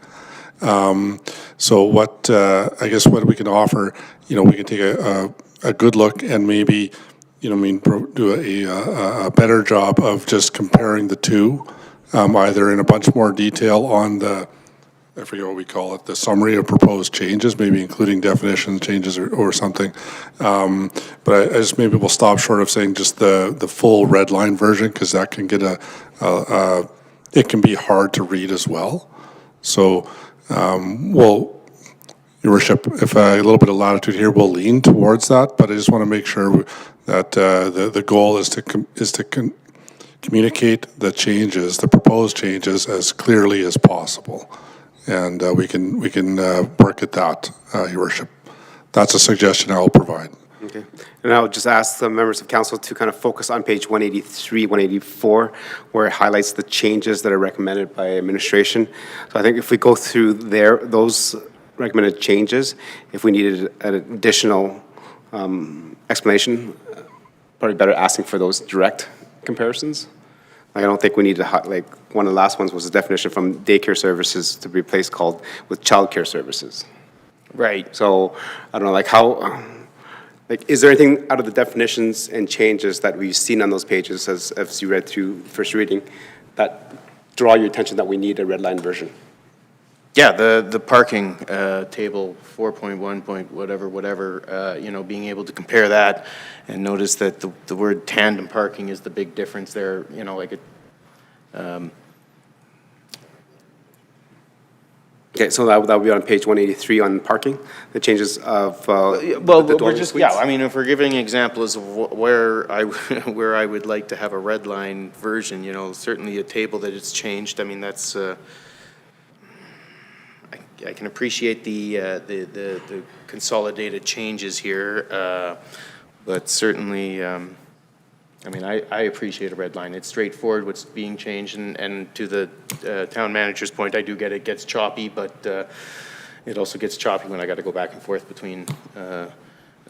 So what I guess what we can offer, we can take a good look and maybe, do a better job of just comparing the two, either in a bunch more detail on I forget what we call it, the summary of proposed changes, maybe including definition changes or something. But I just maybe we'll stop short of saying just the full red line version, because that can get it can be hard to read as well. So, Your Worship, if a little bit of latitude here, we'll lean towards that, but I just want to make sure that the goal is to communicate the changes, the proposed changes, as clearly as possible, and we can work at that, Your Worship. That's a suggestion I'll provide. Okay, and I'll just ask the members of council to kind of focus on page 183, 184, where it highlights the changes that are recommended by administration. So I think if we go through those recommended changes, if we needed an additional explanation, probably better asking for those direct comparisons. I don't think we need to, one of the last ones was the definition from daycare services to be replaced with childcare services. Right. So I don't know, is there anything out of the definitions and changes that we've seen on those pages as you read through first reading that draw your attention that we need a red line version? Yeah, the parking table 4.1 point whatever, being able to compare that and notice that the word tandem parking is the big difference there, Okay, so that would be on page 183 on parking, the changes of well, the we're dwelling just, suites. if we're giving examples of where I would like to have a red line version, certainly a table that it's changed, that's, I can appreciate the consolidated changes here, but certainly, I appreciate a red line. It's straightforward what's being changed, and to the town manager's point, I do get it gets choppy, but it also gets choppy when I got to go back and forth between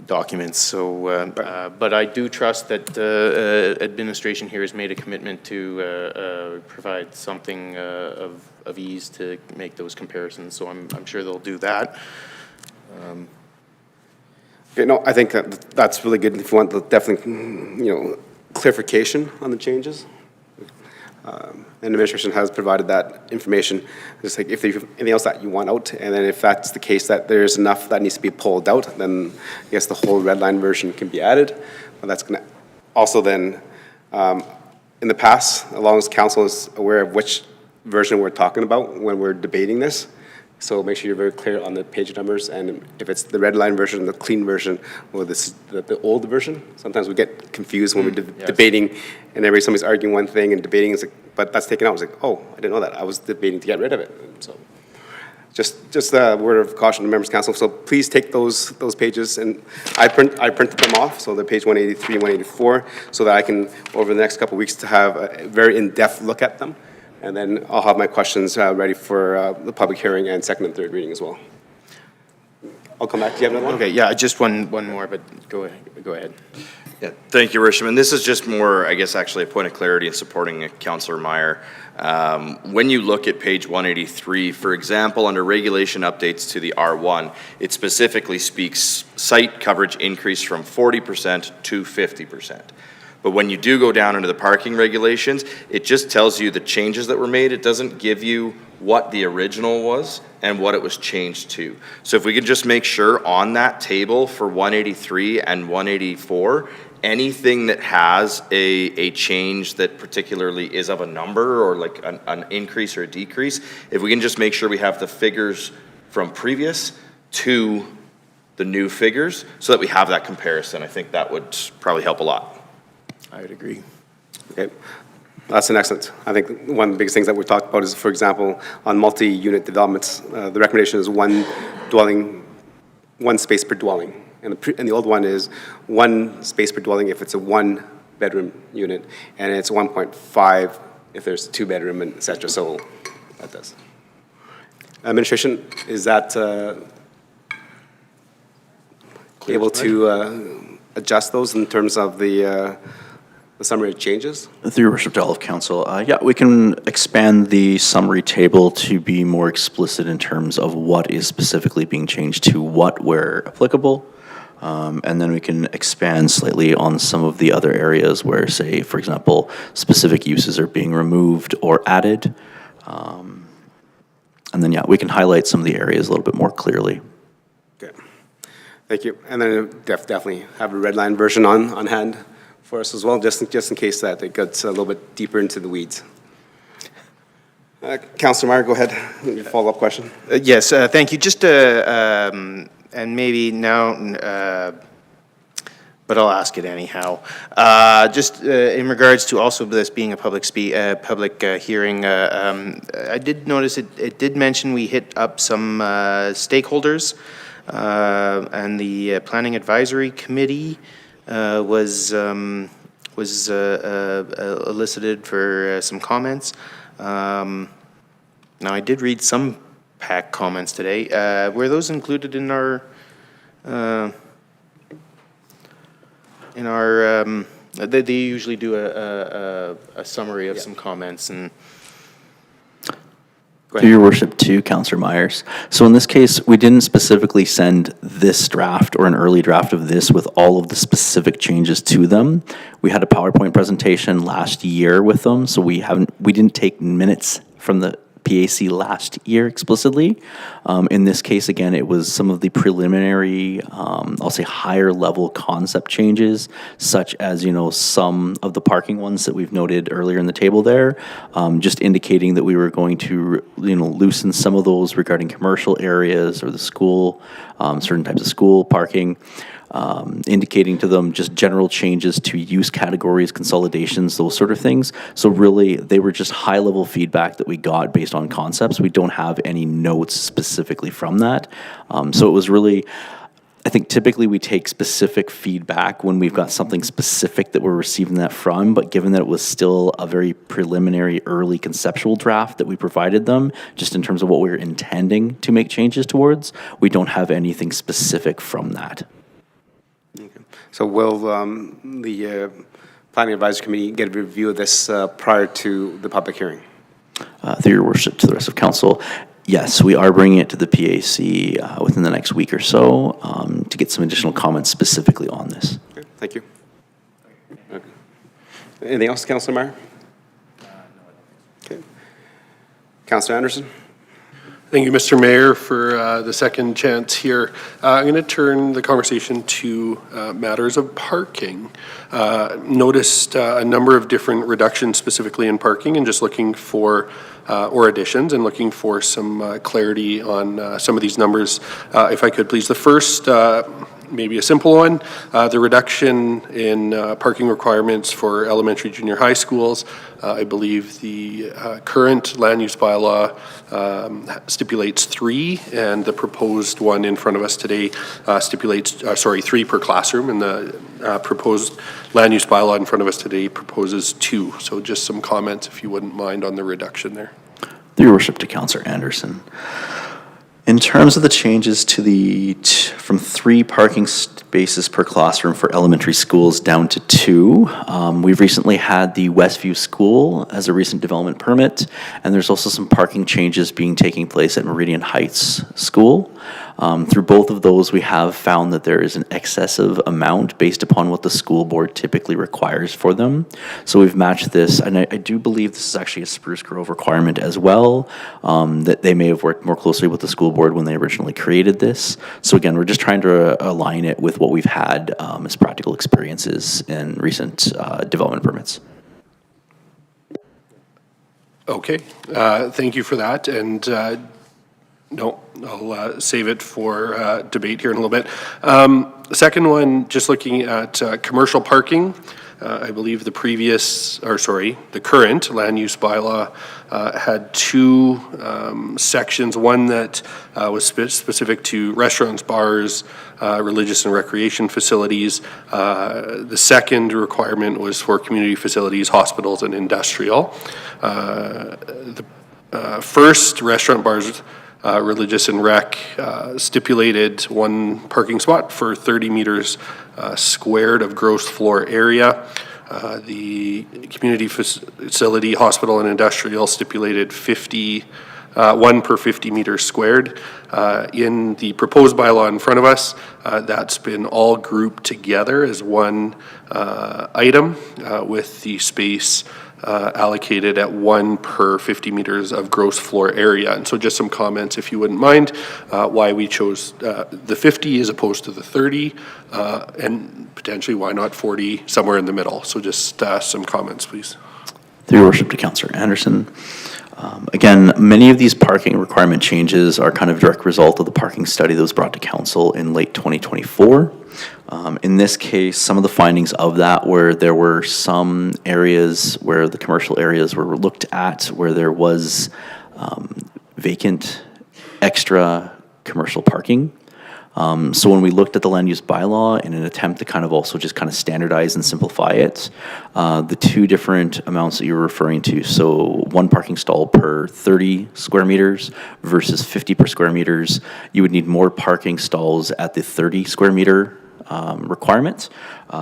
documents. So, but I do trust that administration here has made a commitment to provide something of ease to make those comparisons. So I'm sure they'll do that. I think that's really good if you want the definitely, clarification on the changes. And administration has provided that information. Just like if there's anything else that you want out, and then if that's the case that there's enough that needs to be pulled out, then I guess the whole red line version can be added. But that's going to also then, in the past, as long as council is aware of which version we're talking about when we're debating this, so make sure you're very clear on the page numbers, and if it's the red line version, the clean version, or the old version. Sometimes we get confused when we're debating, and somebody's arguing one thing and debating, it's like, but that's taken out. It's like, oh, I didn't know that. I was debating to get rid of it. And so, just a word of caution to members' council. So please take those pages, and I printed them off. So they're page 183, 184, so that I can over the next couple of weeks to have a very in-depth look at them. And then I'll have my questions ready for the public hearing and second and third reading as well. I'll come back. Do you have another one? Okay, yeah, just one more, but go ahead. Yeah, thank you, Worship. And this is just more, I guess, actually a point of clarity in supporting Councillor Meyer. When you look at page 183, for example, under regulation updates to the R1, it specifically speaks site coverage increase from 40% to 50%. But when you do go down into the parking regulations, it just tells you the changes that were made. It doesn't give you what the original was and what it was changed to. So if we could just make sure on that table for 183 and 184, anything that has a change that particularly is of a number or like an increase or a decrease, if we can just make sure we have the figures from previous to the new figures so that we have that comparison, I think that would probably help a lot. I would agree. Okay, that's an excellent. I think one of the biggest things that we talked about is, for example, on multi-unit developments, the recommendation is one space per dwelling. And the old one is one space per dwelling if it's a one-bedroom unit, and it's 1.5 if there's a two-bedroom, and et cetera. So that does. Administration, is that able to adjust those in terms of the summary of changes? Through your worship to all of council, yeah, we can expand the summary table to be more explicit in terms of what is specifically being changed to what where applicable. And then we can expand slightly on some of the other areas where, say, for example, specific uses are being removed or added. And then, yeah, we can highlight some of the areas a little bit more clearly. Okay, thank you. And then definitely have a red line version on hand for us as well, just in case that it gets a little bit deeper into the weeds. Councilor Meyer, go ahead. Your follow-up question. Yes, thank you. Just and maybe now, but I'll ask it anyhow. Just in regards to also this being a public hearing, I did notice it did mention we hit up some stakeholders, and the Planning Advisory Committee was elicited for some comments. Now, I did read some PAC comments today. Were those included in our they usually do a summary of some comments and. Through your worship to Councillor Myers. So in this case, we didn't specifically send this draft or an early draft of this with all of the specific changes to them. We had a PowerPoint presentation last year with them, so we didn't take minutes from the PAC last year explicitly. In this case, again, it was some of the preliminary, I'll say higher level concept changes, such as, some of the parking ones that we've noted earlier in the table there, just indicating that we were going to, loosen some of those regarding commercial areas or the school, certain types of school parking. Indicating to them just general changes to use categories, consolidations, those sort of things. So really, they were just high-level feedback that we got based on concepts. We don't have any notes specifically from that. So it was really, I think typically we take specific feedback when we've got something specific that we're receiving that from, but given that it was still a very preliminary, early conceptual draft that we provided them, just in terms of what we were intending to make changes towards, we don't have anything specific from that. So will the Planning Advisory Committee get a review of this prior to the public hearing? Through your worship to the rest of council, yes, we are bringing it to the PAC within the next week or so to get some additional comments specifically on this. Okay, thank you. Okay. Anything else, Councilor Meyer? Okay. Councilor Anderson? Thank you, Mr. Mayor, for the second chance here. I'm going to turn the conversation to matters of parking. Noticed a number of different reductions specifically in parking and just looking for, or additions, and looking for some clarity on some of these numbers, if I could please. The first, maybe a simple one, the reduction in parking requirements for elementary, junior high schools. I believe the current land use bylaw stipulates 3, and the proposed one in front of us today stipulates, 3 per classroom, and the proposed land use bylaw in front of us today proposes 2. So just some comments, if you wouldn't mind, on the reduction there. Through your worship to Councillor Anderson. In terms of the changes to from 3 parking spaces per classroom for elementary schools down to 2, we've recently had the Westview School as a recent development permit, and there's also some parking changes taking place at Meridian Heights School. Through both of those, we have found that there is an excessive amount based upon what the school board typically requires for them. So we've matched this, and I do believe this is actually a Spruce Grove requirement as well, that they may have worked more closely with the school board when they originally created this. So again, we're just trying to align it with what we've had as practical experiences in recent development permits. Okay, thank you for that, and no, I'll save it for debate here in a little bit. Second one, just looking at commercial parking. I believe the current land use bylaw had two sections. One that was specific to restaurants, bars, religious and recreation facilities. The second requirement was for community facilities, hospitals, and industrial. The first, restaurant, bars, religious and rec, stipulated one parking spot for 30 meters squared of gross floor area. The community facility, hospital, and industrial stipulated 1 per 50 meters squared. In the proposed bylaw in front of us, that's been all grouped together as one item with the space allocated at 1 per 50 meters of gross floor area. And so just some comments, if you wouldn't mind, why we chose the 50 as opposed to the 30, and potentially why not 40, somewhere in the middle. So just some comments, please. Through your worship to Councillor Anderson. Again, many of these parking requirement changes are kind of direct result of the parking study that was brought to council in late 2024. In this case, some of the findings of that were there were some areas where the commercial areas were looked at where there was vacant extra commercial parking. So when we looked at the land use bylaw in an attempt to kind of also just kind of standardize and simplify it, the two different amounts that you're referring to, so one parking stall per 30 square meters versus 50 per square meters, you would need more parking stalls at the 30 square meter requirement.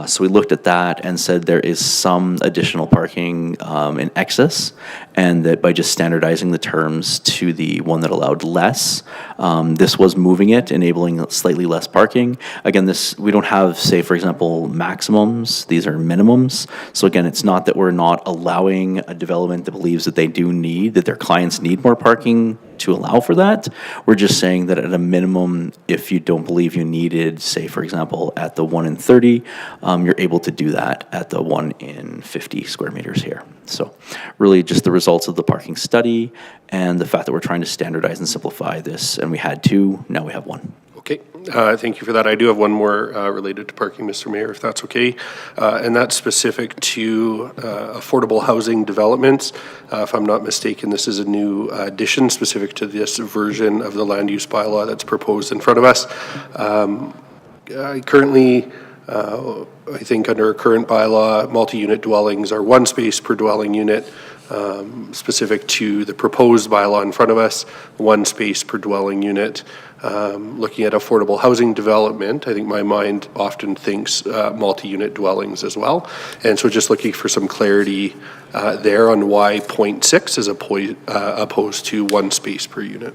So we looked at that and said there is some additional parking in excess, and that by just standardizing the terms to the one that allowed less, this was moving it, enabling slightly less parking. Again, we don't have, say, for example, maximums. These are minimums. So again, it's not that we're not allowing a development that believes that that their clients need more parking to allow for that. We're just saying that at a minimum, if you don't believe you needed, say, for example, at the 1 in 30, you're able to do that at the 1 in 50 square meters here. So really just the results of the parking study and the fact that we're trying to standardize and simplify this, and we had two, now we have one. Okay, thank you for that. I do have one more related to parking, Mr. Mayor, if that's okay. And that's specific to affordable housing developments. If I'm not mistaken, this is a new addition specific to this version of the land use bylaw that's proposed in front of us. Currently, I think under our current bylaw, multi-unit dwellings are 1 space per dwelling unit. Specific to the proposed bylaw in front of us, 1 space per dwelling unit. Looking at affordable housing development, I think my mind often thinks multi-unit dwellings as well. And so just looking for some clarity there on why 0.6 is opposed to 1 space per unit.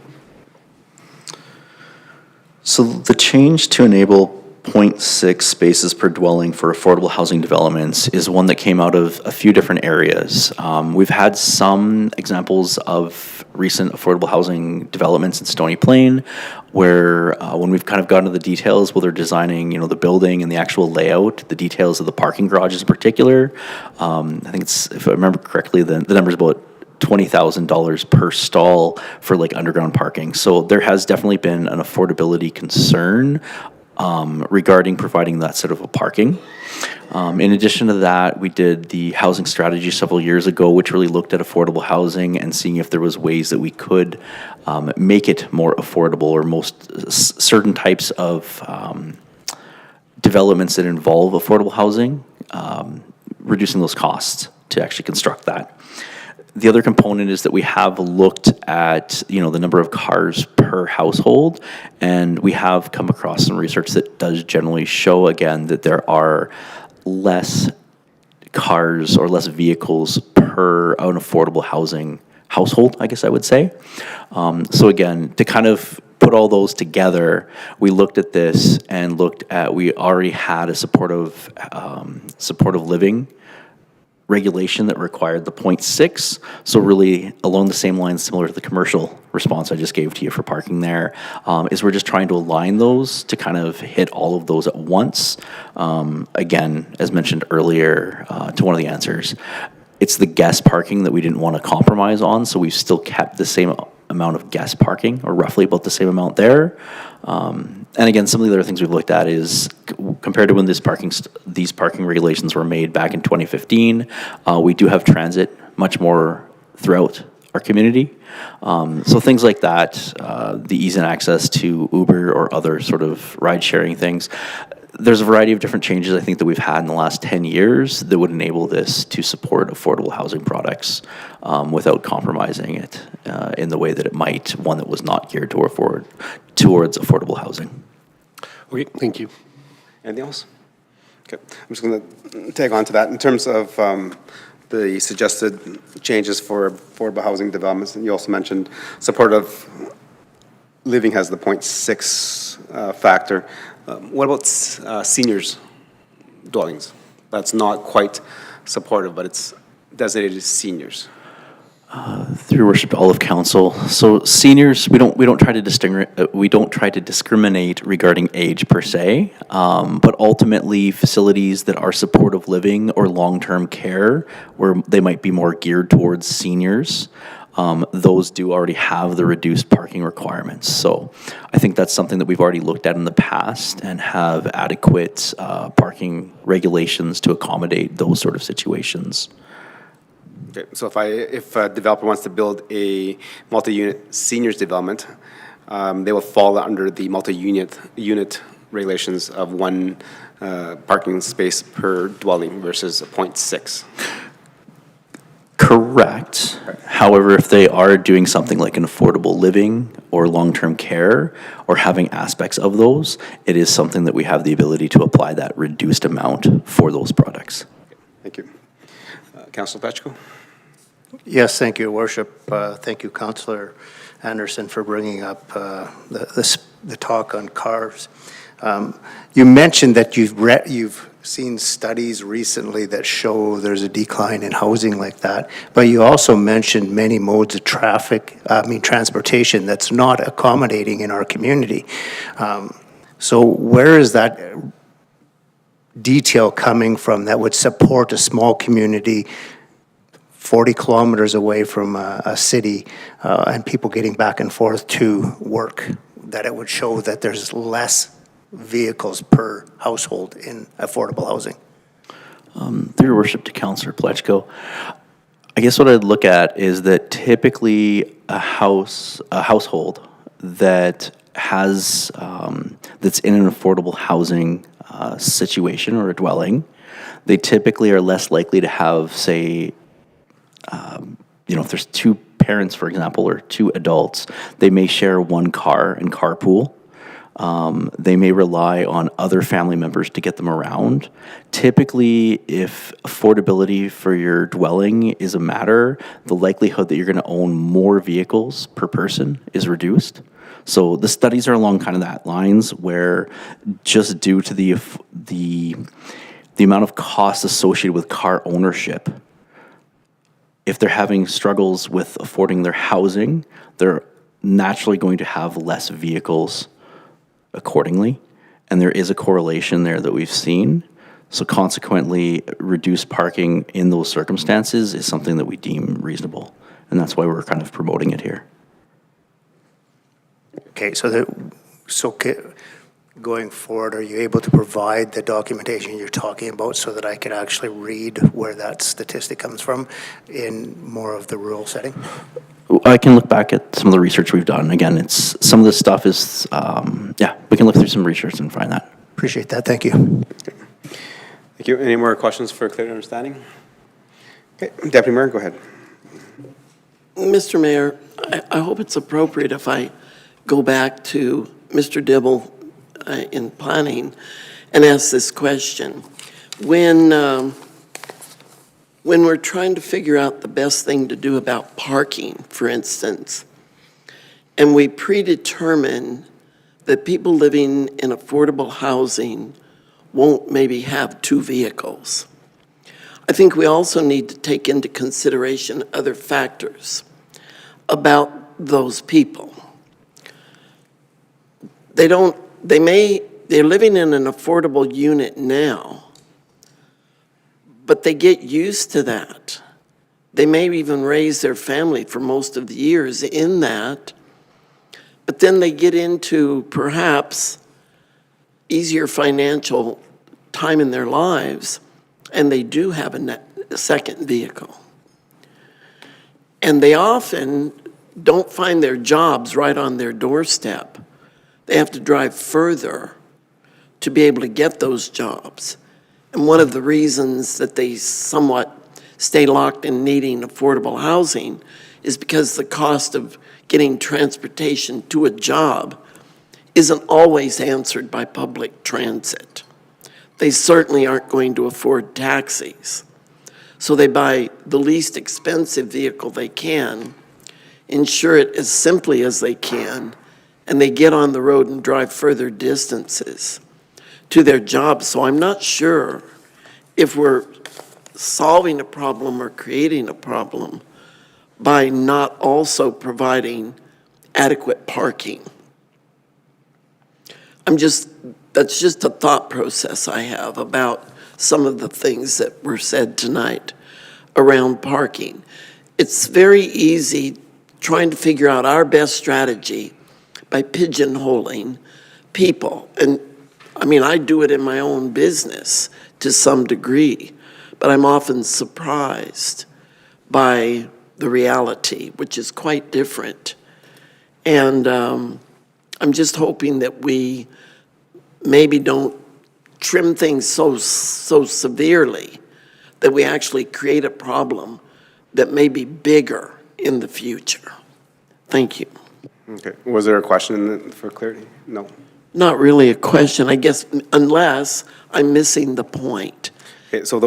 So the change to enable 0.6 spaces per dwelling for affordable housing developments is one that came out of a few different areas. We've had some examples of recent affordable housing developments in Stony Plain where when we've kind of gotten to the details, whether designing, the building and the actual layout, the details of the parking garages in particular, I think it's, if I remember correctly, the number's about $20,000 per stall for like underground parking. So there has definitely been an affordability concern regarding providing that sort of a parking. In addition to that, we did the housing strategy several years ago, which really looked at affordable housing and seeing if there was ways that we could make it more affordable, or certain types of developments that involve affordable housing, reducing those costs to actually construct that. The other component is that we have looked at, the number of cars per household, and we have come across some research that does generally show, again, that there are less cars or less vehicles per an affordable housing household, I guess I would say. So again, to kind of put all those together, we looked at this and looked at, we already had a supportive living regulation that required the 0.6. So really along the same lines, similar to the commercial response I just gave to you for parking there, is we're just trying to align those to kind of hit all of those at once. Again, as mentioned earlier, to one of the answers, it's the guest parking that we didn't want to compromise on, so we've still kept the same amount of guest parking, or roughly about the same amount there. And again, some of the other things we've looked at is compared to when these parking regulations were made back in 2015, we do have transit much more throughout our community. So things like that, the ease and access to Uber or other sort of ride-sharing things, there's a variety of different changes I think that we've had in the last 10 years that would enable this to support affordable housing products without compromising it in the way that it might, one that was not geared towards affordable housing. Okay, thank you. Anything else? Okay, I'm just going to tag on to that in terms of the suggested changes for affordable housing developments. And you also mentioned supportive living has the 0.6 factor. What about seniors dwellings? That's not quite supportive, but it's designated as seniors. Through your worship to all of council, so seniors, we don't try to discriminate regarding age per se, but ultimately facilities that are supportive living or long-term care, where they might be more geared towards seniors, those do already have the reduced parking requirements. So I think that's something that we've already looked at in the past and have adequate parking regulations to accommodate those sort of situations. Okay, so if a developer wants to build a multi-unit seniors development, they will fall under the multi-unit regulations of one parking space per dwelling versus 0.6. Correct. However, if they are doing something like an affordable living or long-term care or having aspects of those, it is something that we have the ability to apply that reduced amount for those products. Thank you. Councilor Pacheco? Yes, thank you, Your Worship. Thank you, Councillor Anderson, for bringing up the talk on cars. You mentioned that you've seen studies recently that show there's a decline in housing like that, but you also mentioned many modes of transportation that's not accommodating in our community. So where is that detail coming from that would support a small community 40 kilometers away from a city and people getting back and forth to work, that it would show that there's less vehicles per household in affordable housing? Through your worship to Councillor Plechko, I guess what I'd look at is that typically a household that has that's in an affordable housing situation or a dwelling, they typically are less likely to have, say, if there's two parents, for example, or two adults, they may share one car and carpool. They may rely on other family members to get them around. Typically, if affordability for your dwelling is a matter, the likelihood that you're going to own more vehicles per person is reduced. So the studies are along kind of that lines where just due to the amount of costs associated with car ownership, if they're having struggles with affording their housing, they're naturally going to have less vehicles accordingly, and there is a correlation there that we've seen. So consequently, reduced parking in those circumstances is something that we deem reasonable, and that's why we're kind of promoting it here. Okay, going forward, are you able to provide the documentation you're talking about so that I could actually read where that statistic comes from in more of the rural setting? I can look back at some of the research we've done. Again, some of this stuff is, we can look through some research and find that. Appreciate that, thank you. Thank you. Any more questions for clear understanding? Okay, Deputy Mayor, go ahead. Mr. Mayor, I hope it's appropriate if I go back to Mr. Dibble in planning and ask this question. When we're trying to figure out the best thing to do about parking, for instance, and we predetermine that people living in affordable housing won't maybe have two vehicles. I think we also need to take into consideration other factors about those people. They're living in an affordable unit now, but they get used to that. They may even raise their family for most of the years in that, but then they get into perhaps easier financial time in their lives, and they do have a second vehicle. And they often don't find their jobs right on their doorstep. They have to drive further to be able to get those jobs. And one of the reasons that they somewhat stay locked in needing affordable housing is because the cost of getting transportation to a job isn't always answered by public transit. They certainly aren't going to afford taxis. So they buy the least expensive vehicle they can, insure it as simply as they can, and they get on the road and drive further distances to their jobs. So I'm not sure if we're solving a problem or creating a problem by not also providing adequate parking. That's just a thought process I have about some of the things that were said tonight around parking. It's very easy trying to figure out our best strategy by pigeonholing people. And I mean, I do it in my own business to some degree, but I'm often surprised by the reality, which is quite different. And I'm just hoping that we maybe don't trim things so severely that we actually create a problem that may be bigger in the future. Thank you. Okay, was there a question for clarity? No. Not really a question, I guess, unless I'm missing the point. Okay, so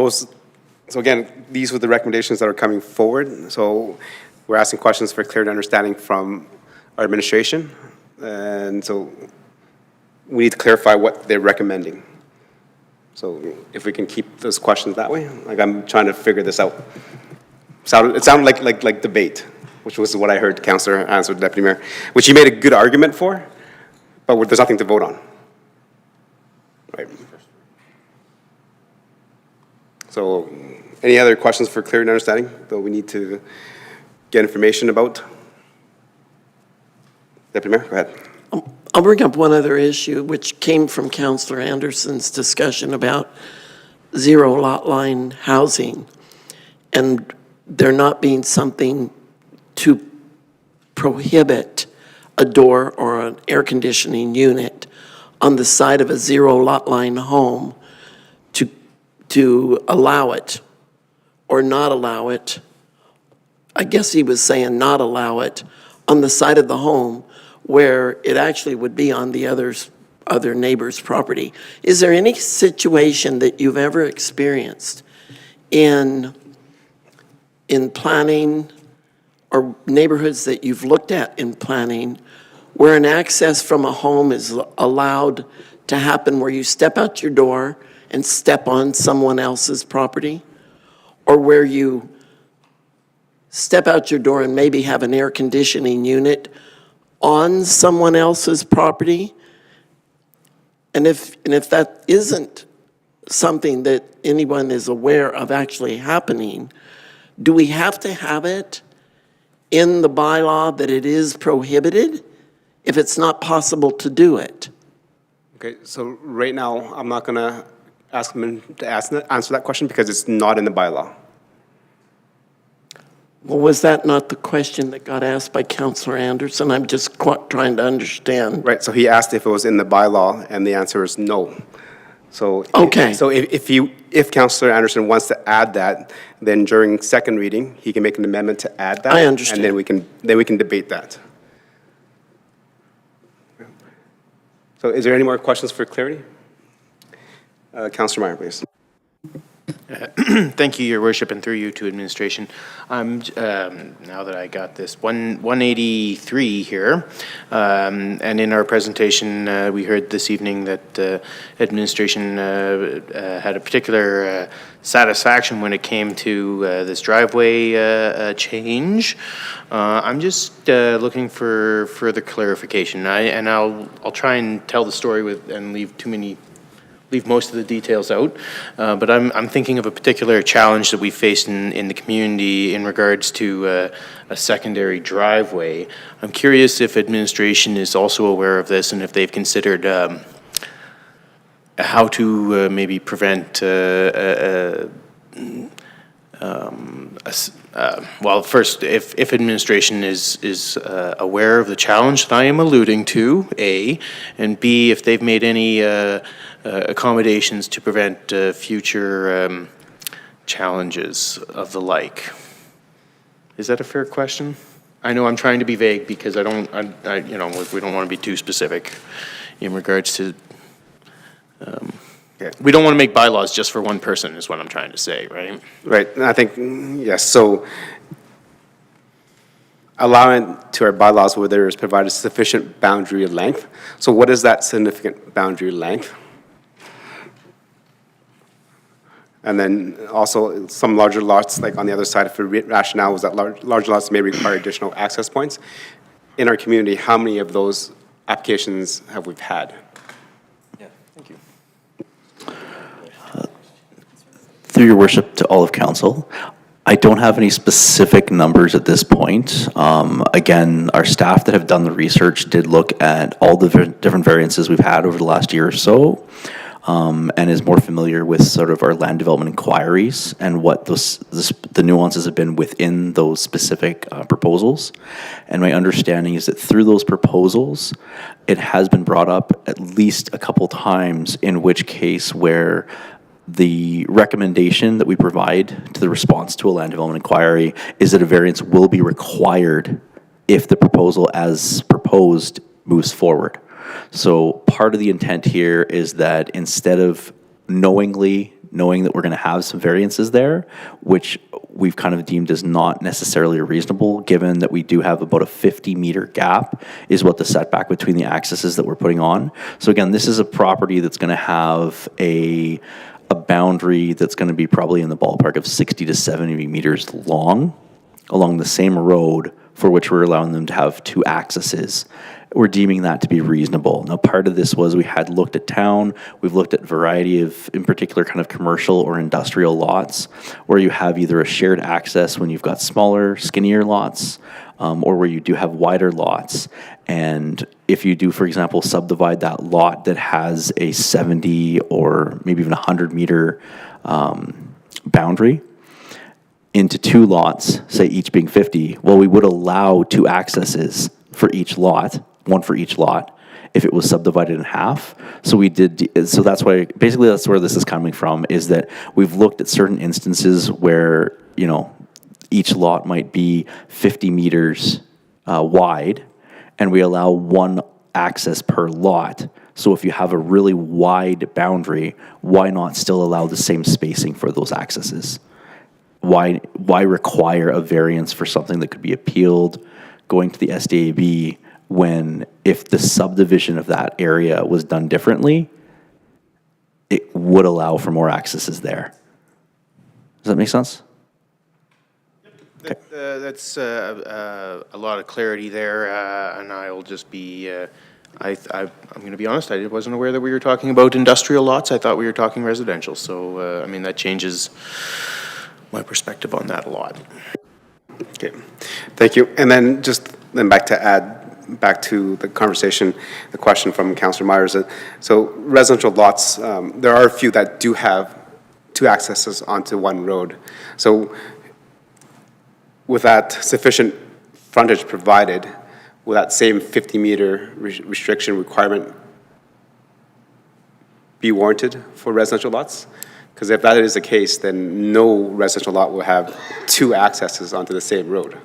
again, these were the recommendations that are coming forward. So we're asking questions for clarity and understanding from our administration. And so we need to clarify what they're recommending. So if we can keep those questions that way, like I'm trying to figure this out. It sounded like debate, which was what I heard Councillor answer, Deputy Mayor, which he made a good argument for, but there's nothing to vote on. Right. So any other questions for clarity and understanding that we need to get information about? Deputy Mayor, go ahead. I'll bring up one other issue, which came from Councillor Anderson's discussion about zero lot line housing, and there not being something to prohibit a door or an air conditioning unit on the side of a zero lot line home to allow it or not allow it. I guess he was saying not allow it on the side of the home where it actually would be on the other neighbor's property. Is there any situation that you've ever experienced in planning or neighborhoods that you've looked at in planning where an access from a home is allowed to happen where you step out your door and step on someone else's property? Or where you step out your door and maybe have an air conditioning unit on someone else's property? And if that isn't something that anyone is aware of actually happening, do we have to have it in the bylaw that it is prohibited if it's not possible to do it? Okay, so right now, I'm not gonna ask him to answer that question because it's not in the bylaw. Well, was that not the question that got asked by Councillor Anderson? I'm just trying to understand. Right, so he asked if it was in the bylaw, and the answer is no. So, Okay. So if Councillor Anderson wants to add that, then during second reading, he can make an amendment to add that. I understand. And then we can debate that. So is there any more questions for clarity? Councillor Meyer, please. Thank you, Your Worship, and through you to administration. Now that I got this, 183 here, and in our presentation, we heard this evening that administration had a particular satisfaction when it came to this driveway change. I'm just looking for further clarification. I'll try and tell the story and leave most of the details out, but I'm thinking of a particular challenge that we faced in the community in regards to a secondary driveway. I'm curious if administration is also aware of this and if they've considered how to maybe prevent well, first, if administration is aware of the challenge that I am alluding to, A, and B, if they've made any accommodations to prevent future challenges of the like. Is that a fair question? I know I'm trying to be vague because we don't want to be too specific in regards to. We don't want to make bylaws just for one person, is what I'm trying to say, right? Right, and I think, yes, so allowing to our bylaws where there is provided sufficient boundary length. So what is that significant boundary length? And then also some larger lots, like on the other side, if the rationale was that larger lots may require additional access points. In our community, how many of those applications have we had? Through your worship to all of council, I don't have any specific numbers at this point. Again, our staff that have done the research did look at all the different variances we've had over the last year or so, and is more familiar with sort of our land development inquiries and what the nuances have been within those specific proposals. And my understanding is that through those proposals, it has been brought up at least a couple times, in which case where the recommendation that we provide to the response to a land development inquiry is that a variance will be required if the proposal as proposed moves forward. So part of the intent here is that instead of knowing that we're going to have some variances there, which we've kind of deemed as not necessarily reasonable, given that we do have about a 50-meter gap is what the setback between the accesses that we're putting on. So again, this is a property that's going to have a boundary that's going to be probably in the ballpark of 60 to 70 meters long along the same road for which we're allowing them to have two accesses. We're deeming that to be reasonable. Now, part of this was we had looked at town, we've looked at variety of, in particular, kind of commercial or industrial lots, where you have either a shared access when you've got smaller, skinnier lots, or where you do have wider lots. And if you do, for example, subdivide that lot that has a 70 or maybe even 100-meter boundary into two lots, say each being 50, well, we would allow two accesses for each lot, one for each lot, if it was subdivided in half. So we did, so that's why, basically that's where this is coming from, is that we've looked at certain instances where, you know, each lot might be 50 meters wide, and we allow one access per lot. So if you have a really wide boundary, why not still allow the same spacing for those accesses? Why require a variance for something that could be appealed, going to the SDAB, when if the subdivision of that area was done differently, it would allow for more accesses there? Does that make sense? That's a lot of clarity there, and I'll just be, I'm going to be honest, I wasn't aware that we were talking about industrial lots. I thought we were talking residential, so, I mean, that changes my perspective on that a lot. Okay, thank you. And then back to the conversation, the question from Councillor Myers. So residential lots, there are a few that do have two accesses onto one road. So with that sufficient frontage provided, will that same 50-meter restriction requirement be warranted for residential lots? Because if that is the case, then no residential lot will have two accesses onto the same road.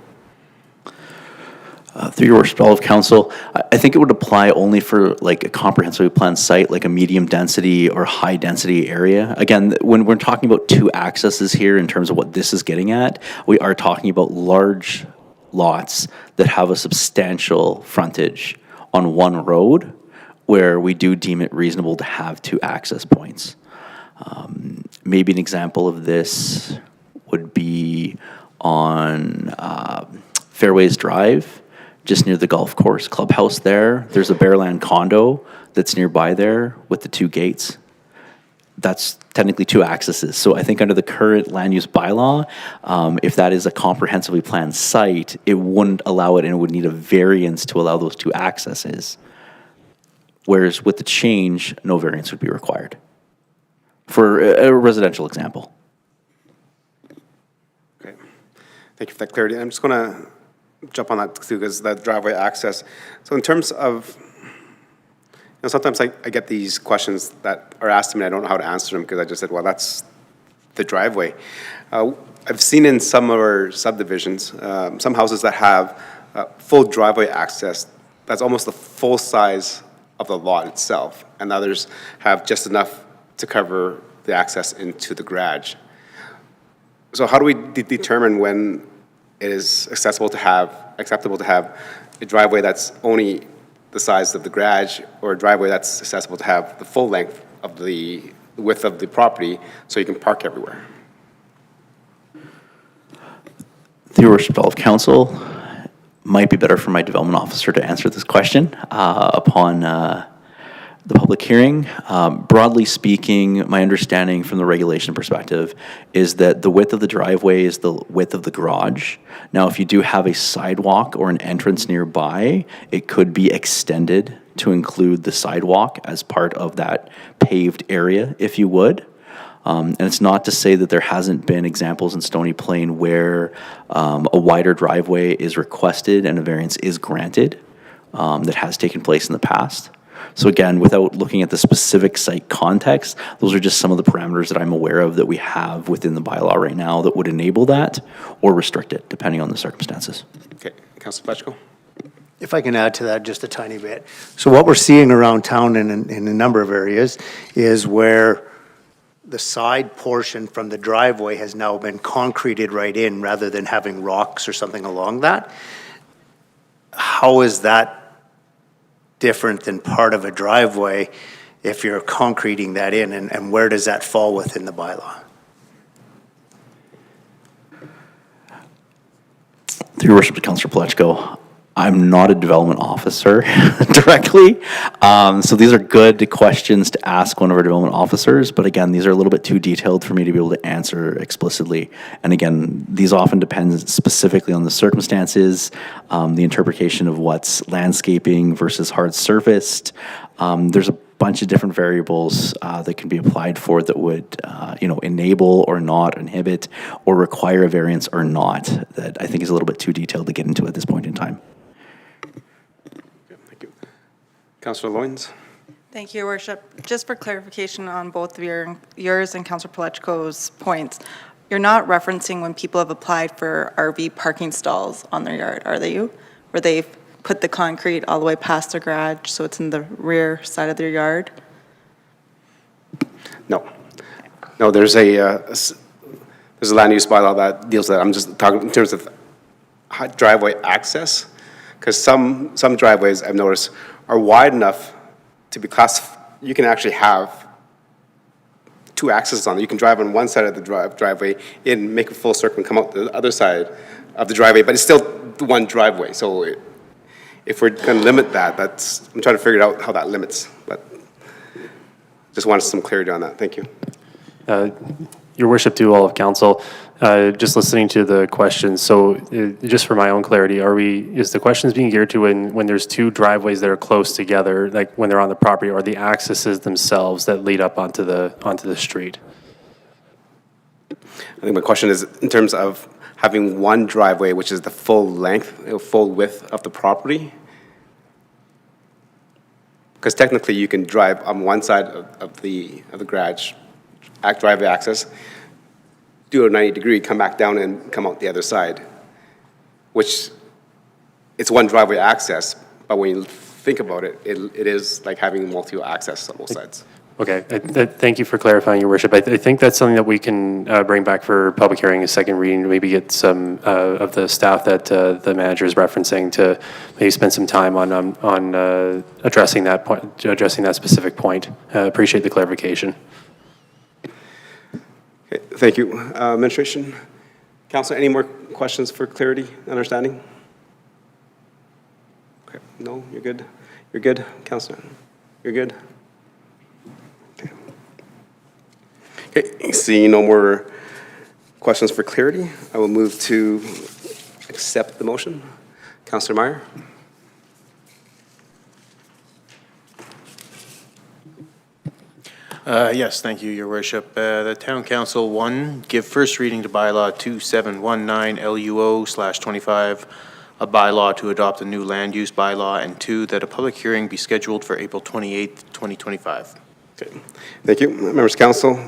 Through your worship, all of council, I think it would apply only for like a comprehensively planned site, like a medium density or high density area. Again, when we're talking about two accesses here in terms of what this is getting at, we are talking about large lots that have a substantial frontage on one road where we do deem it reasonable to have two access points. Maybe an example of this would be on Fairways Drive, just near the golf course clubhouse there. There's a Bearland condo that's nearby there with the two gates. That's technically two accesses. So I think under the current land use bylaw, if that is a comprehensively planned site, it wouldn't allow it and it would need a variance to allow those two accesses. Whereas with the change, no variance would be required. For a residential example. Okay. Thank you for that clarity. I'm just going to jump on that too, because that driveway access. So in terms of, sometimes I get these questions that are asked to me, and I don't know how to answer them because I just said, well, that's the driveway. I've seen in some of our subdivisions, some houses that have full driveway access, that's almost the full size of the lot itself, and others have just enough to cover the access into the garage. So how do we determine when it is acceptable to have a driveway that's only the size of the garage, or a driveway that's accessible to have the full length of the width of the property so you can park everywhere? Through your worship, all of council, might be better for my development officer to answer this question upon the public hearing. Broadly speaking, my understanding from the regulation perspective is that the width of the driveway is the width of the garage. Now, if you do have a sidewalk or an entrance nearby, it could be extended to include the sidewalk as part of that paved area, if you would. And it's not to say that there hasn't been examples in Stony Plain where a wider driveway is requested and a variance is granted. That has taken place in the past. So again, without looking at the specific site context, those are just some of the parameters that I'm aware of that we have within the bylaw right now that would enable that or restrict it, depending on the circumstances. Okay, Councilor Pletchko? If I can add to that just a tiny bit. So what we're seeing around town in a number of areas is where the side portion from the driveway has now been concreted right in rather than having rocks or something along that. How is that different than part of a driveway if you're concreting that in, and where does that fall within the bylaw? Through your worship to Councillor Pletchko, I'm not a development officer directly, so these are good questions to ask one of our development officers, but again, these are a little bit too detailed for me to be able to answer explicitly. And again, these often depend specifically on the circumstances, the interpretation of what's landscaping versus hard surfaced. There's a bunch of different variables that can be applied for that would enable or not inhibit or require a variance or not, that I think is a little bit too detailed to get into at this point in time. Thank you. Councilor Loyens? Thank you, Your Worship. Just for clarification on both of yours and Councilor Pletchko's points, you're not referencing when people have applied for RV parking stalls on their yard, are they? Where they've put the concrete all the way past their garage, so it's in the rear side of their yard? No. No, there's a land use bylaw that deals with that. I'm just talking in terms of driveway access, because some driveways I've noticed are wide enough to be classified. You can actually have two accesses on it. You can drive on one side of the driveway in, make a full circle and come out the other side of the driveway, but it's still one driveway. So if we're going to limit that, I'm trying to figure out how that limits, but just wanted some clarity on that. Thank you. Your worship to all of council, just listening to the questions, so just for my own clarity, is the questions being geared to when there's two driveways that are close together, like when they're on the property, or the accesses themselves that lead up onto the street? I think my question is in terms of having one driveway, which is the full length, full width of the property. Because technically you can drive on one side of the garage, driveway access, do a 90-degree, come back down and come out the other side, which it's one driveway access, but when you think about it, it is like having multiple access on both sides. Okay, thank you for clarifying, Your Worship. I think that's something that we can bring back for public hearing, a second reading, to maybe get some of the staff that the manager is referencing to maybe spend some time on addressing that point, addressing that specific point. Appreciate the clarification. Okay, thank you. Administration, Council, any more questions for clarity, understanding? Okay, no, you're good. You're good, Councilor. You're good. Okay, seeing no more questions for clarity, I will move to accept the motion. Councilor Meyer? Yes, thank you, Your Worship. The Town Council, 1, give first reading to bylaw 2719 LUO/25, a bylaw to adopt a new land use bylaw, and 2, that a public hearing be scheduled for April 28th, 2025. Okay, thank you. Members of Council,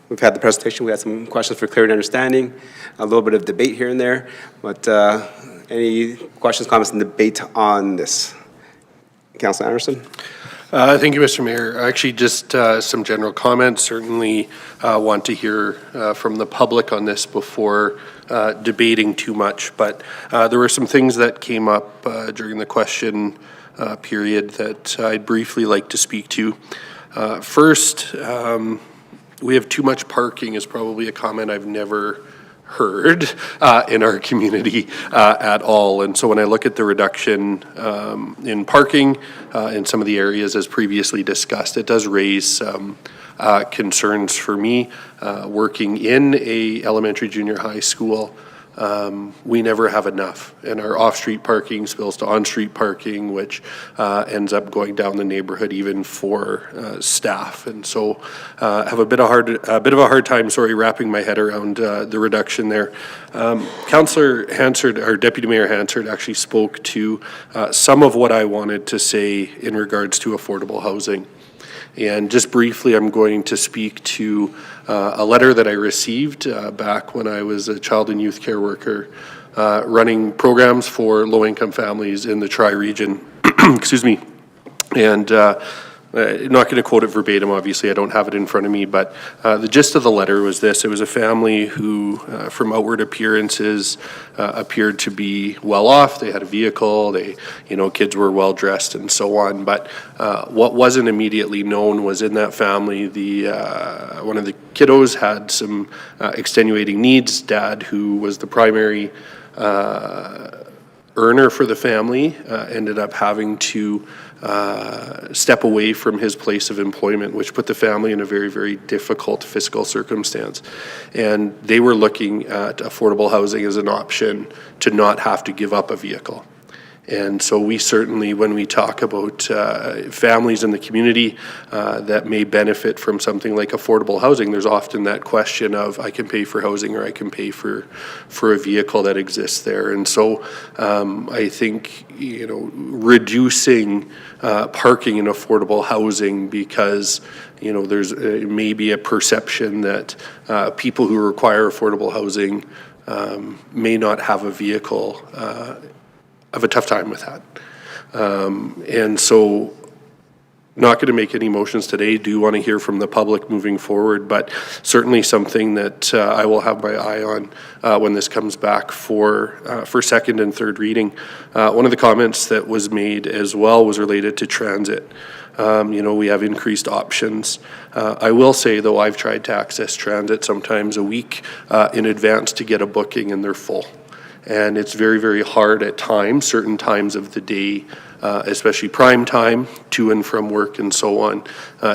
we've had the presentation. We had some questions for clarity and understanding, a little bit of debate here and there, but any questions, comments, and debate on this? Councilor Anderson? Thank you, Mr. Mayor. Actually, just some general comments. Certainly want to hear from the public on this before debating too much. But there were some things that came up during the question period that I'd briefly like to speak to. First, we have too much parking is probably a comment I've never heard in our community at all. And so when I look at the reduction in parking in some of the areas as previously discussed, it does raise some concerns for me. Working in a elementary junior high school, we never have enough, and our off-street parking spills to on-street parking, which ends up going down the neighborhood even for staff. And so have a bit of a hard time, wrapping my head around the reduction there. Councillor Hansard, or Deputy Mayor Hansard, actually spoke to some of what I wanted to say in regards to affordable housing. And just briefly, I'm going to speak to a letter that I received back when I was a child and youth care worker running programs for low-income families in the Tri-region. Excuse me. And I'm not going to quote it verbatim, obviously, I don't have it in front of me, but the gist of the letter was this. It was a family who, from outward appearances, appeared to be well off. They had a vehicle, kids were well dressed and so on. But what wasn't immediately known was in that family, one of the kiddos had some extenuating needs. Dad, who was the primary earner for the family, ended up having to step away from his place of employment, which put the family in a very, very difficult fiscal circumstance. And they were looking at affordable housing as an option to not have to give up a vehicle. And so we certainly, when we talk about families in the community that may benefit from something like affordable housing, there's often that question of, I can pay for housing or I can pay for a vehicle that exists there. And so I think, reducing parking in affordable housing because, there's maybe a perception that people who require affordable housing may not have a vehicle have a tough time with that. And so not going to make any motions today. Do want to hear from the public moving forward, but certainly something that I will have my eye on when this comes back for second and third reading. One of the comments that was made as well was related to transit. We have increased options. I will say, though, I've tried to access transit sometimes a week in advance to get a booking, and they're full. And it's very, very hard at times, certain times of the day, especially prime time, to and from work and so on,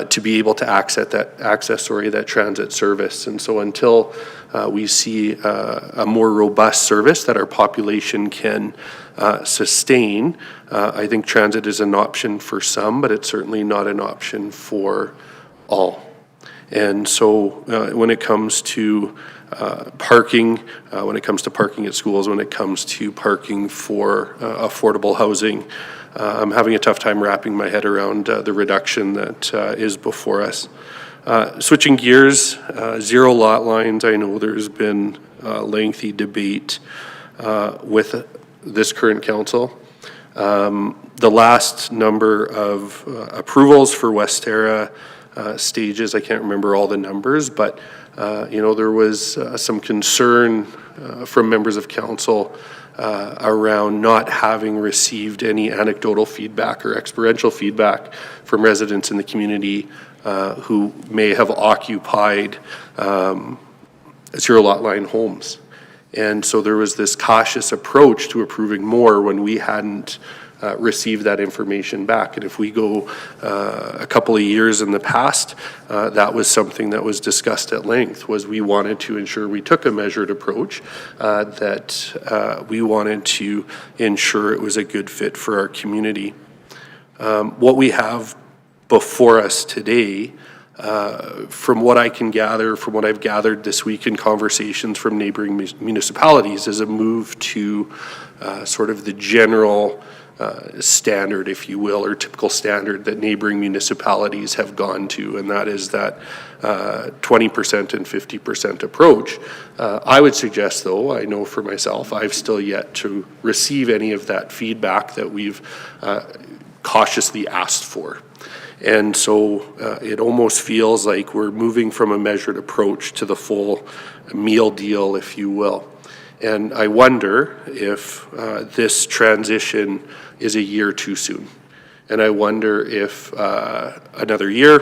to be able to access that transit service. And so until we see a more robust service that our population can sustain, I think transit is an option for some, but it's certainly not an option for all. And so when it comes to parking, when it comes to parking at schools, when it comes to parking for affordable housing, I'm having a tough time wrapping my head around the reduction that is before us. Switching gears, zero lot lines. I know there's been lengthy debate with this current council. The last number of approvals for Westera stages, I can't remember all the numbers, but there was some concern from members of council around not having received any anecdotal feedback or experiential feedback from residents in the community who may have occupied zero lot line homes. And so there was this cautious approach to approving more when we hadn't received that information back. And if we go a couple of years in the past, that was something that was discussed at length, was we wanted to ensure we took a measured approach, that we wanted to ensure it was a good fit for our community. What we have before us today, from what I can gather, from what I've gathered this week in conversations from neighboring municipalities, is a move to sort of the general standard, if you will, or typical standard that neighboring municipalities have gone to, and that is that 20% and 50% approach. I would suggest, though, I know for myself, I've still yet to receive any of that feedback that we've cautiously asked for. And so it almost feels like we're moving from a measured approach to the full meal deal, if you will. And I wonder if this transition is a year too soon. And I wonder if another year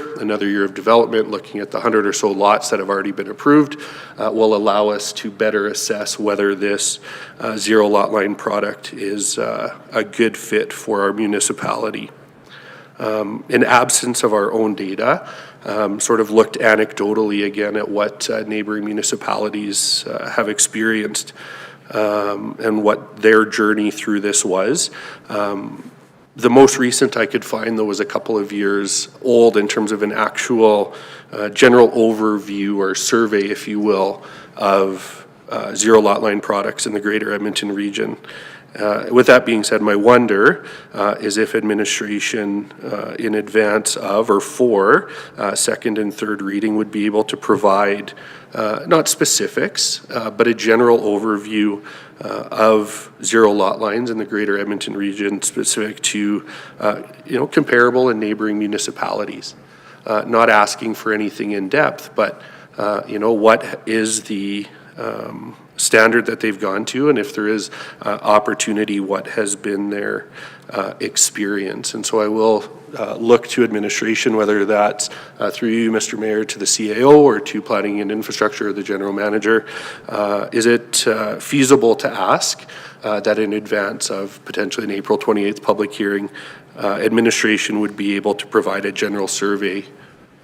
of development, looking at the 100 or so lots that have already been approved, will allow us to better assess whether this zero lot line product is a good fit for our municipality. In absence of our own data, sort of looked anecdotally again at what neighboring municipalities have experienced and what their journey through this was. The most recent I could find, though, was a couple of years old in terms of an actual general overview or survey, if you will, of zero lot line products in the greater Edmonton region. With that being said, my wonder is if administration in advance of or for second and third reading would be able to provide not specifics, but a general overview of zero lot lines in the greater Edmonton region specific to comparable and neighboring municipalities. Not asking for anything in depth, but what is the standard that they've gone to, and if there is opportunity, what has been their experience. And so I will look to administration, whether that's through you, Mr. Mayor, to the CAO or to Planning and Infrastructure or the General Manager. Is it feasible to ask that in advance of potentially an April 28th public hearing, administration would be able to provide a general survey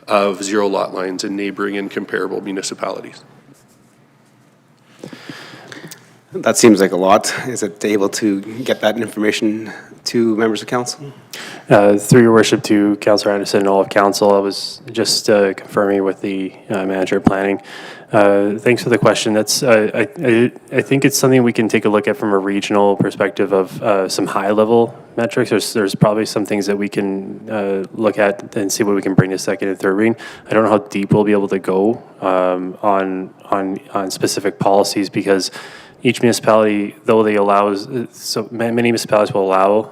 of zero lot lines in neighboring and comparable municipalities? That seems like a lot. Is it able to get that information to members of council? Through your worship to Councillor Anderson and all of council, I was just confirming with the manager of planning. Thanks for the question. That's I think it's something we can take a look at from a regional perspective of some high-level metrics. There's probably some things that we can look at and see what we can bring to second and third reading. I don't know how deep we'll be able to go on specific policies, because each municipality, though they allow, so many municipalities will allow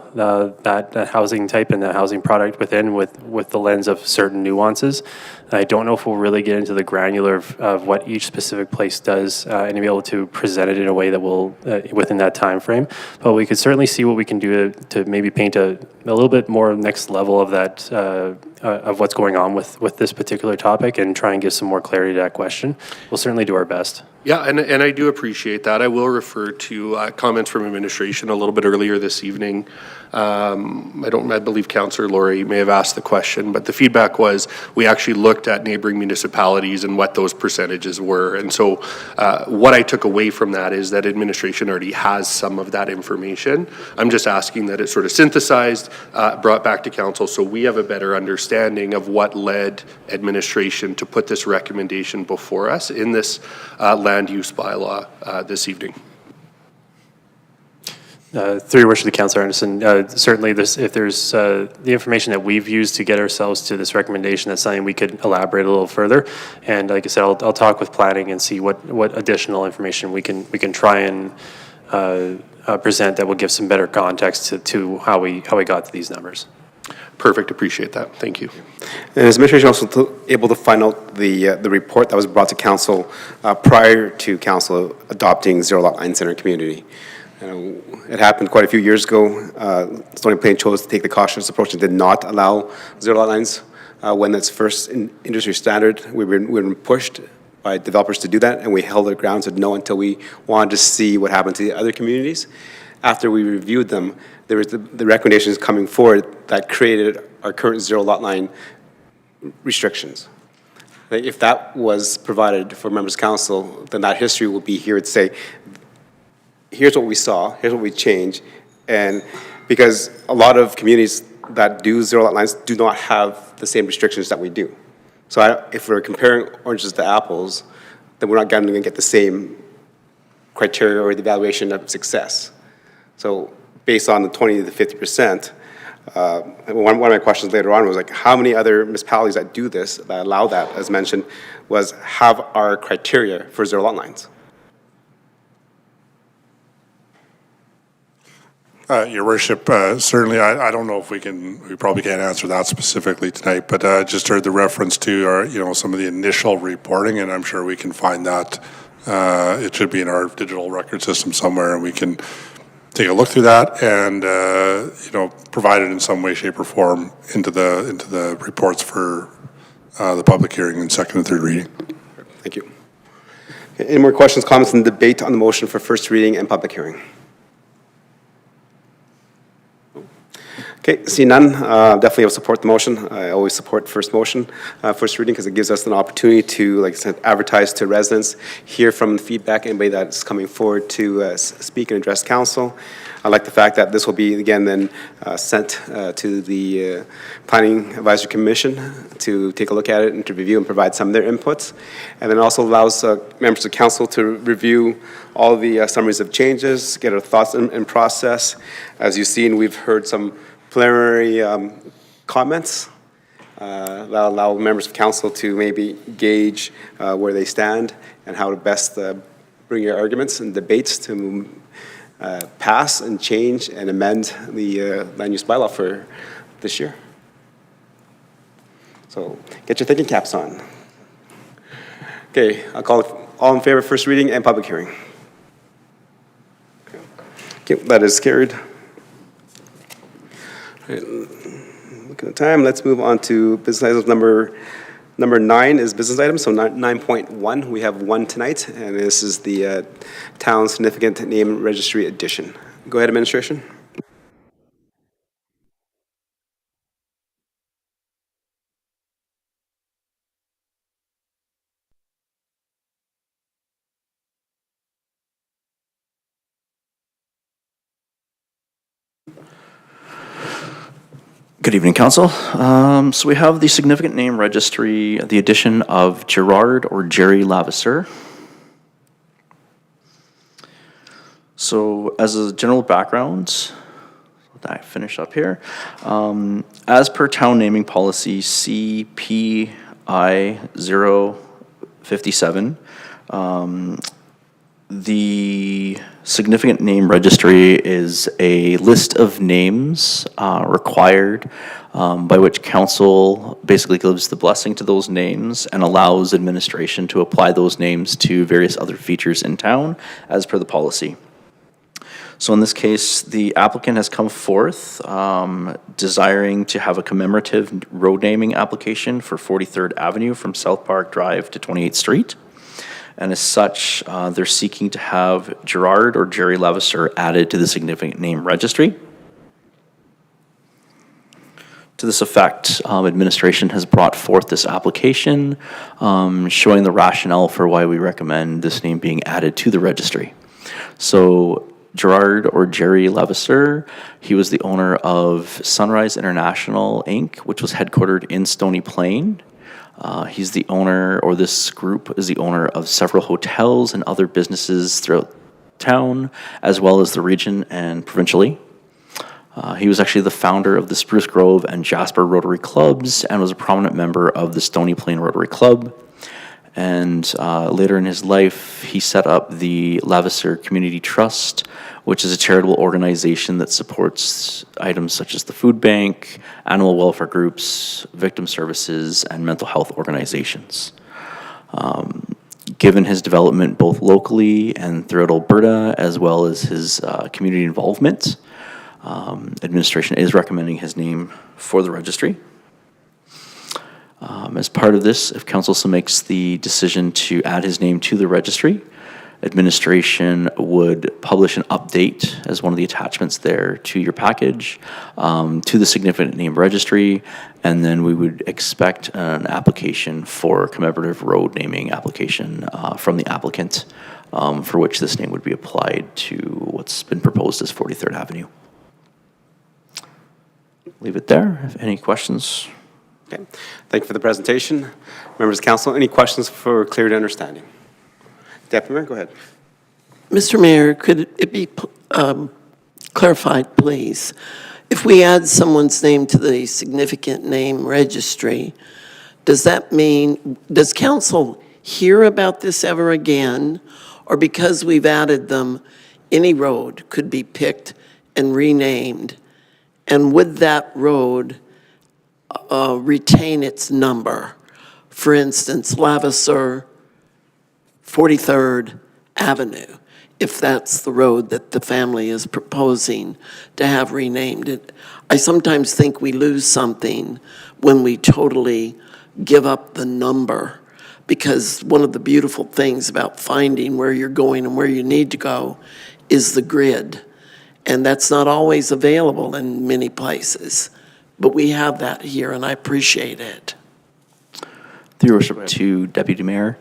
that housing type and that housing product within with the lens of certain nuances. I don't know if we'll really get into the granular of what each specific place does and be able to present it in a way that will, within that time frame. But we could certainly see what we can do to maybe paint a little bit more next level of that, of what's going on with this particular topic, and try and give some more clarity to that question. We'll certainly do our best. Yeah, and I do appreciate that. I will refer to comments from administration a little bit earlier this evening. I believe Councillor Laurie may have asked the question, but the feedback was we actually looked at neighboring municipalities and what those percentages were. And so what I took away from that is that administration already has some of that information. I'm just asking that it's sort of synthesized, brought back to council, so we have a better understanding of what led administration to put this recommendation before us in this land use bylaw this evening. Through your worship to Councillor Anderson, certainly if there's the information that we've used to get ourselves to this recommendation, that's something we could elaborate a little further. And like I said, I'll talk with planning and see what additional information we can try and present that will give some better context to how we got to these numbers. Perfect, appreciate that. Thank you. And is administration also able to find out the report that was brought to council prior to council adopting zero lot lines in our community? It happened quite a few years ago. Stony Plain chose to take the cautious approach and did not allow zero lot lines when that's first in industry standard. We were pushed by developers to do that, and we held our ground, said no until we wanted to see what happened to the other communities. After we reviewed them, there was the recommendations coming forward that created our current zero lot line restrictions. If that was provided for members of council, then that history will be here to say, here's what we saw, here's what we changed, and because a lot of communities that do zero lot lines do not have the same restrictions that we do. So if we're comparing oranges to apples, then we're not going to get the same criteria or the evaluation of success. So based on the 20 to 50%, one of my questions later on was like, how many other municipalities that do this, that allow that, as mentioned, was have our criteria for zero lot lines? Your worship, certainly, I don't know if we probably can't answer that specifically tonight, but I just heard the reference to our, some of the initial reporting, and I'm sure we can find that. It should be in our digital record system somewhere, and we can take a look through that and, provide it in some way, shape, or form into the reports for the public hearing and second and third reading. Thank you. Okay, any more questions, comments, and debate on the motion for first reading and public hearing? Okay, see none, definitely will support the motion. I always support first motion, first reading, because it gives us an opportunity to, like I said, advertise to residents, hear from the feedback, anybody that's coming forward to speak and address council. I like the fact that this will be, again, then sent to the Planning Advisory Commission to take a look at it and to review and provide some of their inputs. And then also allows members of council to review all the summaries of changes, get our thoughts and process. As you've seen, we've heard some preliminary comments that allow members of council to maybe gauge where they stand and how to best bring your arguments and debates to pass and change and amend the land use bylaw for this year. So get your thinking caps on. Okay, I'll call it all in favor of first reading and public hearing. Okay, that is carried. Look at the time, let's move on to business items. Number 9 is business items, so 9.1, we have one tonight, and this is the Town Significant Name Registry Edition. Go ahead, administration. Good evening, Council. So we have the significant name registry, the addition of Gerard or Jerry Lavaseur. So as a general background, I finish up here. As per town naming policy CPI 057, the significant name registry is a list of names required by which council basically gives the blessing to those names and allows administration to apply those names to various other features in town as per the policy. So in this case, the applicant has come forth desiring to have a commemorative road naming application for 43rd Avenue from South Park Drive to 28th Street. And as such, they're seeking to have Gerard or Jerry Lavaseur added to the significant name registry. To this effect, administration has brought forth this application showing the rationale for why we recommend this name being added to the registry. So Gerard or Jerry Lavaseur, he was the owner of Sunrise International, Inc., which was headquartered in Stony Plain. He's the owner, or this group is the owner of several hotels and other businesses throughout town, as well as the region and provincially. He was actually the founder of the Spruce Grove and Jasper Rotary Clubs and was a prominent member of the Stony Plain Rotary Club. And later in his life, he set up the Lavaseur Community Trust, which is a charitable organization that supports items such as the food bank, animal welfare groups, victim services, and mental health organizations. Given his development both locally and throughout Alberta, as well as his community involvement, administration is recommending his name for the registry. As part of this, if council so makes the decision to add his name to the registry, administration would publish an update as one of the attachments there to your package, to the significant name registry, and then we would expect an application for commemorative road naming application from the applicant, for which this name would be applied to what's been proposed as 43rd Avenue. Leave it there. If any questions? Okay. Thank you for the presentation. Members of council, any questions for clear understanding? Deputy Mayor, go ahead. Mr. Mayor, could it be clarified, please? If we add someone's name to the significant name registry, does that mean, does council hear about this ever again? Or because we've added them, any road could be picked and renamed? And would that road retain its number? For instance, Lavaseur 43rd Avenue, if that's the road that the family is proposing to have renamed it. I sometimes think we lose something when we totally give up the number, because one of the beautiful things about finding where you're going and where you need to go is the grid. And that's not always available in many places, but we have that here, and I appreciate it. Through your worship to Deputy Mayor.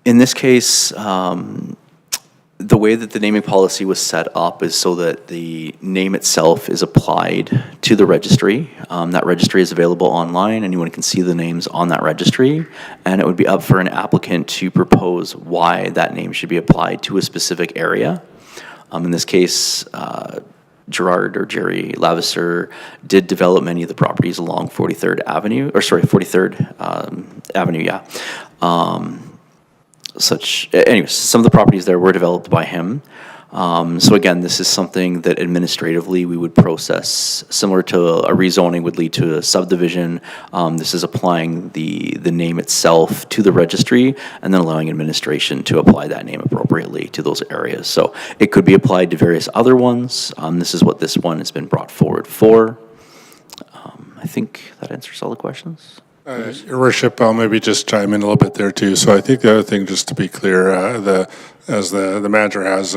In this case, the way that the naming policy was set up is so that the name itself is applied to the registry. That registry is available online. Anyone can see the names on that registry, and it would be up for an applicant to propose why that name should be applied to a specific area. In this case, Gerard or Jerry Lavaseur did develop many of the properties along 43rd Avenue, or sorry, 43rd Avenue, yeah. Anyways, some of the properties there were developed by him. So again, this is something that administratively we would process, similar to a rezoning would lead to a subdivision. This is applying the name itself to the registry and then allowing administration to apply that name appropriately to those areas. So it could be applied to various other ones. This is what this one has been brought forward for. I think that answers all the questions. Your worship, I'll maybe just chime in a little bit there too. So I think the other thing, just to be clear, as the manager has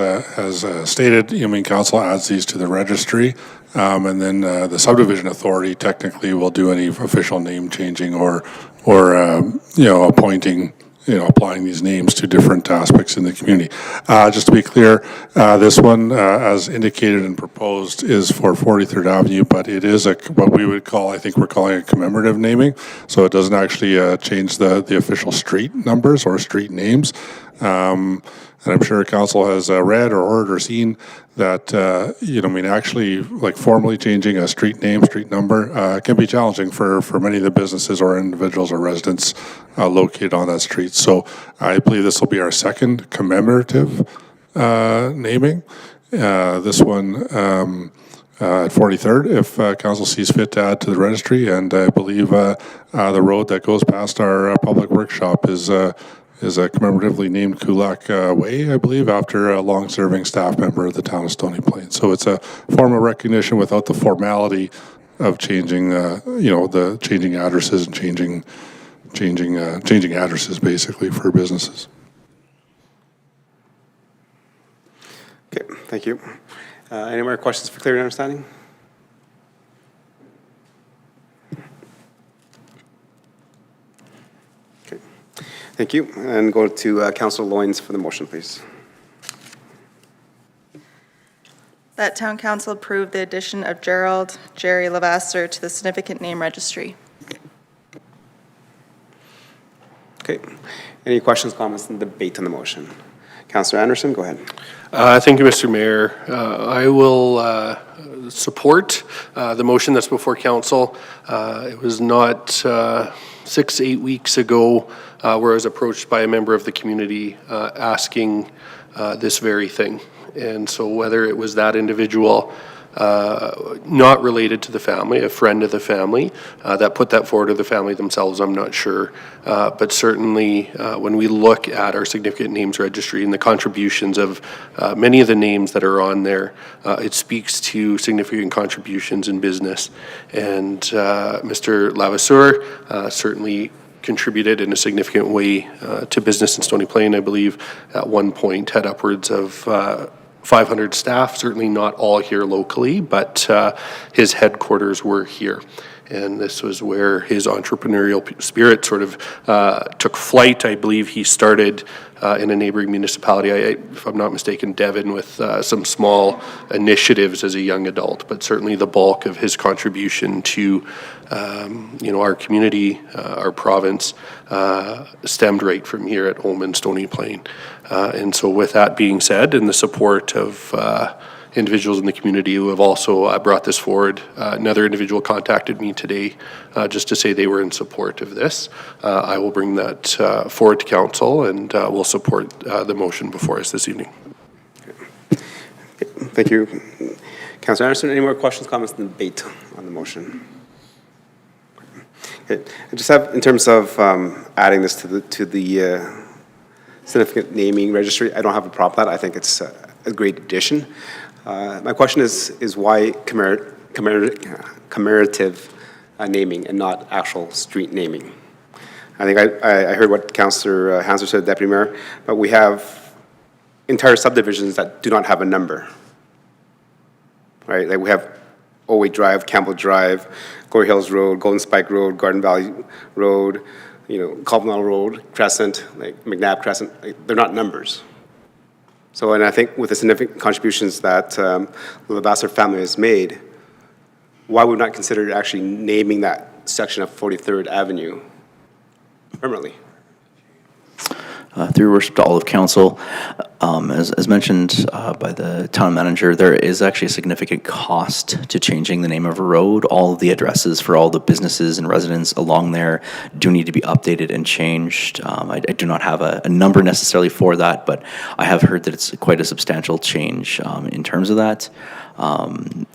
stated, council adds these to the registry, and then the subdivision authority technically will do any official name changing or appointing, applying these names to different aspects in the community. Just to be clear, this one, as indicated and proposed, is for 43rd Avenue, but it is what we would call, I think we're calling it commemorative naming. So it doesn't actually change the official street numbers or street names. And I'm sure council has read or heard or seen that, actually, like formally changing a street name, street number can be challenging for many of the businesses or individuals or residents located on that street. So I believe this will be our second commemorative naming. This one at 43rd, if council sees fit to add to the registry. And I believe the road that goes past our public workshop is commemoratively named Kulak Way, I believe, after a long-serving staff member of the town of Stony Plain. So it's a form of recognition without the formality of changing, the changing addresses and changing addresses basically for businesses. Okay, thank you. Any more questions for clear understanding? Okay, thank you. And go to Councilor Loynes for the motion, please. That town council approve the addition of Jerry Lavaseur to the significant name registry. Okay. Any questions, comments, and debate on the motion? Councilor Anderson, go ahead. Thank you, Mr. Mayor. I will support the motion that's before council. It was not 6-8 weeks ago where I was approached by a member of the community asking this very thing. And so whether it was that individual not related to the family, a friend of the family, that put that forward to the family themselves, I'm not sure. But certainly, when we look at our significant names registry and the contributions of many of the names that are on there, it speaks to significant contributions in business. And Mr. Lavasseur certainly contributed in a significant way to business in Stony Plain. I believe at one point had upwards of 500 staff, certainly not all here locally, but his headquarters were here. And this was where his entrepreneurial spirit sort of took flight. I believe he started in a neighboring municipality, if I'm not mistaken, Devon, with some small initiatives as a young adult. But certainly the bulk of his contribution to our community, our province, stemmed right from here at home in Stony Plain. And so with that being said, and the support of individuals in the community who have also brought this forward. Another individual contacted me today just to say they were in support of this. I will bring that forward to council and we'll support the motion before us this evening. Thank you. Councilor Anderson, any more questions, comments, and debate on the motion? Okay. I just have, in terms of adding this to the significant naming registry, I don't have a problem with that. I think it's a great addition. My question is why commemorative naming and not actual street naming? I think I heard what Councillor Hanser said, Deputy Mayor, but we have entire subdivisions that do not have a number, right? Like we have Oway Drive, Campbell Drive, Glory Hills Road, Golden Spike Road, Garden Valley Road, Caldwell Road, Crescent, like McNabb Crescent. They're not numbers. So, and I think with the significant contributions that the Lavasseur family has made, why would we not consider actually naming that section of 43rd Avenue permanently? Through your worship to all of council, as mentioned by the town manager, there is actually a significant cost to changing the name of a road. All of the addresses for all the businesses and residents along there do need to be updated and changed. I do not have a number necessarily for that, but I have heard that it's quite a substantial change in terms of that.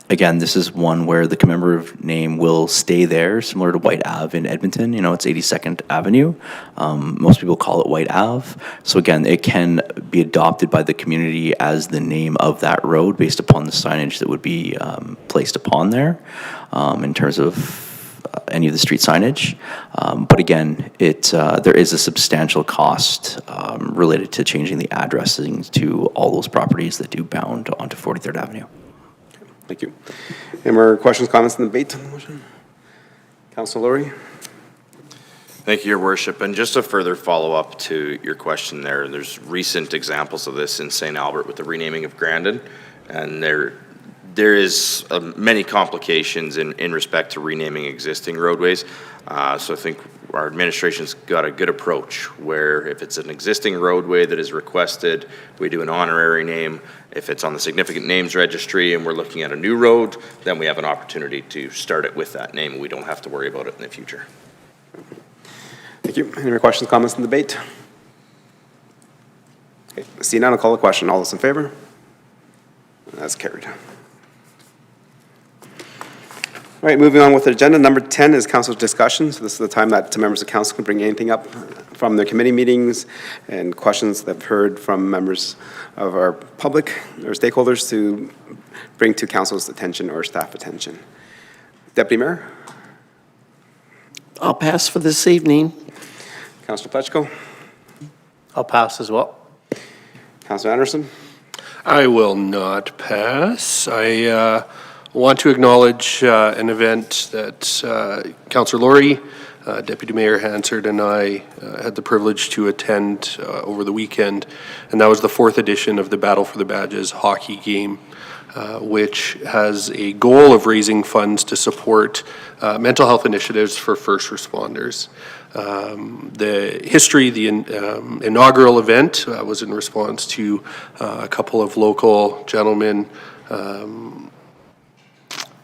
Again, this is one where the commemorative name will stay there, similar to White Ave in Edmonton. It's 82nd Avenue. Most people call it White Ave. So again, it can be adopted by the community as the name of that road based upon the signage that would be placed upon there in terms of any of the street signage. But again, there is a substantial cost related to changing the addressing to all those properties that do bound onto 43rd Avenue. Thank you. Any more questions, comments, and debate on the motion? Councilor Laurie? Thank you, Your Worship. And just a further follow-up to your question there's recent examples of this in St. Albert with the renaming of Grandin, and there is many complications in respect to renaming existing roadways. So I think our administration's got a good approach where if it's an existing roadway that is requested, we do an honorary name. If it's on the significant names registry and we're looking at a new road, then we have an opportunity to start it with that name. We don't have to worry about it in the future. Thank you. Any more questions, comments, and debate? Okay. Seeing none, I'll call the question. All those in favor? That's carried. All right, moving on with the agenda. Number 10 is council discussion. So this is the time that members of council can bring anything up from their committee meetings and questions they've heard from members of our public or stakeholders to bring to council's attention or staff attention. Deputy Mayor? I'll pass for this evening. Councilor Pletchko? I'll pass as well. Councilor Anderson? I will not pass. I want to acknowledge an event that Councillor Laurie, Deputy Mayor Hansard, and I had the privilege to attend over the weekend, and that was the 4th edition of the Battle for the Badges hockey game, which has a goal of raising funds to support mental health initiatives for first responders. The history, the inaugural event was in response to a couple of local gentlemen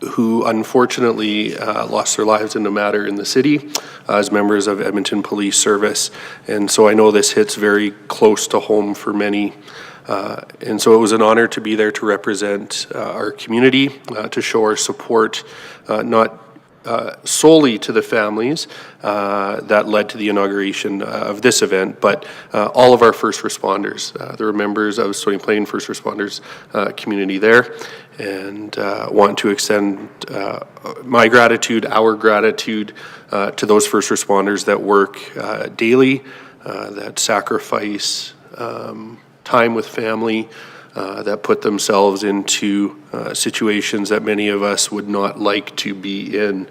who unfortunately lost their lives in a matter in the city as members of Edmonton Police Service. And so I know this hits very close to home for many. And so it was an honor to be there to represent our community, to show our support, not solely to the families that led to the inauguration of this event, but all of our first responders. There were members of Stony Plain First Responders community there, and want to extend my gratitude, our gratitude to those first responders that work daily, that sacrifice time with family, that put themselves into situations that many of us would not like to be in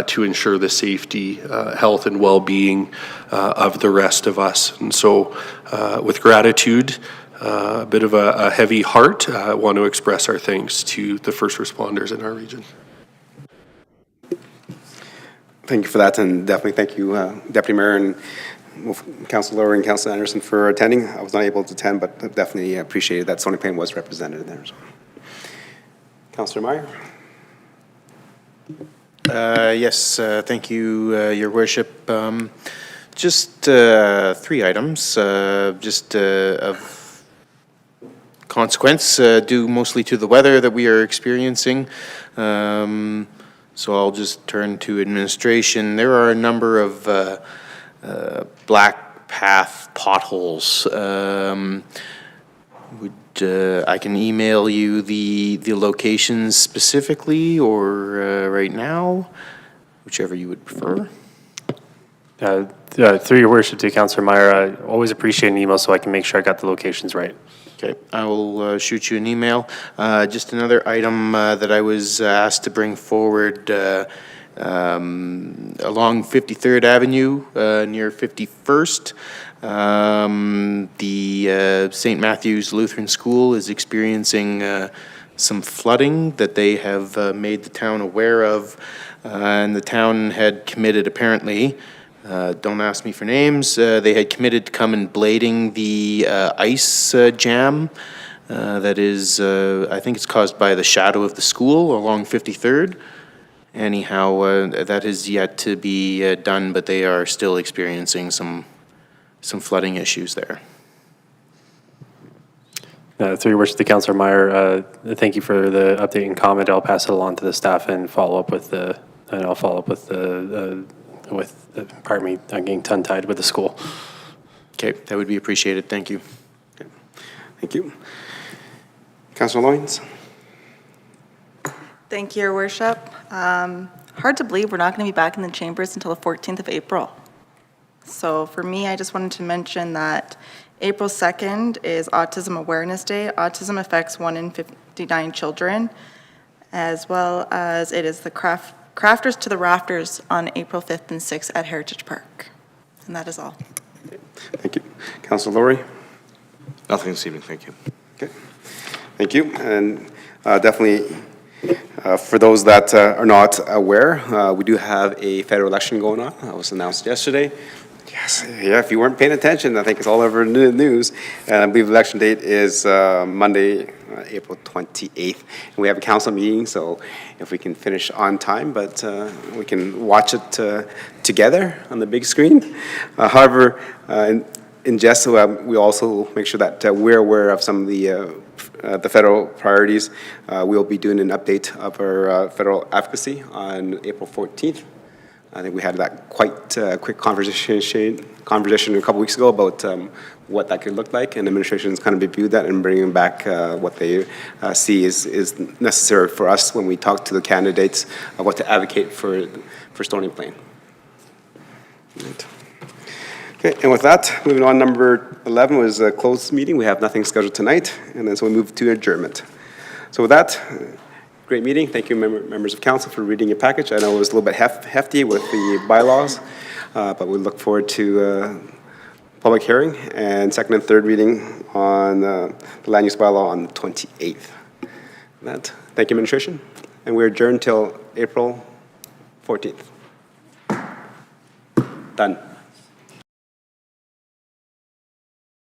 to ensure the safety, health, and well-being of the rest of us. And so with gratitude, a bit of a heavy heart, I want to express our thanks to the first responders in our region. Thank you for that, and definitely thank you, Deputy Mayor and Councilor Lowery and Councilor Anderson for attending. I was not able to attend, but definitely appreciated that Stony Plain was represented there as well. Councilor Meyer? Yes, thank you, Your Worship. Just 3 items, just of consequence, due mostly to the weather that we are experiencing. So I'll just turn to administration. There are a number of black path potholes. I can email you the locations specifically, or right now, whichever you would prefer. Through your worship to Councillor Meyer, I always appreciate an email so I can make sure I got the locations right. Okay, I will shoot you an email. Just another item that I was asked to bring forward along 53rd Avenue near 51st. The St. Matthew's Lutheran School is experiencing some flooding that they have made the town aware of, and the town had committed apparently, don't ask me for names, they had committed to come and blading the ice jam that is, I think it's caused by the shadow of the school along 53rd. Anyhow, that is yet to be done, but they are still experiencing some flooding issues there. Through your worship to Councillor Meyer, thank you for the update and comment. I'll pass it along to the staff and follow up with pardon me, I'm getting tongue-tied with the school. Okay, that would be appreciated. Thank you. Okay. Thank you. Councillor Loyens? Thank you, Your Worship. Hard to believe we're not going to be back in the chambers until the 14th of April. So for me, I just wanted to mention that April 2nd is Autism Awareness Day. Autism affects 1 in 59 children, as well as it is the Crafters to the Rafters on April 5th and 6th at Heritage Park. And that is all. Thank you. Councilor Lowery? Nothing this evening, thank you. Okay. Thank you. And definitely, for those that are not aware, we do have a federal election going on. That was announced yesterday. Yes, yeah, if you weren't paying attention, I think it's all over the news. And I believe the election date is Monday, April 28th. And we have a council meeting, so if we can finish on time, but we can watch it together on the big screen. However, in jest, we also make sure that we're aware of some of the federal priorities. We'll be doing an update of our federal advocacy on April 14th. I think we had that quite quick conversation a couple weeks ago about what that could look like, and administration is kind of reviewed that and bringing back what they see is necessary for us when we talk to the candidates of what to advocate for Stony Plain. Right. Okay, and with that, moving on, number 11 was a closed meeting. We have nothing scheduled tonight, and then so we move to adjournment. So with that, great meeting. Thank you, members of council, for reading your package. I know it was a little bit hefty with the bylaws, but we look forward to public hearing and second and third reading on the land use bylaw on the 28th. That, thank you, administration, and we're adjourned till April 14th. Done.